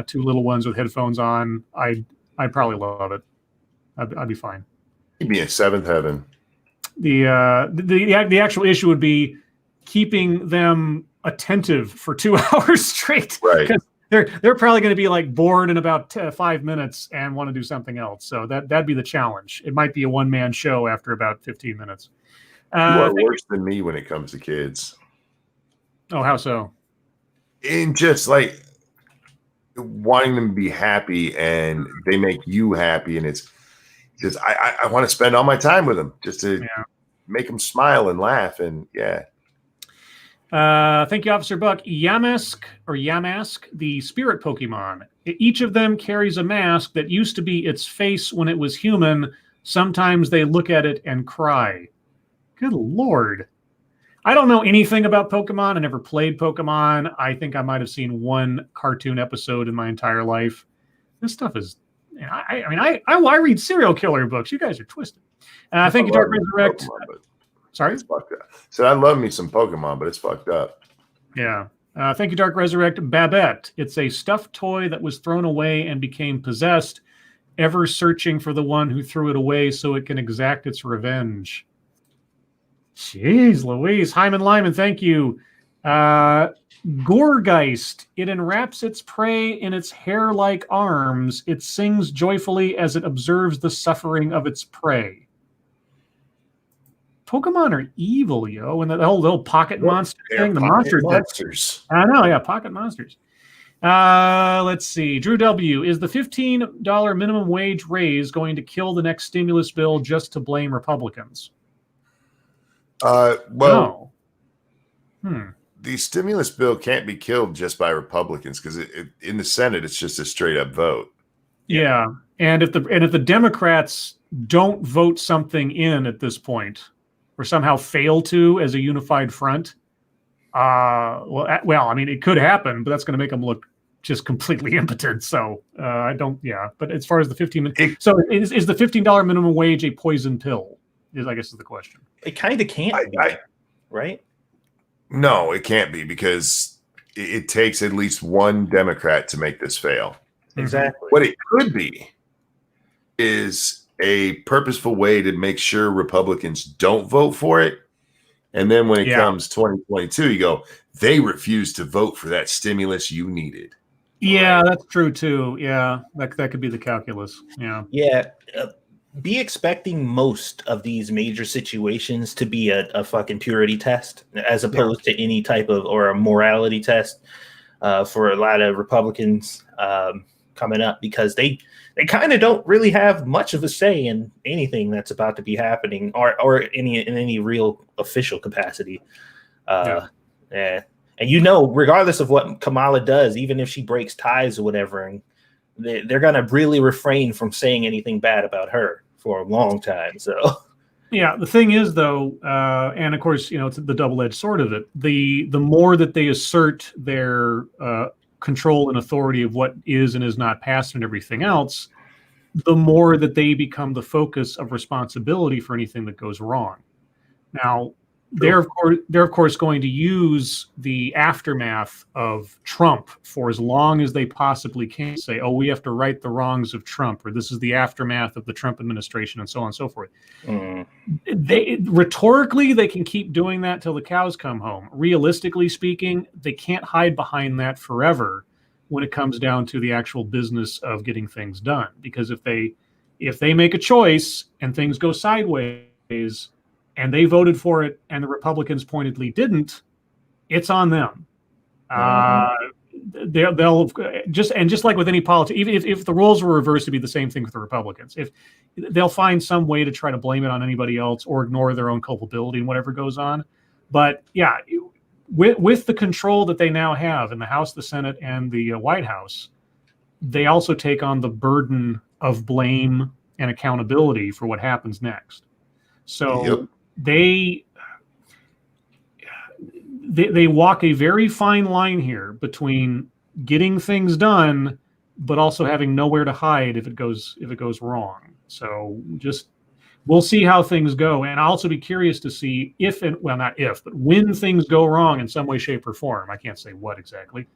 Speaker 1: two little ones with headphones on, I'd probably love it. I'd be fine.
Speaker 2: He'd be in seventh heaven.
Speaker 1: The actual issue would be keeping them attentive for 2 hours straight.
Speaker 2: Right.
Speaker 1: Because they're probably going to be like bored in about 5 minutes and want to do something else. So that'd be the challenge. It might be a one-man show after about 15 minutes.
Speaker 2: You are worse than me when it comes to kids.
Speaker 1: Oh, how so?
Speaker 2: In just like wanting them to be happy and they make you happy. And it's just, I want to spend all my time with them just to make them smile and laugh. And
Speaker 1: thank you, Officer Buck. Yamask, the spirit Pokemon. Each of them carries a mask that used to be its face when it was human. Sometimes they look at it and cry. Good Lord. I don't know anything about Pokemon. I never played Pokemon. I think I might have seen one cartoon episode in my entire life. This stuff is, I read serial killer books. You guys are twisted. Thank you, Dark Resurrect. Sorry?
Speaker 2: It's fucked up. So I love me some Pokemon, but it's fucked up.
Speaker 1: Yeah. Thank you, Dark Resurrect. Babette. It's a stuffed toy that was thrown away and became possessed, ever searching for the one who threw it away so it can exact its revenge. Jeez Louise. Hyman Lyman, thank you. Goregeist. It enwraps its prey in its hair-like arms. It sings joyfully as it observes the suffering of its prey. Pokemon are evil, yo. And the whole little pocket monster thing. The monsters. I know, yeah, pocket monsters. Let's see. Drew W. Is the $15 minimum wage raise going to kill the next stimulus bill just to blame Republicans?
Speaker 2: Well, the stimulus bill can't be killed just by Republicans because in the Senate it's just a straight up vote.
Speaker 1: Yeah, and if the Democrats don't vote something in at this point, or somehow fail to as a unified front, well, I mean, it could happen, but that's going to make them look just completely impotent. So I don't. Yeah, but as far as the is the $15 minimum wage a poison pill? I guess is the question.
Speaker 3: It kind of can't be, right?
Speaker 2: No, it can't be because it takes at least one Democrat to make this fail.
Speaker 3: Exactly.
Speaker 2: What it could be is a purposeful way to make sure Republicans don't vote for it. And then when it comes 2022, you go, they refuse to vote for that stimulus you needed.
Speaker 1: Yeah, that's true too. Yeah, that could be the calculus. Yeah.
Speaker 3: Yeah. Be expecting most of these major situations to be a fucking purity test as opposed to any type of or a morality test for a lot of Republicans coming up because they kind of don't really have much of a say in anything that's about to be happening or in any real official capacity. And regardless of what Kamala does, even if she breaks ties or whatever and they're gonna really refrain from saying anything bad about her for a long time. So
Speaker 1: yeah, the thing is though, and of course, it's the double-edged sword of it. The more that they assert their control and authority of what is and is not passed and everything else, the more that they become the focus of responsibility for anything that goes wrong. Now, they're of course going to use the aftermath of Trump for as long as they possibly can. Say, oh, we have to right the wrongs of Trump, or this is the aftermath of the Trump administration, and so on and so forth. Rhetorically, they can keep doing that till the cows come home. Realistically speaking, they can't hide behind that forever when it comes down to the actual business of getting things done. Because if they make a choice and things go sideways, and they voted for it, and the Republicans pointedly didn't, it's on them. They'll just like with any politics, even if the roles were reversed, it'd be the same thing with the Republicans. If they'll find some way to try to blame it on anybody else or ignore their own culpability in whatever goes on. But yeah, with the control that they now have in the House, the Senate, and the White House, they also take on the burden of blame and accountability for what happens next. So they walk a very fine line here between getting things done, but also having nowhere to hide if it goes wrong. So we'll see how things go, and I'll also be curious to see but when things go wrong in some way, shape, or form. I can't say what exactly.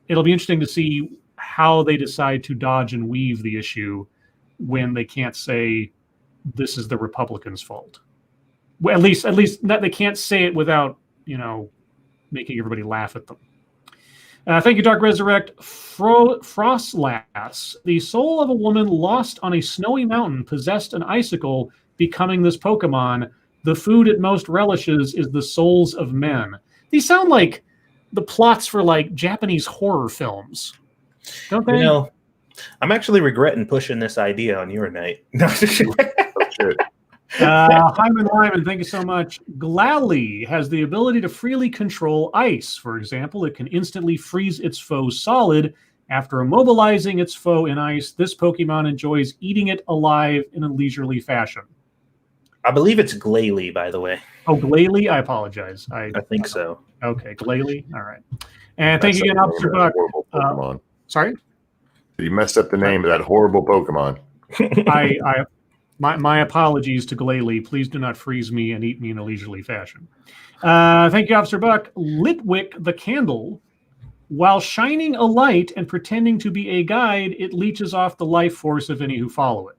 Speaker 1: It'll be interesting to see how they decide to dodge and weave the issue when they can't say this is the Republicans' fault. Well, at least they can't say it without making everybody laugh at them. Thank you, Dark Resurrect. Frostlass, the soul of a woman lost on a snowy mountain, possessed an icicle, becoming this Pokemon. The food it most relishes is the souls of men. These sound like the plots for like Japanese horror films, don't they?
Speaker 3: I'm actually regretting pushing this idea on your night.
Speaker 1: Hyman Lyman, thank you so much. Glalie has the ability to freely control ice. For example, it can instantly freeze its foe solid. After immobilizing its foe in ice, this Pokemon enjoys eating it alive in a leisurely fashion.
Speaker 3: I believe it's Glalie, by the way.
Speaker 1: Oh, Glalie? I apologize. I
Speaker 3: think so.
Speaker 1: Okay, Glalie. All right. And thank you again, Officer Buck. Sorry?
Speaker 2: You messed up the name of that horrible Pokemon.
Speaker 1: My apologies to Glalie. Please do not freeze me and eat me in a leisurely fashion. Thank you, Officer Buck. Litwick the Candle. While shining a light and pretending to be a guide, it leeches off the life force of any who follow it.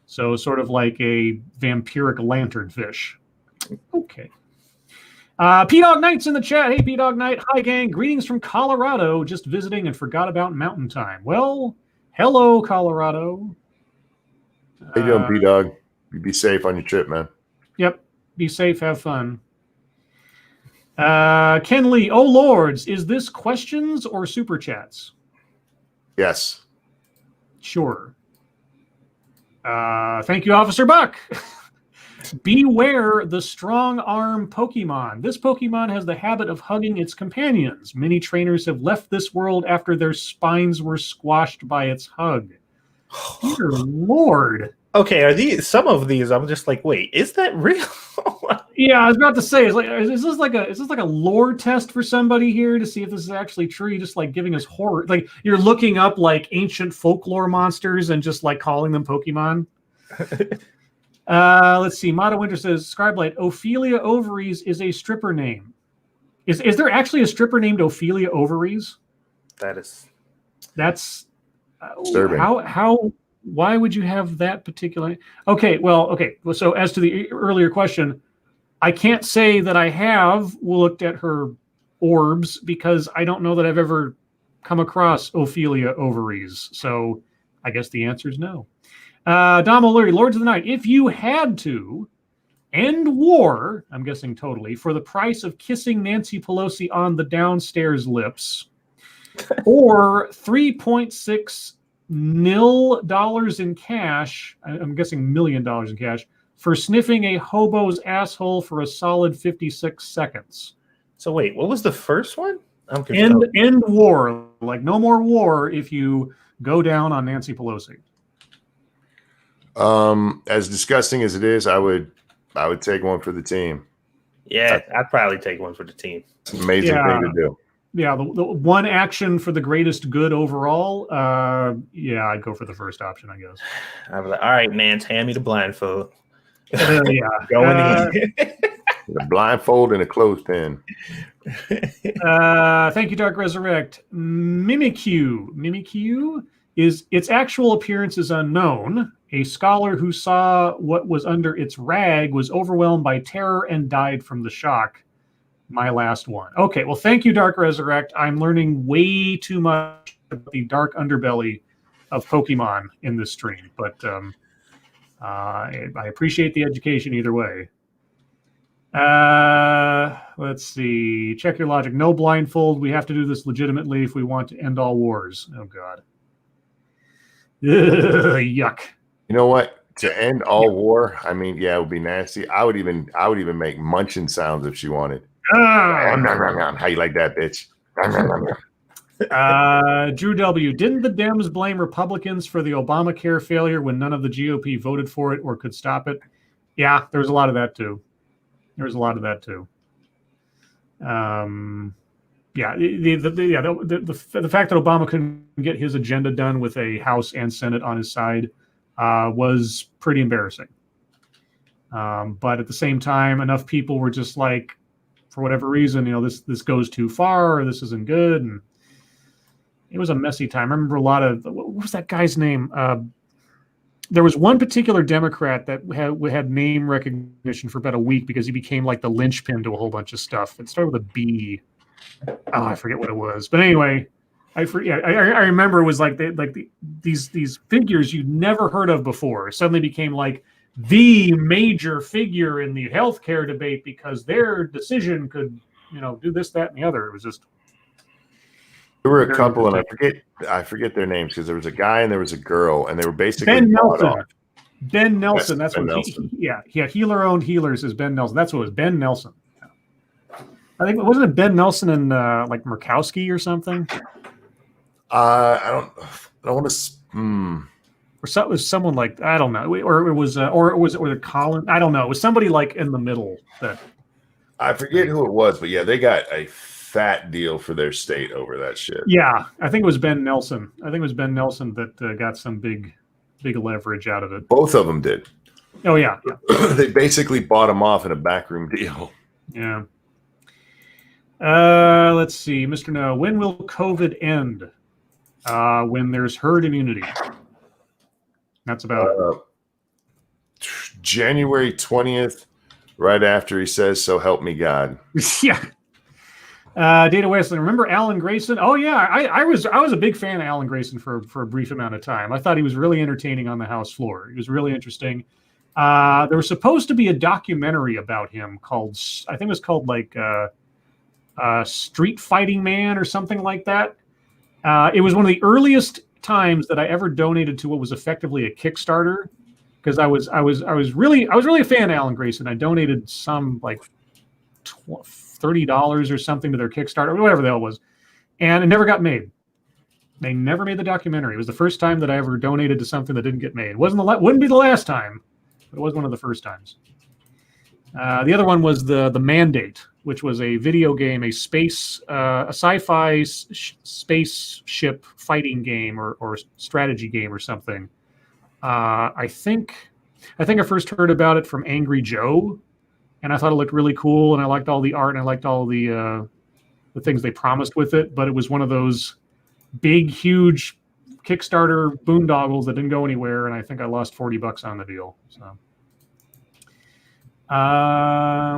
Speaker 1: So sort of like a vampiric lanternfish. Okay. P-Dog Knight's in the chat. Hey, P-Dog Knight. Hi, gang. Greetings from Colorado. Just visiting and forgot about mountain time. Well, hello, Colorado.
Speaker 2: How you doing, P-Dog? You be safe on your trip, man.
Speaker 1: Yep. Be safe. Have fun. Ken Lee. Oh, Lords. Is this questions or super chats?
Speaker 2: Yes.
Speaker 1: Sure. Thank you, Officer Buck. Beware the strong arm Pokemon. This Pokemon has the habit of hugging its companions. Many trainers have left this world after their spines were squashed by its hug. Dear Lord.
Speaker 3: Okay, are these some of these? I'm just like, wait, is that real?
Speaker 1: Yeah, I was about to say, is this like a lore test for somebody here to see if this is actually true? You're just like giving us horror, like you're looking up like ancient folklore monsters and just like calling them Pokemon. Let's see. Mata Winter says, Scribe Light, Ophelia Ovaries is a stripper name. Is there actually a stripper named Ophelia Ovaries?
Speaker 3: That's
Speaker 2: disturbing.
Speaker 1: How why would you have that particular? Okay. So as to the earlier question, I can't say that I have looked at her orbs because I don't know that I've ever come across Ophelia Ovaries. So I guess the answer is no. Dom O'Leary, Lords of the Night, if you had to end war, I'm guessing totally, for the price of kissing Nancy Pelosi on the downstairs lips, or $3.6 million in cash, I'm guessing $1 million in cash, for sniffing a hobo's asshole for a solid 56 seconds.
Speaker 3: So wait, what was the first one?
Speaker 1: End war. Like no more war if you go down on Nancy Pelosi?
Speaker 2: As disgusting as it is, I would take one for the team.
Speaker 3: Yeah, I'd probably take one for the team.
Speaker 2: It's an amazing thing to do.
Speaker 1: Yeah, the one action for the greatest good overall. Yeah, I'd go for the first option, I guess.
Speaker 3: I'd be like, all right, man, hand me the blindfold.
Speaker 1: Yeah,
Speaker 3: Going in.
Speaker 2: A blindfold and a clothespin.
Speaker 1: Thank you, Dark Resurrect. Mimikyu is its actual appearance is unknown. A scholar who saw what was under its rag was overwhelmed by terror and died from the shock. My last one. Okay, well, thank you, Dark Resurrect. I'm learning way too much about the dark underbelly of Pokemon in this stream, but I appreciate the education either way. Let's see. Check your logic. No blindfold. We have to do this legitimately if we want to end all wars. Oh, God. Ugh, yuck.
Speaker 2: You know what? To end all war, I mean, yeah, it would be nasty. I would even make munching sounds if she wanted. How you like that, bitch?
Speaker 1: Drew W. Didn't the Dems blame Republicans for the Obamacare failure when none of the GOP voted for it or could stop it? Yeah, there was a lot of that too. Yeah, the fact that Obama couldn't get his agenda done with a House and Senate on his side was pretty embarrassing. But at the same time, enough people were just like, for whatever reason, this goes too far, or this isn't good, and it was a messy time. I remember a lot of what was that guy's name? There was one particular Democrat that had name recognition for about a week because he became like the linchpin to a whole bunch of stuff. It started with a B. Oh, I forget what it was, but anyway, I remember it was like these figures you'd never heard of before suddenly became like the major figure in the healthcare debate because their decision could, do this, that, and the other. It was just.
Speaker 2: There were a couple, and I forget their names because there was a guy and there was a girl, and they were basically
Speaker 1: Ben Nelson. Ben Nelson.
Speaker 2: Yes,
Speaker 1: that's Ben what.
Speaker 2: Nelson.
Speaker 1: Healer owned healers is Ben Nelson. That's what it was. Ben Nelson. I think wasn't it Ben Nelson and like Murkowski or something?
Speaker 2: I don't want to.
Speaker 1: Or so, it was someone like I don't know, or it was Colin. I don't know. It was somebody like in the middle that.
Speaker 2: I forget who it was, but yeah, they got a fat deal for their state over that shit.
Speaker 1: Yeah, I think it was Ben Nelson. That got some big leverage out of it.
Speaker 2: Both of them did.
Speaker 1: Oh yeah.
Speaker 2: They basically bought him off in a backroom deal.
Speaker 1: Yeah. Let's see, Mr. No. When will COVID end? When there's herd immunity. That's about
Speaker 2: January 20th, right after he says, "So help me God."
Speaker 1: Yeah. Data Westland, remember Alan Grayson? Oh yeah, I was a big fan of Alan Grayson for a brief amount of time. I thought he was really entertaining on the House floor. He was really interesting. There was supposed to be a documentary about him called, I think it was called like Street Fighting Man or something like that. It was one of the earliest times that I ever donated to what was effectively a Kickstarter because I was really a fan of Alan Grayson. I donated some like $30 or something to their Kickstarter, whatever the hell it was, and it never got made. They never made the documentary. It was the first time that I ever donated to something that didn't get made. Wouldn't be the last time, but it was one of the first times. The other one was the Mandate, which was a video game, a sci-fi spaceship fighting game or strategy game or something. I think I first heard about it from Angry Joe. And I thought it looked really cool, and I liked all the art, and I liked all the things they promised with it. But it was one of those big, huge Kickstarter boondoggles that didn't go anywhere, and I think I lost $40 on the deal. So,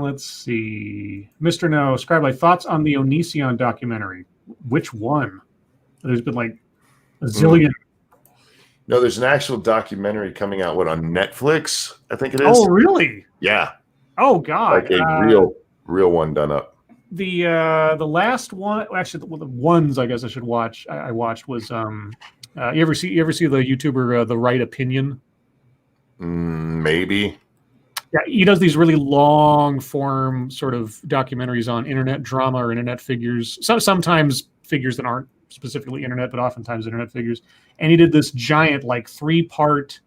Speaker 1: let's see, Mr. No, Scribe, thoughts on the Onision documentary? Which one? There's been like a zillion.
Speaker 2: No, there's an actual documentary coming out. On Netflix? I think it is.
Speaker 1: Oh, really?
Speaker 2: Yeah.
Speaker 1: Oh God!
Speaker 2: Like a real one done up.
Speaker 1: The last one, actually, the ones I guess I should watch. I watched was you ever see the YouTuber The Right Opinion?
Speaker 2: Maybe.
Speaker 1: Yeah, he does these really long form sort of documentaries on internet drama or internet figures. Sometimes figures that aren't specifically internet, but oftentimes internet figures. And he did this giant, like 3-part,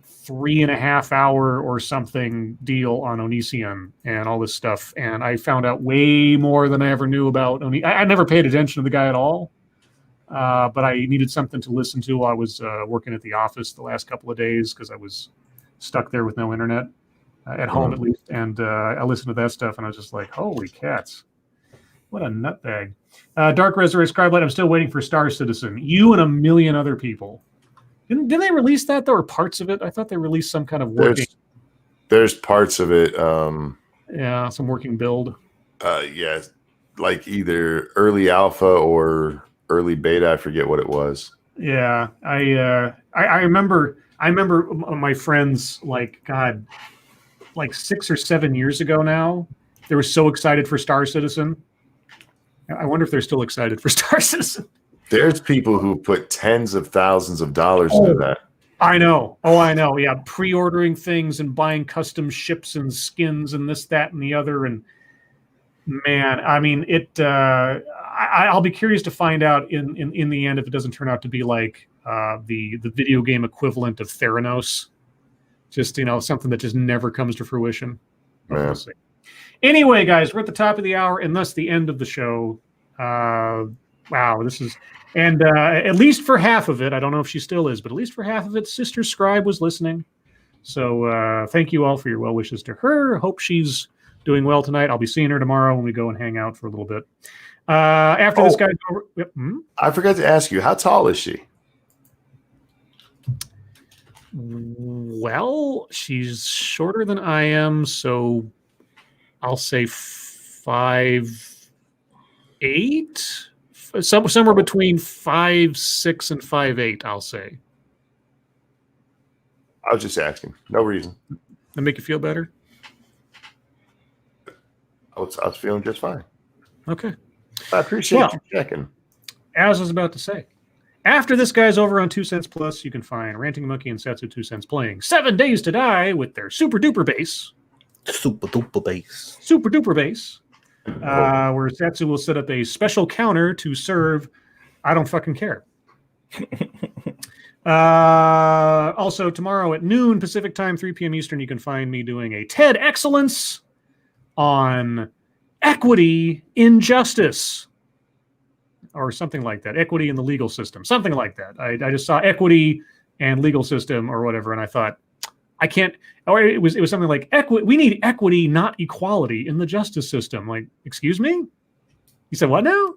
Speaker 1: 3.5 hour or something deal on Onision and all this stuff. And I found out way more than I ever knew about I never paid attention to the guy at all. But I needed something to listen to while I was working at the office the last couple of days because I was stuck there with no internet at home at least. And I listened to that stuff and I was just like, holy cats. What a nutbag. Dark Resurrect Scribe, I'm still waiting for Star Citizen. You and a million other people. Didn't they release that though, or parts of it? I thought they released some kind of working.
Speaker 2: There's parts of it.
Speaker 1: Yeah, some working build.
Speaker 2: Yeah, like either early alpha or early beta. I forget what it was.
Speaker 1: Yeah, I remember. I remember my friends, like 6 or 7 years ago now. They were so excited for Star Citizen. I wonder if they're still excited for Star Citizen.
Speaker 2: There's people who put tens of thousands of dollars into that.
Speaker 1: I know. Oh, I know. Yeah, pre-ordering things and buying custom ships and skins and this, that, and the other. And man, I mean, I'll be curious to find out in the end if it doesn't turn out to be like the video game equivalent of Theranos. Just something that just never comes to fruition. We'll see. Anyway, guys, we're at the top of the hour and thus the end of the show. Wow, this is. And at least for half of it, I don't know if she still is, but at least for half of it, Sister Scribe was listening. So thank you all for your well wishes to her. Hope she's doing well tonight. I'll be seeing her tomorrow when we go and hang out for a little bit. After this guy's over.
Speaker 2: I forgot to ask you, how tall is she?
Speaker 1: Well, she's shorter than I am, so I'll say 5'8". Somewhere between 5'6" and 5'8", I'll say.
Speaker 2: I was just asking. No reason.
Speaker 1: That make you feel better?
Speaker 2: I was feeling just fine.
Speaker 1: Okay.
Speaker 2: I appreciate you checking.
Speaker 1: As I was about to say, after this guy's over on 2 Cents Plus, you can find Ranting Monkey and Satsu 2 Cents playing 7 Days to Die with their super duper bass.
Speaker 3: Super duper bass.
Speaker 1: Super duper bass. Where Satsu will set up a special counter to serve I don't fucking care. Also, tomorrow at noon Pacific time, 3 p.m. Eastern, you can find me doing a TED Excellence on equity in justice. Or something like that. Equity in the legal system. Something like that. I just saw equity and legal system or whatever, and I thought, I can't, or it was something like equity. We need equity, not equality, in the justice system. Like, excuse me? You said what now?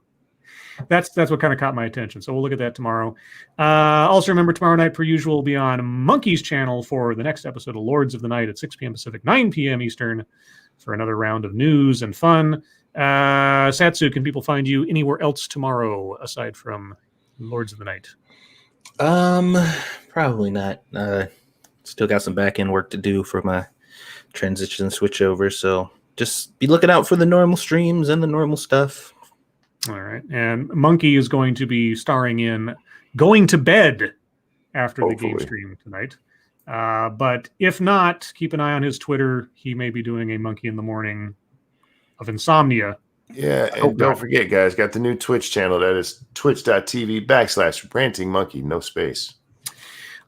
Speaker 1: That's what kind of caught my attention. So we'll look at that tomorrow. Also, remember tomorrow night, per usual, will be on Monkey's channel for the next episode of Lords of the Night at 6 p.m. Pacific, 9 p.m. Eastern, for another round of news and fun. Satsu, can people find you anywhere else tomorrow aside from Lords of the Night?
Speaker 3: Probably not. Still got some back end work to do for my transition switchover, so just be looking out for the normal streams and the normal stuff.
Speaker 1: All right, and Monkey is going to be starring in Going to Bed after the game stream tonight. But if not, keep an eye on his Twitter. He may be doing a Monkey in the Morning of Insomnia.
Speaker 2: Yeah, and don't forget, guys, got the new Twitch channel. That is twitch.tv/Ranting Monkey, no space.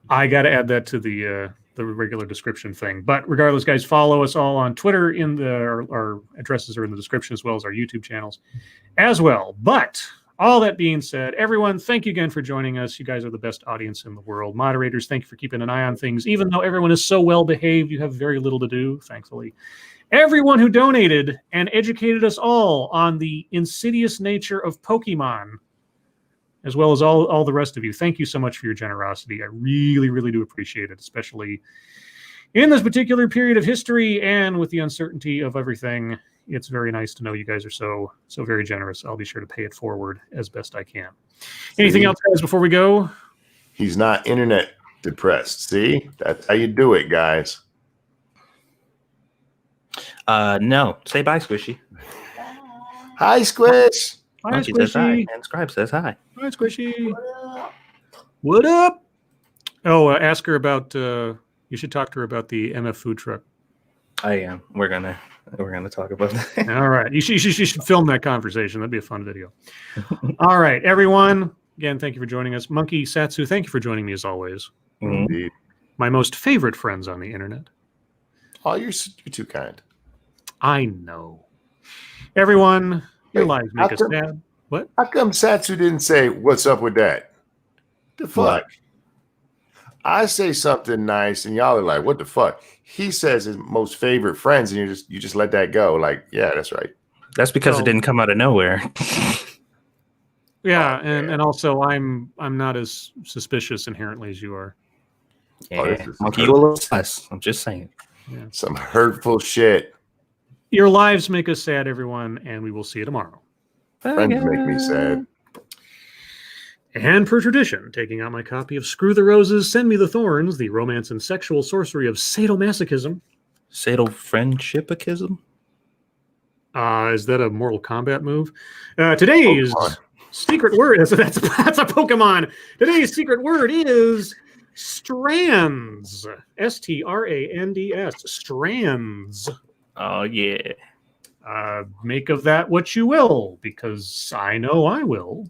Speaker 1: I got to add that to the regular description thing. But regardless, guys, follow us all on Twitter. Our addresses are in the description, as well as our YouTube channels as well. But all that being said, everyone, thank you again for joining us. You guys are the best audience in the world. Moderators, thank you for keeping an eye on things. Even though everyone is so well behaved, you have very little to do, thankfully. Everyone who donated and educated us all on the insidious nature of Pokemon, as well as all the rest of you. Thank you so much for your generosity. I really, really do appreciate it, especially in this particular period of history and with the uncertainty of everything. It's very nice to know you guys are so very generous. I'll be sure to pay it forward as best I can. Anything else, guys, before we go?
Speaker 2: He's not internet depressed. See? That's how you do it, guys.
Speaker 3: No. Say bye, Squishy.
Speaker 2: Hi, Squish.
Speaker 1: Hi,
Speaker 3: Monkey
Speaker 1: Squishy.
Speaker 3: says hi, and Scribe says hi.
Speaker 1: Hi, Squishy. What up? Oh, ask her about, you should talk to her about the MF food truck.
Speaker 3: I am. We're gonna talk about that.
Speaker 1: All right. You should film that conversation. That'd be a fun video. All right, everyone. Again, thank you for joining us. Monkey, Satsu, thank you for joining me as always.
Speaker 3: Mhm.
Speaker 2: Indeed.
Speaker 1: My most favorite friends on the internet.
Speaker 2: Oh, you're too kind.
Speaker 1: I know. Everyone, your
Speaker 2: Hey,
Speaker 1: lives
Speaker 2: how
Speaker 1: make us
Speaker 2: come-
Speaker 1: sad. What?
Speaker 2: How come Satsu didn't say, "What's up with that"? The fuck?
Speaker 3: What?
Speaker 2: I say something nice, and y'all are like, "What the fuck?" He says his most favorite friends, and you just let that go. Like, yeah, that's right.
Speaker 3: That's because
Speaker 1: So-
Speaker 3: it didn't come out of nowhere.
Speaker 1: Yeah,
Speaker 2: Oh,
Speaker 1: and
Speaker 2: man.
Speaker 1: also I'm not as suspicious inherently as you are.
Speaker 2: Oh,
Speaker 3: Yeah,
Speaker 2: this is
Speaker 3: monkey, you a little sus. I'm just saying.
Speaker 2: Some hurtful shit.
Speaker 1: Your lives make us sad, everyone, and we will see you tomorrow.
Speaker 2: Friends make me sad.
Speaker 1: And per tradition, taking out my copy of Screw the Roses, Send Me the Thorns, the romance and sexual sorcery of sadomasochism.
Speaker 3: Saddle friendshipism?
Speaker 1: Is that a Mortal Kombat move? Today's
Speaker 2: Pokemon.
Speaker 1: secret word, that's a Pokemon. Today's secret word is strands. Strands. Strands.
Speaker 3: Oh yeah.
Speaker 1: Make of that what you will, because I know I will.